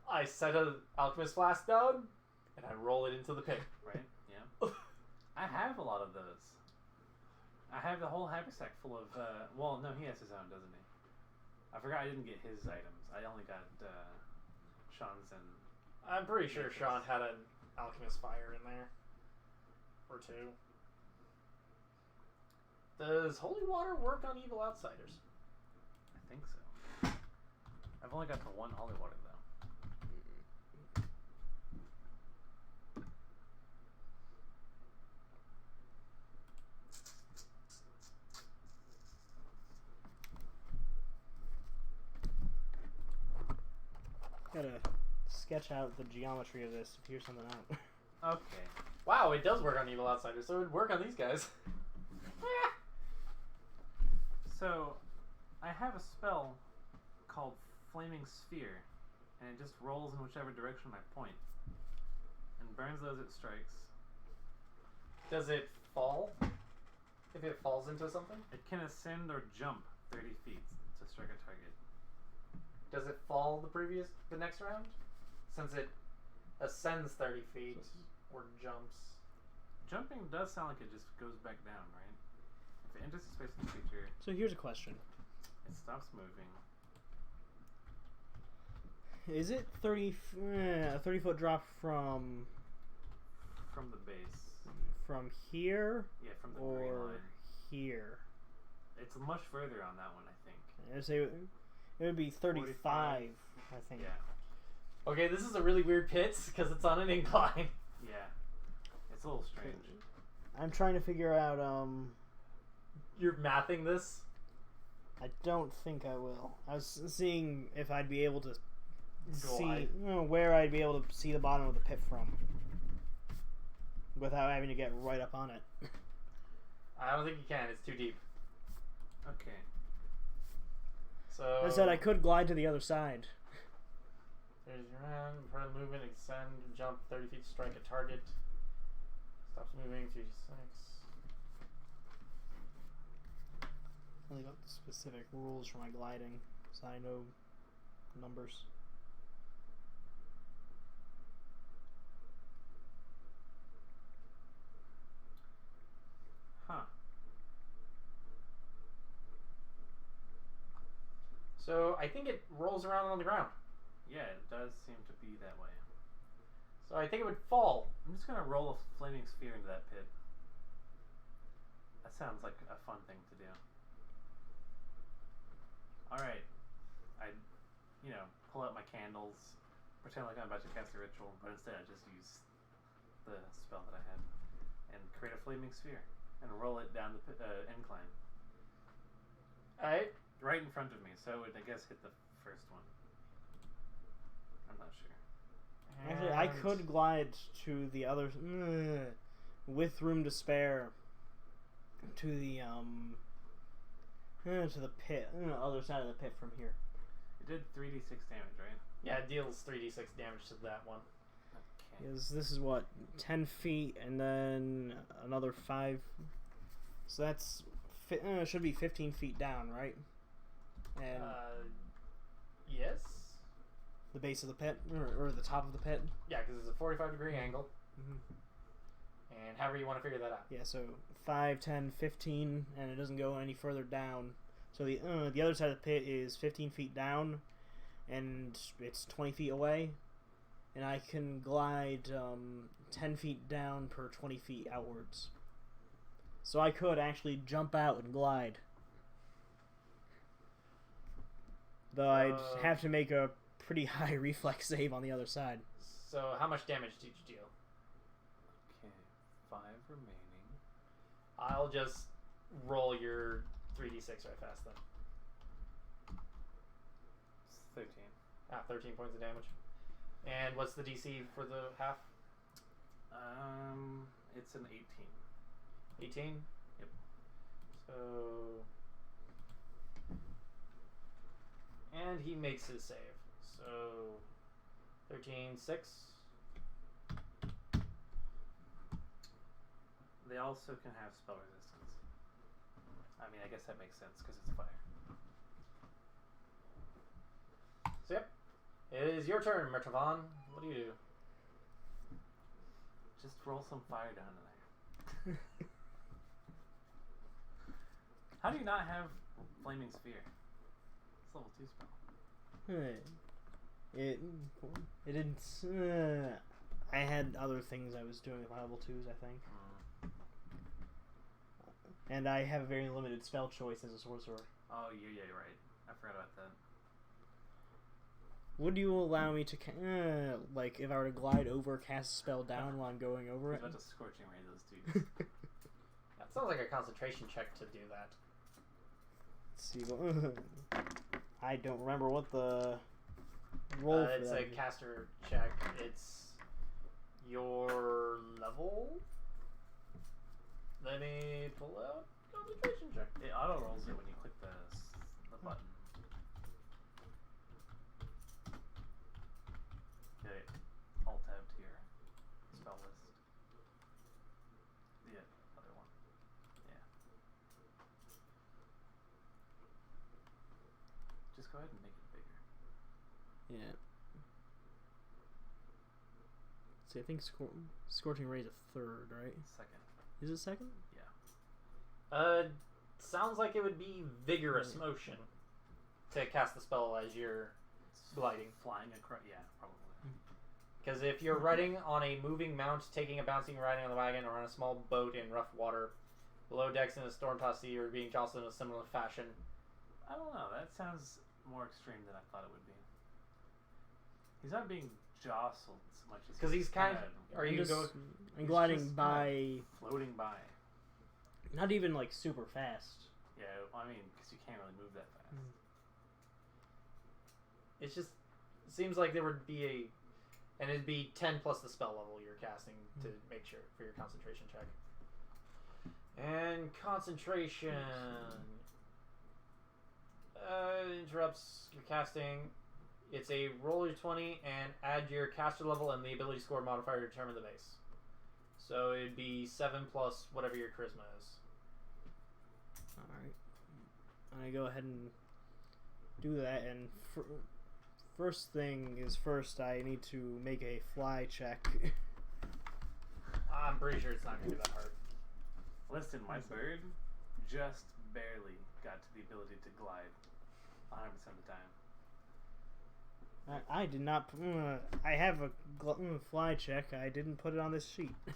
S5: I set an alchemist flask down, and I roll it into the pit.
S4: Right? Yeah. I have a lot of those. I have the whole haversack full of, well, no, he has his own, doesn't he? I forgot I didn't get his items. I only got, Sean's and...
S5: I'm pretty sure
S4: Nicholas.
S5: Sean had an alchemist fire in there. Or 2. Does holy water work on evil outsiders?
S4: I think so. I've only got the one holy water though.
S2: Gotta sketch out the geometry of this to figure something out.
S4: Okay.
S5: Wow, it does work on Evil Outsiders, so it would work on these guys.
S4: So, I have a spell called Flaming Sphere, and it just rolls in whichever direction I point, and burns those it strikes.
S5: Does it fall? If it falls into something?
S4: It can ascend or jump 30 feet to strike a target.
S5: Does it fall the next round? Since it ascends 30 feet or jumps.
S4: Jumping does sound like it just goes back down, right? If it enters the space of the creature,
S2: So here's a question.
S4: it stops moving.
S2: Is it a 30-foot drop from
S4: From the base.
S2: here
S4: Yeah, from the green
S2: or
S4: line.
S2: here?
S4: It's much further on that one, I think.
S2: I'd say it would be 35,
S4: 45.
S2: I think.
S4: Yeah.
S5: Okay, this is a really weird pit because it's on an incline.
S4: Yeah. It's a little strange.
S2: I'm trying to figure out,
S5: You're mathing this?
S2: I don't think I will. I was seeing if I'd be able to
S5: Glide.
S2: where I'd be able to see the bottom of the pit from without having to get right up on it.
S5: I don't think you can. It's too deep.
S4: Okay.
S5: So
S2: I said I could glide to the other side.
S5: There's your round. Part of the movement, extend, jump 30 feet, strike a target. Stops moving, 3d6.
S2: I only got the specific rules for my gliding, so I know numbers.
S4: Huh.
S5: So I think it rolls around on the ground.
S4: Yeah, it does seem to be that way.
S5: So I think it would fall.
S4: I'm just gonna roll a flaming sphere into that pit. That sounds like a fun thing to do. Alright. I, pull out my candles, pretend like I'm about to cast a ritual, but instead I just use the spell that I had and create a flaming sphere and roll it down the incline.
S5: Alright.
S4: Right in front of me, so it would, I guess, hit the first one. I'm not sure.
S2: Actually, I could glide to the other with room to spare to the pit, other side of the pit from here.
S4: It did 3d6 damage, right?
S5: Yeah, it deals 3d6 damage to that one.
S4: Okay.
S2: Because this is what 10 feet, and then another 5. So that's should be 15 feet down, right? And
S5: Yes.
S2: the base of the pit, or the top of the pit.
S5: Yeah, because it's a 45-degree angle.
S2: Mm-hmm.
S5: And however you want to figure that out.
S2: Yeah, so 5, 10, 15, and it doesn't go any further down. So the other side of the pit is 15 feet down, and it's 20 feet away. And I can glide 10 feet down per 20 feet outwards. So I could actually jump out and glide. Though I'd have to make a pretty high reflex save on the other side.
S5: So how much damage did you deal?
S4: Okay, 5 remaining.
S5: I'll just roll your 3d6 right fast then.
S4: It's 13.
S5: 13 points of damage. And what's the DC for the half?
S4: It's an 18.
S5: 18?
S4: Yep.
S5: So... And he makes his save. So... 13, 6.
S4: They also can have spell resistance. I mean, I guess that makes sense because it's fire.
S5: So yep. It is your turn, Mertivan. What do you do?
S4: Just roll some fire down in there. How do you not have Flaming Sphere? It's level 2 spell.
S2: It didn't. I had other things I was doing with my level 2s, I think. And I have a very limited spell choice as a sorcerer.
S4: Oh, you're right. I forgot about that.
S2: Would you allow me to, like, if I were to glide over, cast a spell down while I'm going over
S4: He's
S2: it?
S4: about to scorching ray those dudes.
S5: That sounds like a concentration check to do that.
S2: Let's see. I don't remember what the roll for
S5: It's
S2: that
S5: a
S2: is.
S5: caster check. It's your level. Let me pull out concentration check.
S4: It auto rolls it when you click the button. Okay, alt tab to your spell list. The other one. Yeah. Just go ahead and make it bigger.
S2: Yeah. See, I think Scorching Ray is a third, right?
S4: Second.
S2: Is it second?
S5: Sounds like it would be vigorous motion to cast the spell as you're gliding.
S4: Flying across. Yeah, probably.
S5: Because if you're riding on a moving mount, taking a bouncing riding on the wagon, or on a small boat in rough water, below decks in a storm-tossed sea, or being jostled in a similar fashion.
S4: I don't know. That sounds more extreme than I thought it would be. He's not being jostled so much as
S5: Because he's kind of... Are you
S2: just,
S5: going...
S2: I'm gliding by...
S4: floating by.
S2: Not even, like, super fast.
S4: Yeah, I mean, because you can't really move that fast.
S5: It's just... It seems like there would be a... And it'd be 10 plus the spell level you're casting to make sure for your concentration check. And concentration... interrupts your casting. It's a roll your 20 and add your caster level and the ability score modifier to determine the base. So it'd be 7 plus whatever your charisma is.
S2: Alright. I go ahead and do that, and first thing is first, I need to make a fly check.
S5: I'm pretty sure it's not going to be that hard.
S4: Listen, my bird just barely got to the ability to glide 100% of the time.
S2: I did not... I have a fly check. I didn't put it on this sheet.
S5: There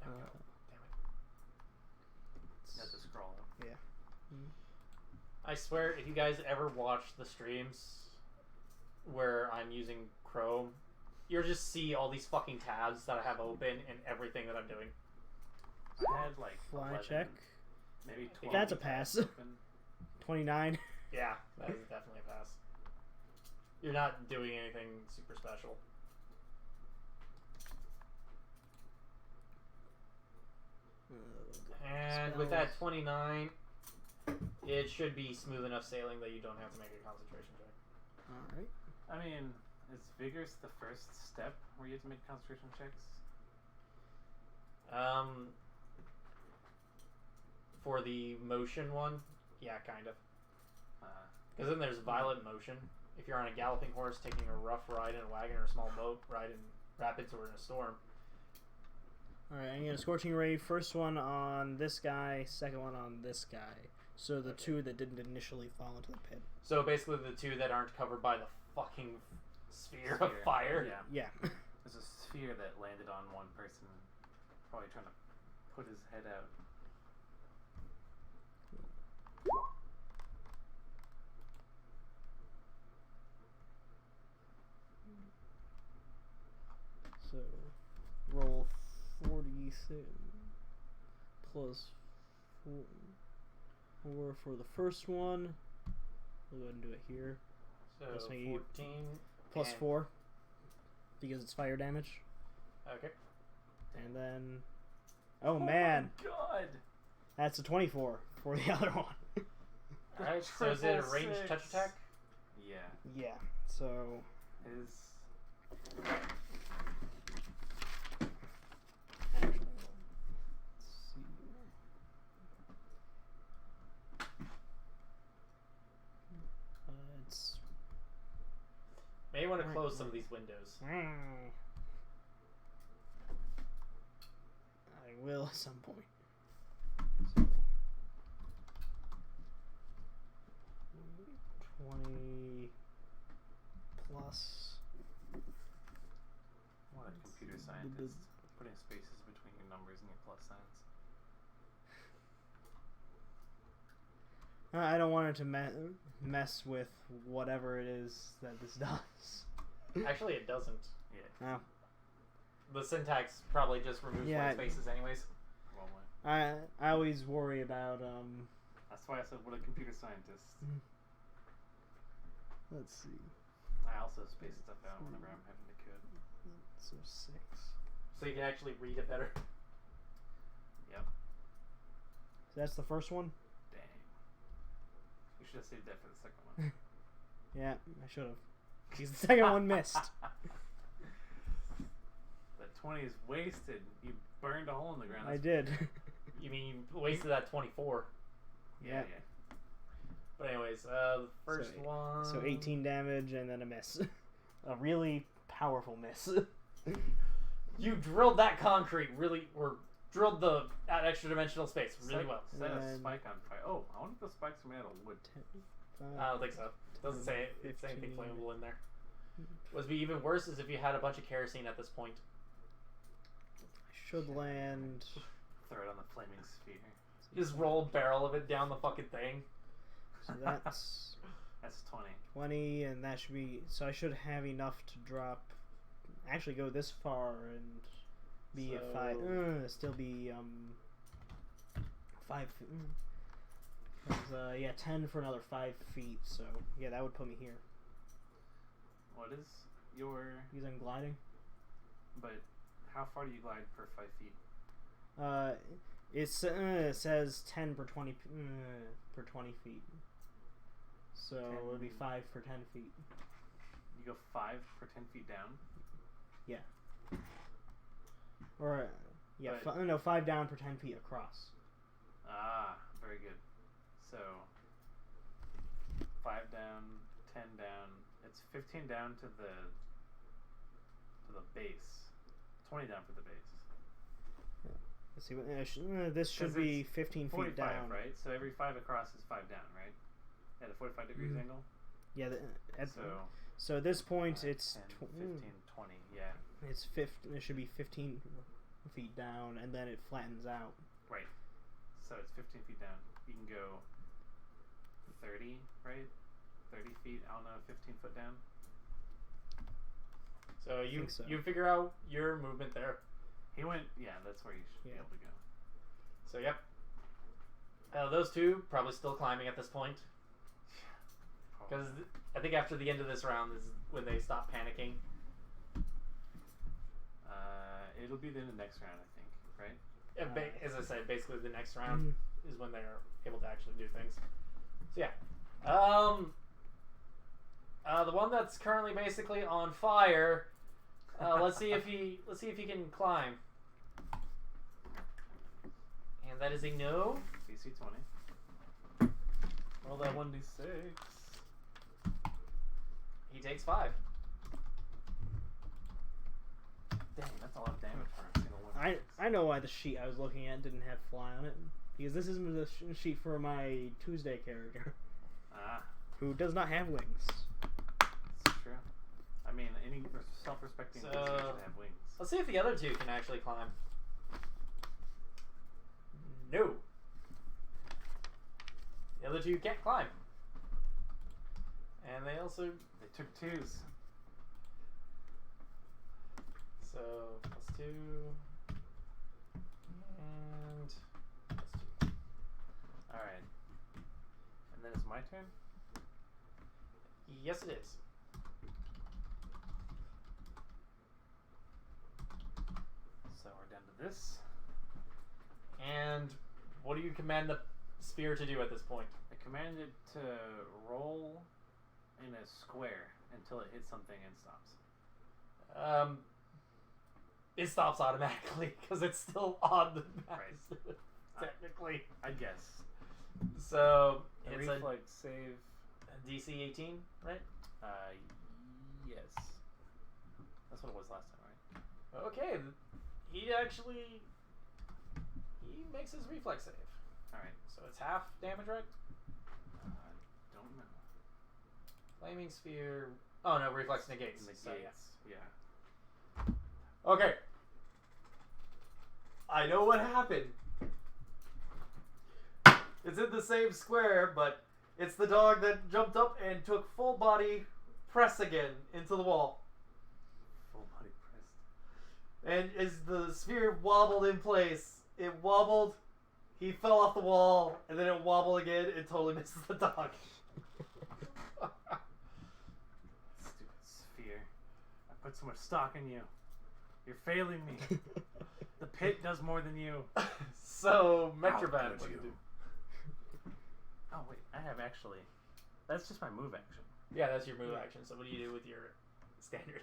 S5: we go. Damn
S4: You have to scroll up.
S2: Yeah.
S5: it. I swear, if you guys ever watch the streams where I'm using Chrome, you'll just see all these fucking tabs that I have open and everything that I'm doing.
S4: I had like
S2: Fly
S4: 11,
S2: check.
S4: maybe 12.
S2: That's a pass.
S4: tabs open.
S2: 29.
S5: Yeah, that is definitely a pass. You're not doing anything super special. And with that 29, it should be smooth enough sailing that you don't have to make a concentration check.
S2: Alright.
S4: I mean, is vigorous the first step where you have to make concentration checks?
S5: For the motion one, yeah, kind of. Because then there's violent motion. If you're on a galloping horse taking a rough ride in a wagon or a small boat ride in rapids or in a storm.
S2: Alright, I'm gonna Scorching Ray. First one on this guy, second one on this guy. So the two that didn't initially fall into the pit.
S5: So basically the two that aren't covered by the fucking sphere of fire.
S4: Yeah.
S2: Yeah.
S4: There's a sphere that landed on one person, probably trying to put his head out.
S2: So, roll 46 plus 4 for the first one. We'll go ahead and do it here.
S5: So
S2: Plus
S5: 14
S2: plus
S5: and-
S2: 4 because it's fire damage.
S5: Okay.
S2: And then, oh man,
S4: my god!
S2: that's a 24 for the other one.
S5: Alright, so is it a
S4: Triple
S5: ranged touch
S4: six.
S5: attack?
S4: Yeah.
S2: Yeah. So
S4: His
S2: actually, let's see. It's
S5: May want to close some of these windows.
S2: I will at some point. So, 20 plus.
S4: what a computer scientist putting spaces between your numbers and your plus signs.
S2: I don't want it to mess with whatever it is that this does.
S5: Actually, it doesn't.
S4: Yeah.
S2: Oh.
S5: The syntax probably just removes
S2: Yeah.
S5: white spaces anyways.
S4: Well,
S2: I always worry about
S4: that's why I said what a computer scientist.
S2: let's see.
S4: I also space stuff out whenever I'm having to code.
S2: So 6.
S5: So you can actually read it better.
S4: Yep.
S2: So that's the first one?
S4: Dang. You should have saved that for the second one.
S2: Yeah, I should have. Because the second one missed.
S4: That 20 is wasted. You burned a hole in the ground.
S2: I did.
S5: You mean you wasted that 24.
S4: Yeah.
S5: But anyways, the first
S2: So-
S5: one...
S2: So 18 damage and then a miss. A really powerful miss.
S5: You drilled that concrete really... Or drilled that extra dimensional space really well.
S4: Set a
S2: And-
S4: spike on fire. Oh, I wonder if the spikes are made out of wood.
S5: I don't think so. It doesn't say it's anything
S2: 15.
S5: flammable in there. What's be even worse is if you had a bunch of kerosene at this point.
S2: Should land.
S4: Throw it on the flaming sphere.
S5: Just roll a barrel of it down the fucking thing.
S2: So that's
S4: That's 20.
S2: 20, and that should be. So I should have enough to drop. Actually, go this far and be
S5: So-
S2: a 5. Still be 5. Yeah, 10 for another 5 feet. So yeah, that would put me here.
S4: What is your...
S2: Because I'm gliding.
S4: But how far do you glide per 5 feet?
S2: It says 10 per 20 per 20 feet. So it would be 5 for 10 feet.
S4: You go 5 per 10 feet down?
S2: Or yeah,
S4: But-
S2: no, 5 down per 10 feet across.
S4: Ah, very good. So, 5 down, 10 down. It's 15 down to the base. 20 down for the base.
S2: Let's see. This should
S4: 'Cause
S2: be
S4: it's
S2: 15 feet
S4: 45,
S2: down.
S4: right? So every 5 across is 5 down, right? At a 45 degrees
S2: Mhm.
S4: angle?
S2: Yeah.
S4: So,
S2: So at this point,
S4: 5,
S2: it's
S4: 10, 15, 20, yeah.
S2: it's 15. It should be 15 feet down, and then it flattens out.
S4: Right. So it's 15 feet down. You can go 30, right? 30 feet, I don't know, 15 foot down.
S5: So you
S2: think so.
S5: you figure out your movement there.
S4: He went, yeah, that's where you should be
S2: Yeah.
S4: able to go.
S5: So yep. Those two probably still climbing at this point. Because I think after the end of this round is when they stop panicking.
S4: It'll be the next round, I think, right?
S5: As I said, basically the next round
S2: Mhm.
S5: is when they're able to actually do things. So yeah. The one that's currently basically on fire. Let's see if he can climb. And that is a no.
S4: DC 20. Roll that 1d6.
S5: He takes 5.
S4: Dang, that's a lot of damage for a single one.
S2: I know why the sheet I was looking at didn't have fly on it, because this isn't the sheet for my Tuesday character,
S4: Ah,
S2: who does not have wings.
S4: it's true. I mean, any self-respecting
S5: So-
S4: wizard should have wings.
S5: Let's see if the other two can actually climb. No. The other two can't climb. And they also...
S4: They took 2s.
S5: So, +2. And... +2.
S4: Alright. And then it's my turn?
S5: Yes, it is.
S4: So we're down to this.
S5: And what do you command the spear to do at this point?
S4: I commanded it to roll in a square until it hits something and stops.
S5: It stops automatically because it's still on the map.
S4: Right.
S5: Technically.
S4: I guess.
S5: So
S4: The
S5: it's
S4: reflex save.
S5: a DC 18, right?
S4: Yes. That's what it was last time, right?
S5: Okay, he makes his reflex save.
S4: Alright.
S5: So it's half damage, right?
S4: Don't know.
S5: Flaming sphere. Oh no, reflex negates. So, yeah.
S4: Yeah.
S5: Okay. I know what happened. It's in the same square, but it's the dog that jumped up and took full body press again into the wall.
S4: Full body pressed.
S5: And as the sphere wobbled in place, it wobbled, he fell off the wall, and then it wobbled again and totally misses the dog.
S4: Stupid sphere. I put so much stock in you. You're failing me. The pit does more than you.
S5: So,
S4: How
S5: Mertivan,
S4: could
S5: what do
S4: you?
S5: you do?
S4: Oh wait, I have actually. That's just my move action.
S5: Yeah, that's your move action. So what do you do with your standard?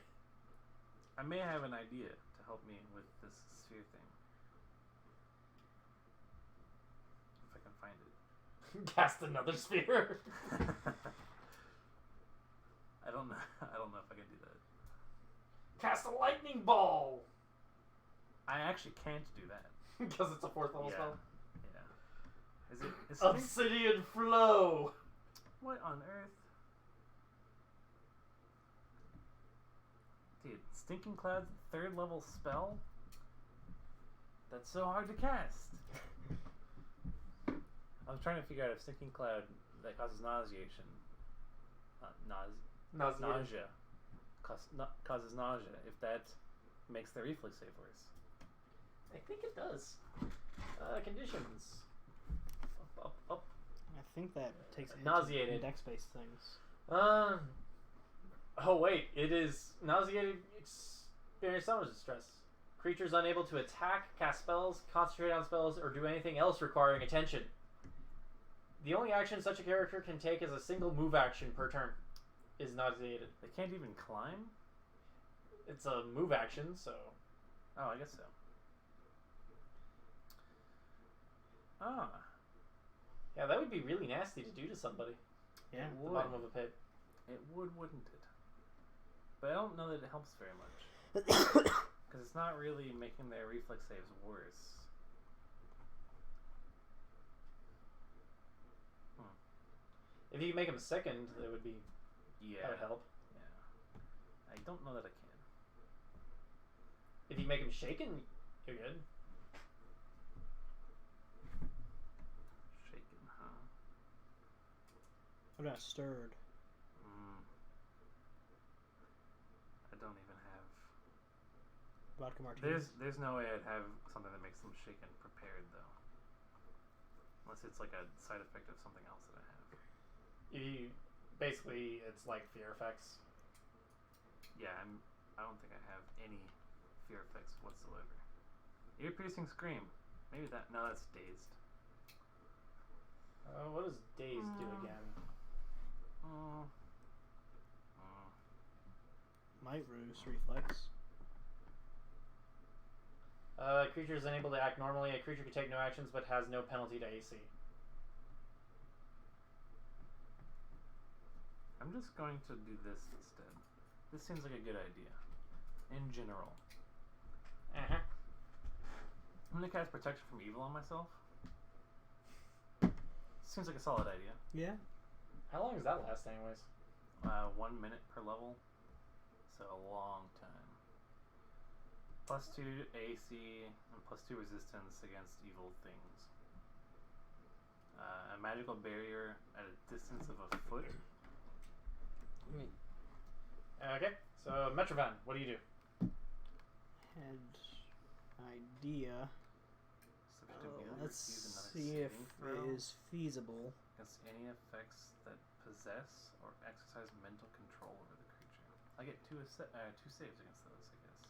S4: I may have an idea to help me with this sphere thing. If I can find it.
S5: Cast another sphere.
S4: I don't know. I don't know if I can do that.
S5: Cast a lightning ball.
S4: I actually can't do that.
S5: Because it's a 4th level spell.
S4: Yeah. Is it? Is
S5: Obsidian flow.
S4: What on earth? Dude, Stinking Cloud's 3rd level spell? That's so hard to cast. I was trying to figure out if Stinking Cloud that causes nauseation. Nausea. Causes nausea. If that makes the reflex save worse.
S5: I think it does. Conditions. Up.
S2: I think that takes
S5: Nauseated.
S2: dex-based things.
S5: Oh wait, it is nauseated. Experience so much distress. Creatures unable to attack, cast spells, concentrate on spells, or do anything else requiring attention. The only action such a character can take as a single move action per turn is nauseated.
S4: They can't even climb?
S5: It's a move action, so.
S4: Oh, I guess so. Ah.
S5: Yeah, that would be really nasty to do to somebody.
S2: Yeah.
S5: At the bottom of a pit.
S4: It would, wouldn't it? But I don't know that it helps very much. Because it's not really making their reflex saves worse.
S5: If you can make him second, that would be.
S4: Yeah.
S5: That would help.
S4: Yeah. I don't know that I can.
S5: If you make him shaken, you're good.
S4: Shaken, huh?
S2: What about stirred?
S4: I don't even have.
S2: Vodka martinis.
S4: There's no way I'd have something that makes them shaken prepared though. Unless it's like a side effect of something else that I have.
S5: Basically, it's like fear effects.
S4: Yeah, I don't think I have any fear effects whatsoever. Ear-piercing scream. Maybe that. No, that's dazed.
S5: What does daze do again?
S2: Might ruse reflex.
S5: Creature is unable to act normally. A creature can take no actions but has no penalty to AC.
S4: I'm just going to do this instead. This seems like a good idea. In general.
S5: Uh-huh.
S4: I'm going to cast Protection from Evil on myself. Seems like a solid idea.
S2: Yeah.
S5: How long does that last anyways?
S4: 1 minute per level. So a long time. +2 AC and +2 resistance against evil things. A magical barrier at a distance of a foot.
S5: Okay, so Mertivan, what do you do?
S2: Had idea.
S4: Subject to be able to
S2: Let's
S4: receive another
S2: see if
S4: saving
S2: it
S4: throw
S2: is feasible.
S4: against any effects that possess or exercise mental control over the creature. I get two saves against those, I guess.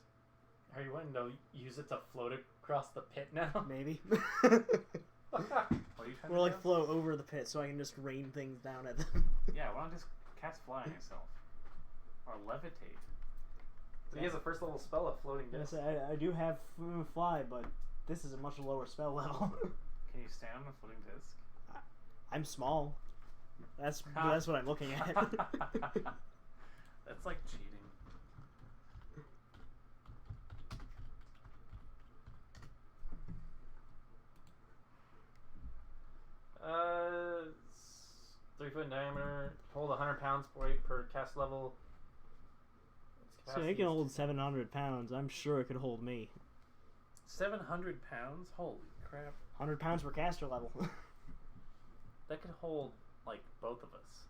S5: Are you wanting to use it to float across the pit now?
S2: Maybe.
S4: What are you trying
S2: Or
S4: to
S2: like
S4: do?
S2: float over the pit so I can just rain things down at them.
S4: Yeah, why don't just cast fly on yourself? Or levitate.
S5: So he has a first level spell of floating
S2: Yes,
S5: disc.
S2: I do have fly, but this is a much lower spell level.
S4: Can you stand on a floating disc?
S2: I'm small. That's what I'm looking at.
S4: That's like cheating.
S5: It's 3 foot in diameter. Hold 100 pounds per cast level. Its
S2: So it
S5: capacity
S2: can
S5: is-
S2: hold 700 pounds. I'm sure it could hold me.
S4: 700 pounds? Holy crap.
S2: 100 pounds per caster level.
S4: that could hold like both of us.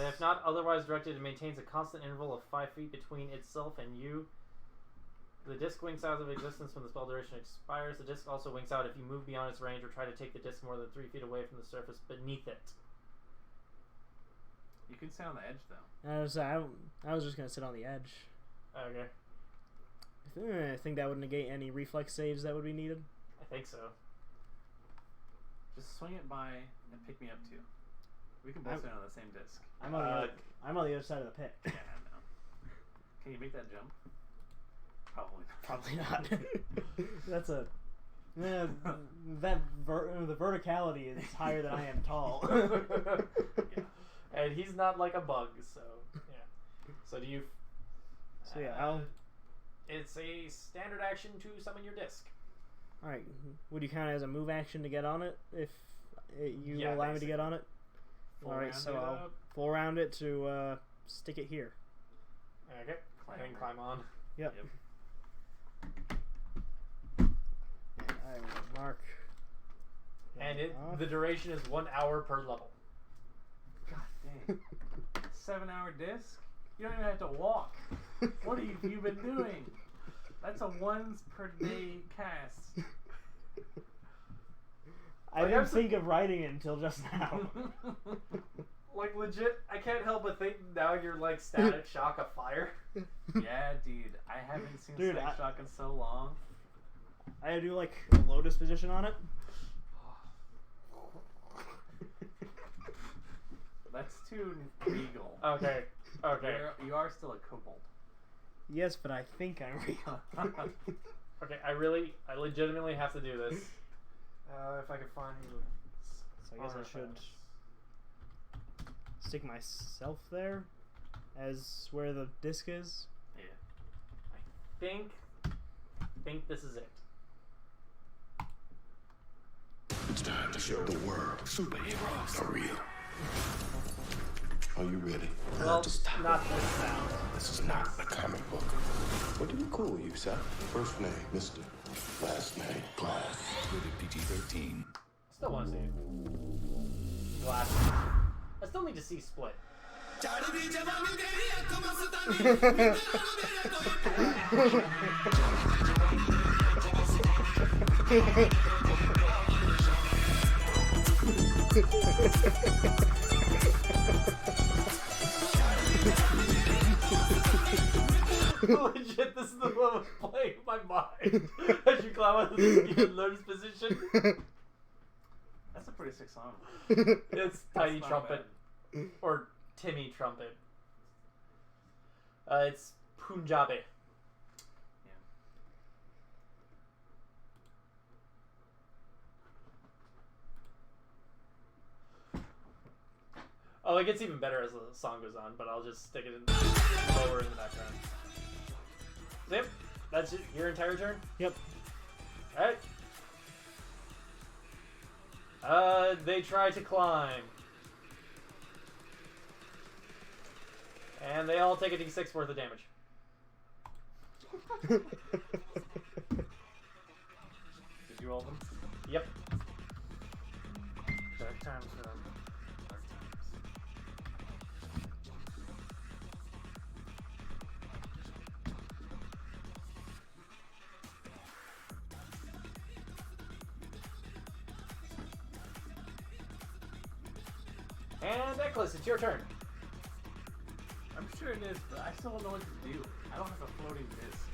S5: If not otherwise directed, it maintains a constant interval of 5 feet between itself and you. The disc winks out of existence when the spell duration expires. The disc also winks out if you move beyond its range or try to take the disc more than 3 feet away from the surface beneath it.
S4: You can stay on the edge though.
S2: I was just gonna sit on the edge.
S5: Okay.
S2: I think that would negate any reflex saves that would be needed.
S5: I think so.
S4: Just swing it by and pick me up too. We can both stay on the same disc.
S2: I'm on the other side of the pit.
S4: Yeah, I know. Can you make that jump? Probably not.
S2: Probably not. That's a. The verticality is higher than I am tall.
S5: Yeah. And he's not like a bug, so yeah. So do you?
S2: So yeah,
S5: it's a standard action to summon your disc.
S2: All right. Would you count it as a move action to get on it if you
S5: Yeah,
S2: allow me to get on it?
S5: Full
S2: All right.
S5: round
S2: So
S5: it
S2: I'll
S5: up.
S2: full round it to stick it here.
S5: Okay. And climb on.
S2: Yep.
S4: Yep.
S2: And I will mark.
S5: And
S2: that off.
S5: the duration is 1 hour per level.
S4: God dang. 7-hour disc? You don't even have to walk. What have you been doing? That's a once per day cast.
S2: I didn't think of writing it until just now.
S5: Like legit, I can't help but think now you're like Static Shock of fire.
S4: Yeah, dude. I haven't seen
S2: Dude,
S4: Static Shock in so long.
S2: I do like a lotus position on it.
S4: That's too regal.
S5: Okay. Okay.
S4: You are still a kobold.
S2: Yes, but I think I'm real.
S5: Okay. I legitimately have to do this. If I can find you.
S2: So I guess I should stick myself there as where the disc is.
S4: Yeah.
S5: Think this is it.
S7: It's time to show the world superheroes are real. Are you ready?
S5: Well, not this sound.
S7: This is not a comic book. What do we call you, sir? First name, Mr. Last name, Glass. Rated PG-13.
S5: Still want to see it. Glass. I still need to see Split. Legit, this is the one playing in my mind. As you climb out of the lotus position.
S4: That's a pretty sick song.
S5: It's Tiny
S4: not
S5: Trumpet. Or Timmy Trumpet. It's Punjabi.
S4: Yeah.
S5: Oh, it gets even better as the song goes on, but I'll just stick it in lower in the background. Yep, that's it. Your entire turn?
S2: Yep.
S5: Alright. They try to climb. And they all take a d6 worth of damage.
S4: Did you roll them?
S5: Yep.
S4: Dark times.
S5: And Eccles, it's your turn.
S4: I'm sure it is, but I still don't know what to do. I don't have a floating disc.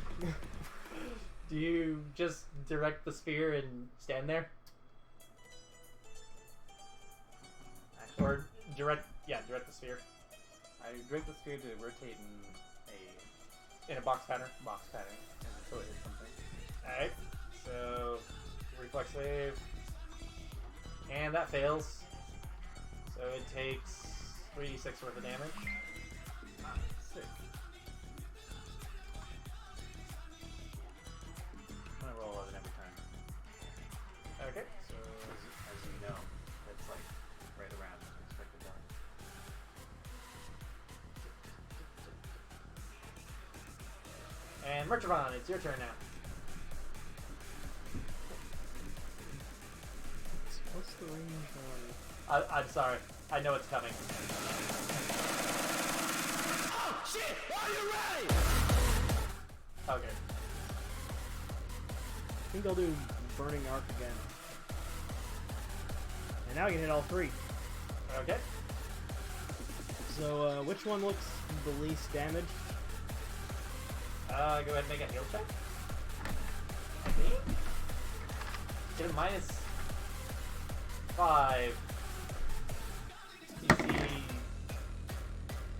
S5: Do you just direct the sphere and stand there?
S4: Actually,
S5: Or direct the sphere
S4: I direct the sphere to rotate in
S5: in a box pattern.
S4: a box pattern until it hits something.
S5: Alright, so reflex save. And that fails. So it takes 3d6 worth of damage.
S4: Ah, sick. I'm gonna roll 11 every time.
S5: Okay.
S4: So as you know, that's like right around expected value.
S5: And Mertivans, it's your turn now.
S2: What's the range on?
S5: I'm sorry. I know it's coming.
S7: Oh, shit! Are you ready?
S5: Okay.
S2: I think I'll do Burning Arc again. And now I can hit all three.
S5: Okay.
S2: So, which one looks the least damaged?
S5: Go ahead and make a heal check. I think. Get a -5. DC.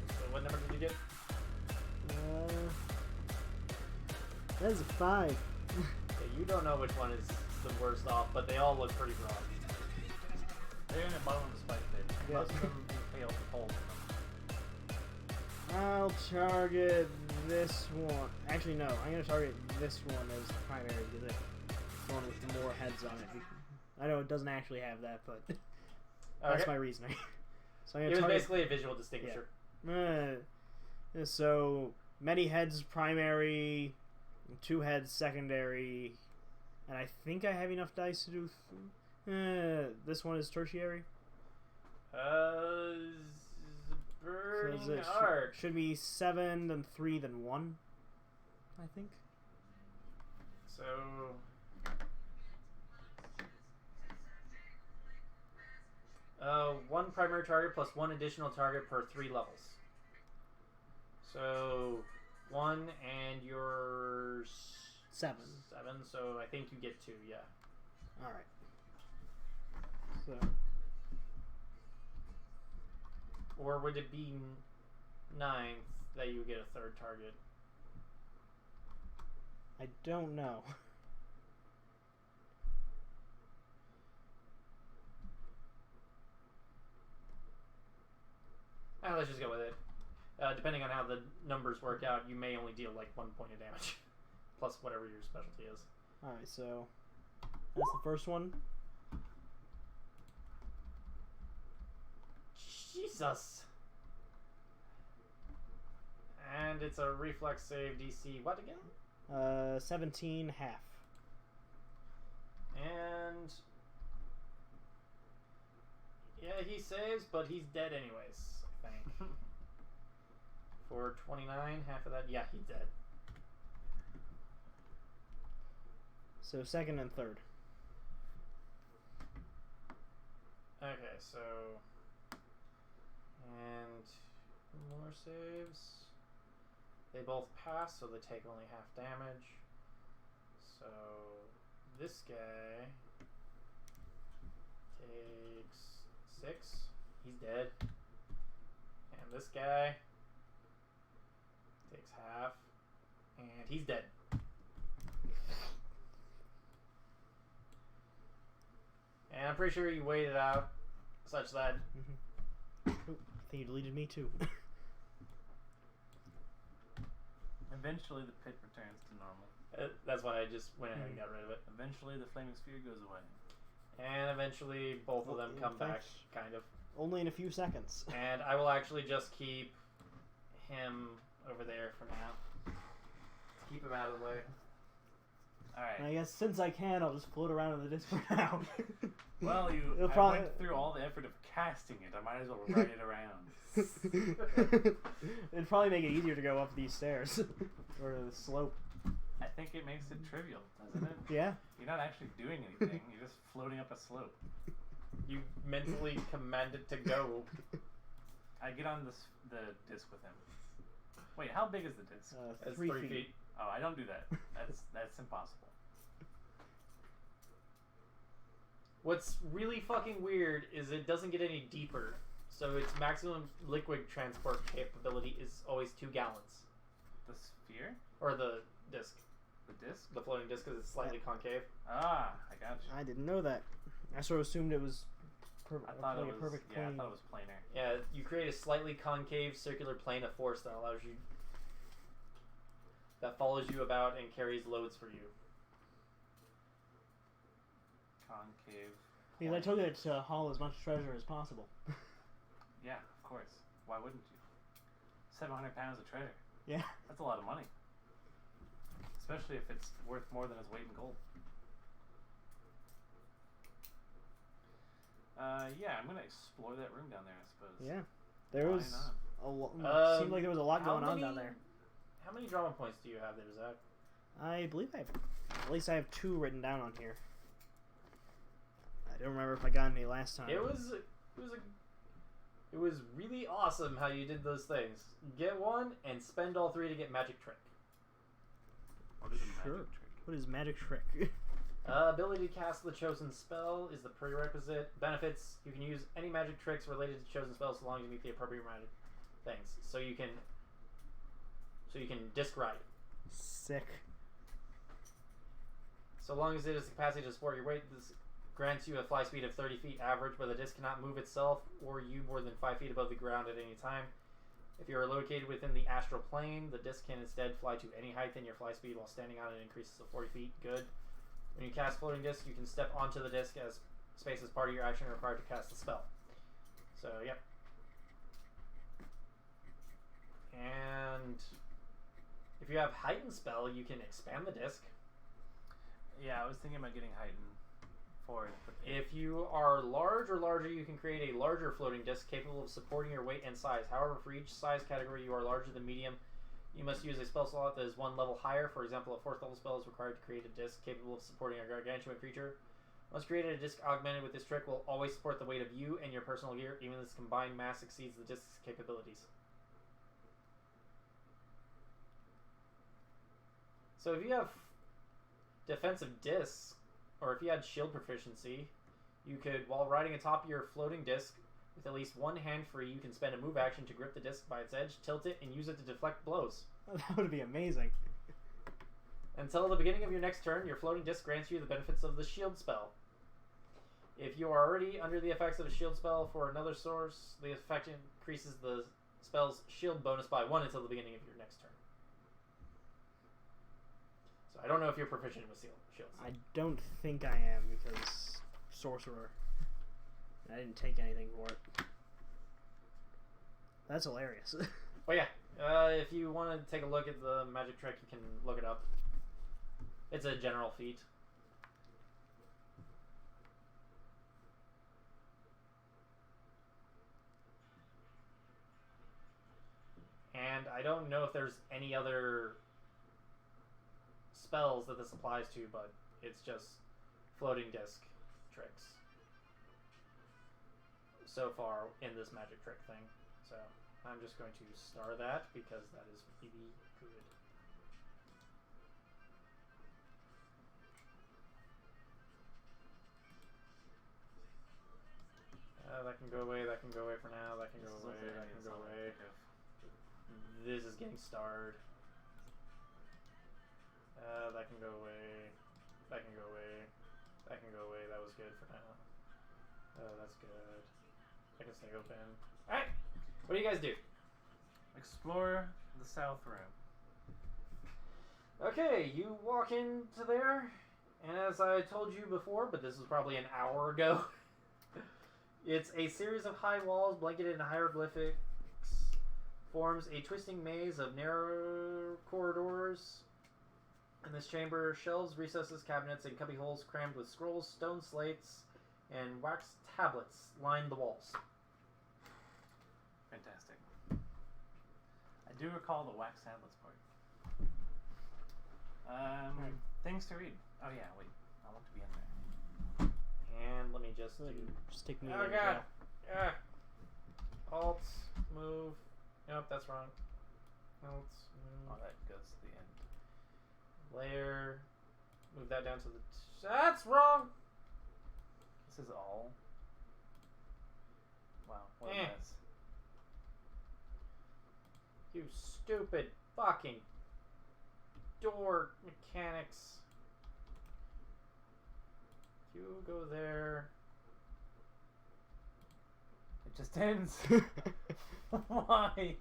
S5: So what number did you get?
S2: That is a 5.
S5: Okay, you don't know which one is the worst off, but they all look pretty broad.
S4: They're in the bottom of the spike pit.
S2: Yeah.
S4: Most of them impale the holes in them.
S2: I'll target this one. Actually, no. I'm going to target this one as the primary because it's the one with more heads on it. I know it doesn't actually have that, but that's
S5: Okay.
S2: my reasoning. So I'm
S5: It
S2: going to
S5: was
S2: target...
S5: basically a visual distinguisher.
S2: So many heads primary, 2 heads secondary, and I think I have enough dice to do. This one is tertiary.
S5: Burning
S2: it
S5: Arc.
S2: should be 7, then 3, then 1. I think.
S5: So. One primary target plus 1 additional target per 3 levels. So 1 and you're
S2: 7.
S5: 7, so I think you get 2, yeah.
S2: All right. So
S5: Or would it be 9th that you would get a 3rd target?
S2: I don't know.
S5: Let's just go with it. Depending on how the numbers work out, you may only deal like 1 point of damage. Plus whatever your specialty is.
S2: Alright, so that's the first one.
S5: Jesus! And it's a reflex save DC what again?
S2: 17 half.
S5: And... yeah, he saves, but he's dead anyways, I think. For 29, half of that, yeah, he's dead.
S2: So second and third.
S5: Okay, so... and more saves. They both pass, so they take only half damage. So this guy takes 6. He's dead. And this guy takes half. And he's dead. And I'm pretty sure you waited out such that...
S2: Ooh, I think you deleted me too.
S4: Eventually, the pit returns to normal.
S5: that's why I just went ahead and got rid of it.
S4: Eventually, the flaming sphere goes away.
S5: And eventually, both of them
S2: In
S5: come back,
S2: fact,
S5: kind of.
S2: Only in a few seconds.
S5: And I will actually just keep him over there for now. Keep him out of the way.
S4: Alright.
S2: And I guess since I can, I'll just float around in the disc for now.
S4: Well,
S2: It'll
S4: I
S2: probably-
S4: went through all the effort of casting it. I might as well ride it around.
S2: It'd probably make it easier to go up these stairs. Or the slope.
S4: I think it makes it trivial, doesn't it?
S2: Yeah.
S4: You're not actually doing anything. You're just floating up a slope.
S5: You mentally command it to go.
S4: I get on the disc with him. Wait, how big is the disc?
S5: That's
S2: 3
S5: 3
S2: feet.
S5: feet.
S4: Oh, I don't do that. That's impossible.
S5: What's really fucking weird is it doesn't get any deeper. So its maximum liquid transport capability is always 2 gallons.
S4: The sphere?
S5: Or the disc.
S4: The disc?
S5: The floating disc because it's slightly concave.
S4: Ah, I got you.
S2: I didn't know that. I sort of assumed it was
S4: I thought
S2: like
S4: it
S2: a
S4: was.
S2: perfect
S4: Yeah, I
S2: plane.
S4: thought it was planar.
S5: Yeah, you create a slightly concave circular plane of force that allows you... that follows you about and carries loads for you.
S4: Concave.
S2: Because I told you to haul as much treasure as possible.
S4: Yeah, of course. Why wouldn't you? 700 pounds of treasure.
S2: Yeah.
S4: That's a lot of money. Especially if it's worth more than its weight in gold. Yeah, I'm gonna explore that room down there, I suppose.
S2: Yeah. There
S4: Why
S2: was
S4: not?
S2: seemed like there was a lot
S5: how
S2: going on
S5: many-
S2: down there.
S5: How many drama points do you have there, Zach?
S2: I believe at least I have 2 written down on here. I don't remember if I got any last time.
S5: It was really awesome how you did those things. Get one and spend all 3 to get magic trick.
S4: What is a magic
S2: Sure.
S4: trick?
S2: What is magic trick?
S5: Ability to cast the chosen spell is the prerequisite. Benefits: you can use any magic tricks related to chosen spells so long as you meet the appropriate magic things. So you can disc ride.
S2: Sick.
S5: So long as it has the capacity to support your weight, this grants you a fly speed of 30 feet average, but the disc cannot move itself or you more than 5 feet above the ground at any time. If you are located within the astral plane, the disc can instead fly to any height in your fly speed while standing on it increases to 40 feet. Good. When you cast floating disc, you can step onto the disc as space is part of your action required to cast the spell. So, yep. And if you have heightened spell, you can expand the disc.
S4: Yeah, I was thinking about getting heightened for it. But
S5: If you are large or larger, you can create a larger floating disc capable of supporting your weight and size. However, for each size category you are larger than medium, you must use a spell slot that is 1 level higher. For example, a 4th level spell is required to create a disc capable of supporting a gargantuan creature. Once created, a disc augmented with this trick will always support the weight of you and your personal gear, even if its combined mass exceeds the disc's capabilities. So if you have defensive discs, or if you had shield proficiency, you could, while riding atop your floating disc with at least 1 hand free, you can spend a move action to grip the disc by its edge, tilt it, and use it to deflect blows.
S2: That would be amazing.
S5: Until the beginning of your next turn, your floating disc grants you the benefits of the shield spell. If you are already under the effects of a shield spell for another source, the effect increases the spell's shield bonus by 1 until the beginning of your next turn. So I don't know if you're proficient with shields.
S2: I don't think I am because sorcerer. I didn't take anything for it. That's hilarious.
S5: But yeah, if you want to take a look at the magic trick, you can look it up. It's a general feat. And I don't know if there's any other spells that this applies to, but it's just floating disc tricks so far in this magic trick thing. So I'm just going to star that because that is really good. That can go away, that can go away for now, that can go away, that can go away. This is getting starred. That can go away. That can go away. That can go away. That was good for now. That's good. I can stay open. Alright! What do you guys do?
S4: explore the south room.
S5: Okay, you walk into there, and as I told you before, but this was probably an hour ago, it's a series of high walls blanketed in hieroglyphics, forms a twisting maze of narrow corridors. In this chamber, shelves, recesses, cabinets, and cubby holes crammed with scrolls, stone slates, and wax tablets line the walls.
S4: Fantastic. I do recall the wax tablets part. Things to read. Oh yeah, wait. I want to be in there.
S5: And let me just do...
S2: Just take me.
S5: Oh god! Yeah. Alt, move. Nope, that's wrong. Alt,
S4: Oh,
S5: move.
S4: that goes to the end.
S5: Layer. Move that down to the... That's wrong!
S4: This is all. Wow, what a
S5: Eh.
S4: mess.
S5: You stupid fucking door mechanics. You go there.
S4: It just ends. Why?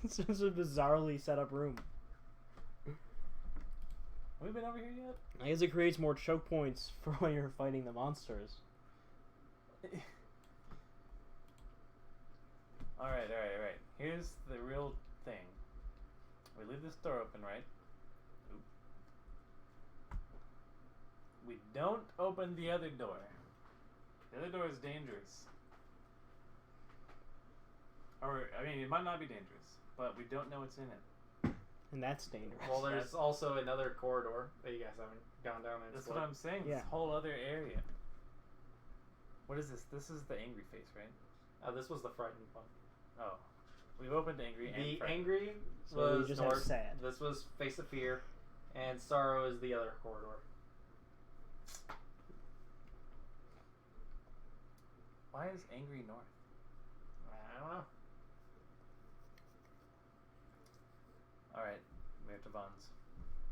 S2: It's just a bizarrely set up room.
S4: Have we been over here yet?
S2: I guess it creates more choke points for when you're fighting the monsters.
S4: Alright. Here's the real thing. We leave this door open, right? Oop. We don't open the other door. The other door is dangerous. Or, I mean, it might not be dangerous, but we don't know what's in it.
S2: And that's dangerous.
S5: Well, there's also another corridor that you guys haven't gone down and
S4: That's
S5: explored.
S4: what I'm saying.
S2: Yeah.
S4: This whole other area. What is this? This is the angry face, right?
S5: This was the frightened one.
S4: Oh. We've opened angry and
S5: The
S4: frightened.
S5: angry
S2: So we
S5: was
S2: just have
S5: north.
S2: sad.
S5: This was face of fear, and sorrow is the other corridor.
S4: Why is angry north?
S5: I don't know.
S4: Alright, Mertivans.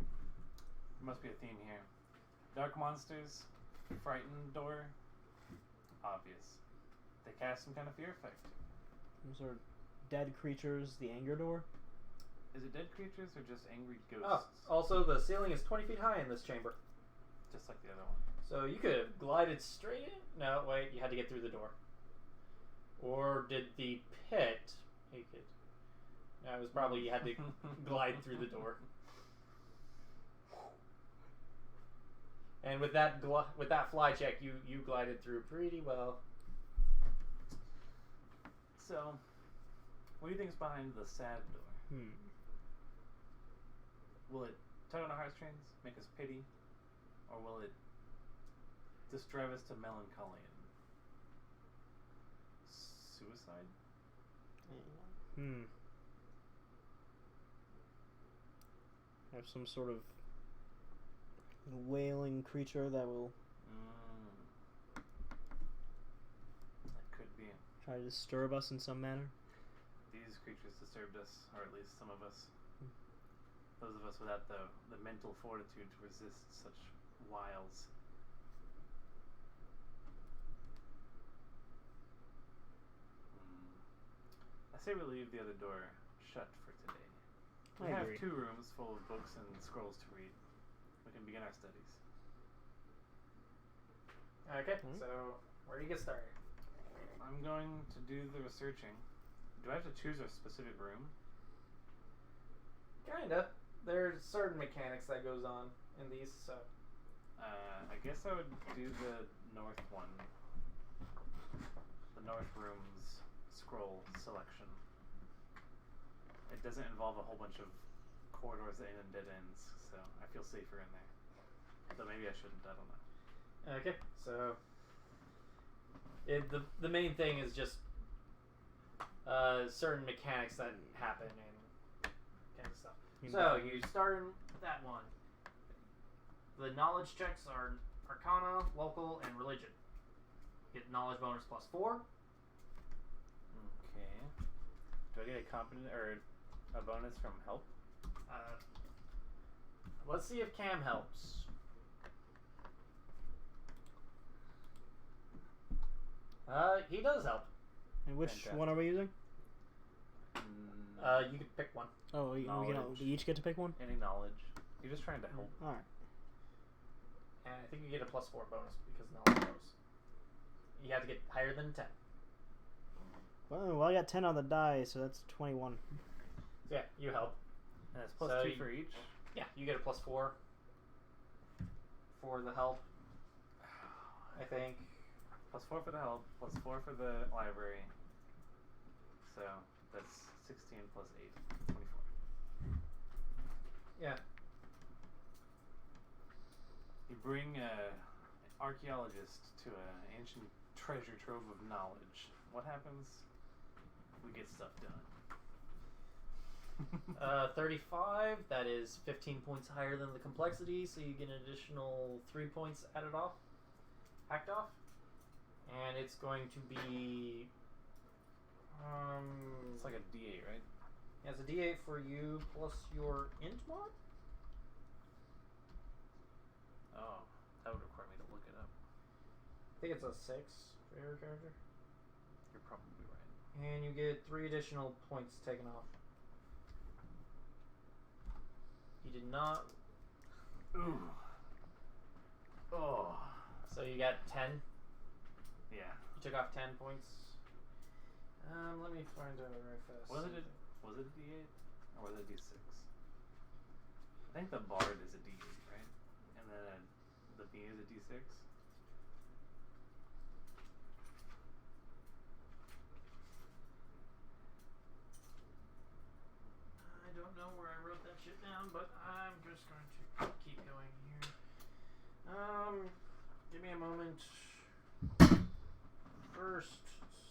S4: There must be a theme here. Dark monsters, frightened door, obvious. They cast some kind of fear effect.
S2: Those are dead creatures, the anger door.
S4: Is it dead creatures or just angry
S5: Oh,
S4: ghosts?
S5: also the ceiling is 20 feet high in this chamber.
S4: Just like the other one.
S5: So you could have glided straight in. No, wait, you had to get through the door. Or did the pit? You could. No, it was probably you had to glide through the door. And with that fly check, you glided through pretty well.
S4: So, what do you think is behind the sad door? Will it tug on our heartstrings, make us pity, or will it just drive us to melancholy and suicide?
S2: Have some sort of wailing creature that will
S4: That could be.
S2: try to disturb us in some manner.
S4: These creatures disturbed us, or at least some of us. Those of us without the mental fortitude to resist such wiles. I say we leave the other door shut for today. We
S2: I
S4: have
S2: agree.
S4: 2 rooms full of books and scrolls to read. We can begin our studies.
S5: Okay, so where do you get started?
S4: I'm going to do the researching. Do I have to choose a specific room?
S5: Kinda. There's certain mechanics that goes on in these, so.
S4: I guess I would do the north one. The north room's scroll selection. It doesn't involve a whole bunch of corridors that end in dead ends, so I feel safer in there. Though maybe I shouldn't, I don't know.
S5: Okay, so the main thing is just certain mechanics that happen and kind of stuff. So you start in that one. The knowledge checks are Arcana, Local, and Religion. Get knowledge bonus +4.
S4: Okay. Do I get a competent or a bonus from help?
S5: Let's see if Cam helps. He does help.
S2: And which
S4: Fantastic.
S2: one are we using?
S5: You can pick one.
S2: Oh, we
S4: Knowledge.
S2: each get to pick one?
S4: Any knowledge. You're just trying to help.
S2: Alright.
S5: And I think you get a +4 bonus because knowledge goes. You have to get higher than 10.
S2: Well, I got 10 on the die, so that's 21.
S5: So yeah, you help.
S4: And it's
S5: So
S4: +2
S5: you-
S4: for each.
S5: Yeah, you get a +4 for the help. I think.
S4: +4 for the help, +4 for the library. So that's 16 + 8, 24.
S5: Yeah.
S4: You bring an archaeologist to an ancient treasure trove of knowledge. What happens? We get stuff done.
S5: 35. That is 15 points higher than the complexity, so you get an additional 3 points added off, hacked off, and it's going to be.
S4: It's like a D8, right?
S5: Yeah, it's a D8 for you plus your int mod.
S4: Oh, that would require me to look it up.
S5: I think it's a 6 for your character,
S4: You're probably right.
S5: and you get 3 additional points taken off. You did not.
S4: Ooh. Oh.
S5: So you got 10.
S4: Yeah.
S5: You took off 10 points. Let me find out very fast.
S4: Was it a D8 or was it a D6? I think the bard is a D8, right? And then the bee is a D6.
S5: know where I wrote that shit down, but I'm just going to keep going here. Give me a moment. First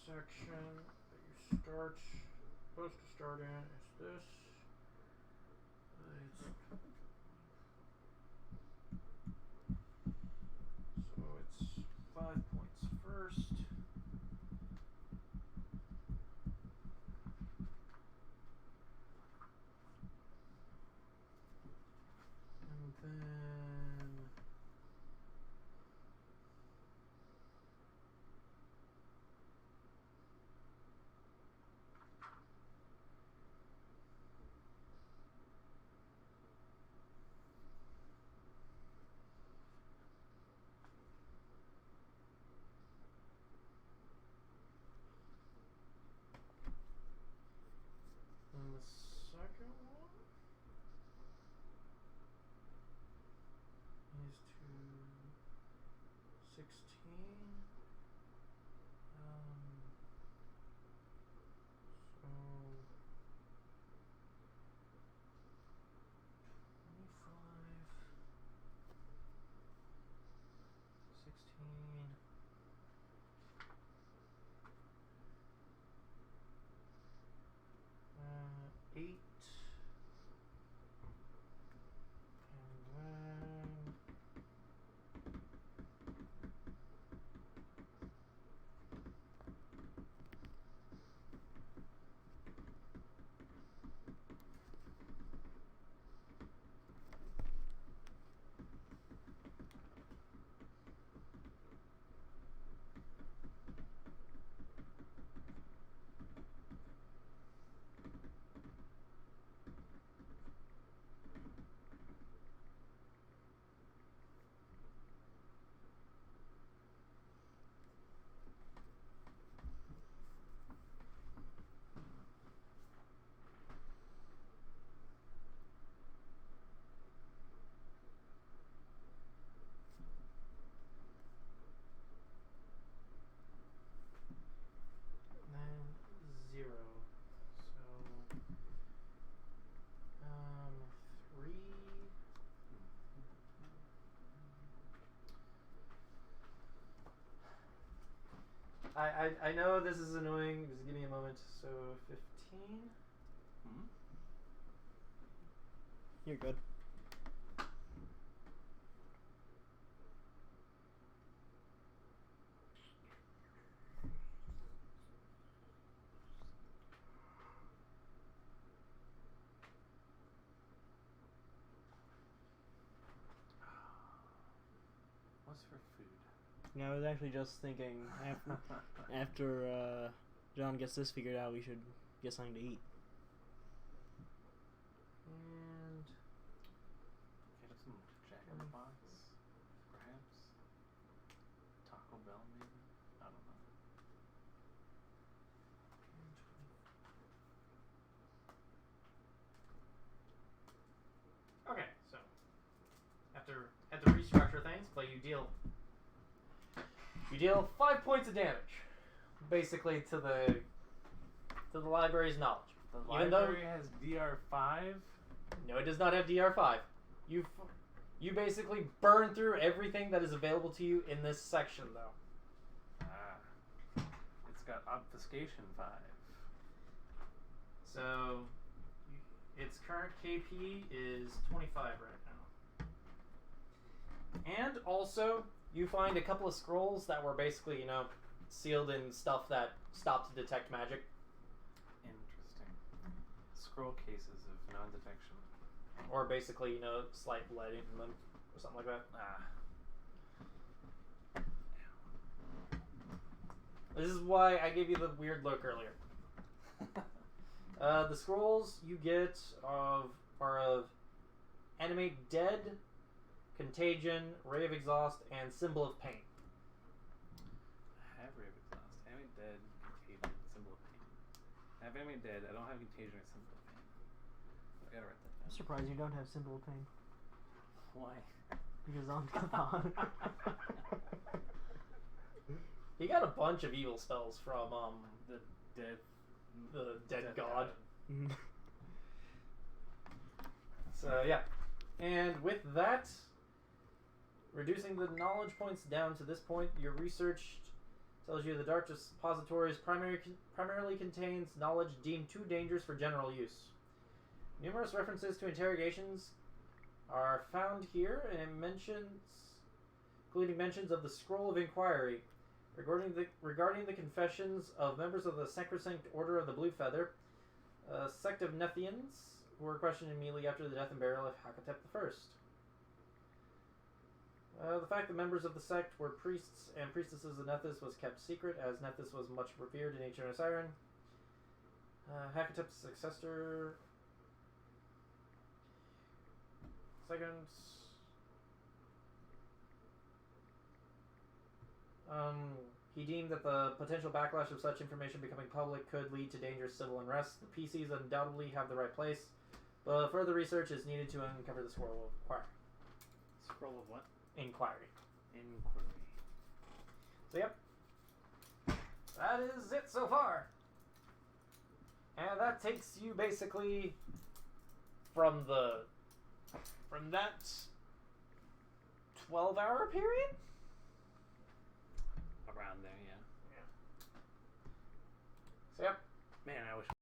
S5: section that you supposed to start in is this. So it's 5 points first. And then the second one is to 16. So 25, 16. 8, and then I know this is annoying. Just give me a moment. So 15.
S2: You're good.
S4: What's for food?
S2: Yeah, I was actually just thinking after John gets this figured out, we should get something to eat.
S5: And
S4: Get some Jack in the Box, perhaps. Taco Bell, maybe. I don't know.
S5: okay, so after had to restructure things, but you deal 5 points of damage, basically to the library's knowledge.
S4: The
S5: Even
S4: library has DR5.
S5: No, it does not have DR5. You basically burn through everything that is available to you in this section, though.
S4: It's got Obfuscation 5.
S5: So its current KP is 25 right now. And also, you find a couple of scrolls that were basically, sealed in stuff that stopped to detect magic.
S4: Interesting. Scroll cases of non-detection.
S5: Or basically, slight lead in them, or something like that. This is why I gave you the weird look earlier. The scrolls you get are of Animate Dead, Contagion, Ray of Exhaust, and Symbol of Pain.
S4: I have Ray of Exhaust. Animate Dead, Contagion, Symbol of Pain. I have Animate Dead. I don't have Contagion or Symbol of Pain. I gotta write that down.
S2: I'm surprised you don't have Symbol of Pain.
S4: Why?
S2: Because on Cthulhu.
S5: He got a bunch of evil spells from
S4: The dead
S5: God. So yeah, and with that, reducing the knowledge points down to this point, your research tells you the Dark Depositories primarily contains knowledge deemed too dangerous for general use. Numerous references to interrogations are found here, and including mentions of the Scroll of Inquiry regarding the confessions of members of the Sacrosanct Order of the Blue Feather, a sect of Nethians who were questioned immediately after the death and burial of Hakatep I. The fact that members of the sect were priests and priestesses of Nethys was kept secret, as Nethys was much revered in ancient Osiren. Hakatep's successor... He deemed that the potential backlash of such information becoming public could lead to dangerous civil unrest. The PCs undoubtedly have the right place, but further research is needed to uncover the Scroll of Inquiry.
S2: Scroll of what?
S5: Inquiry.
S2: Inquiry.
S5: So yep. That is it so far. And that takes you basically from that 12-hour period?
S2: Around there, yeah.
S5: So yep.
S2: Man, I wish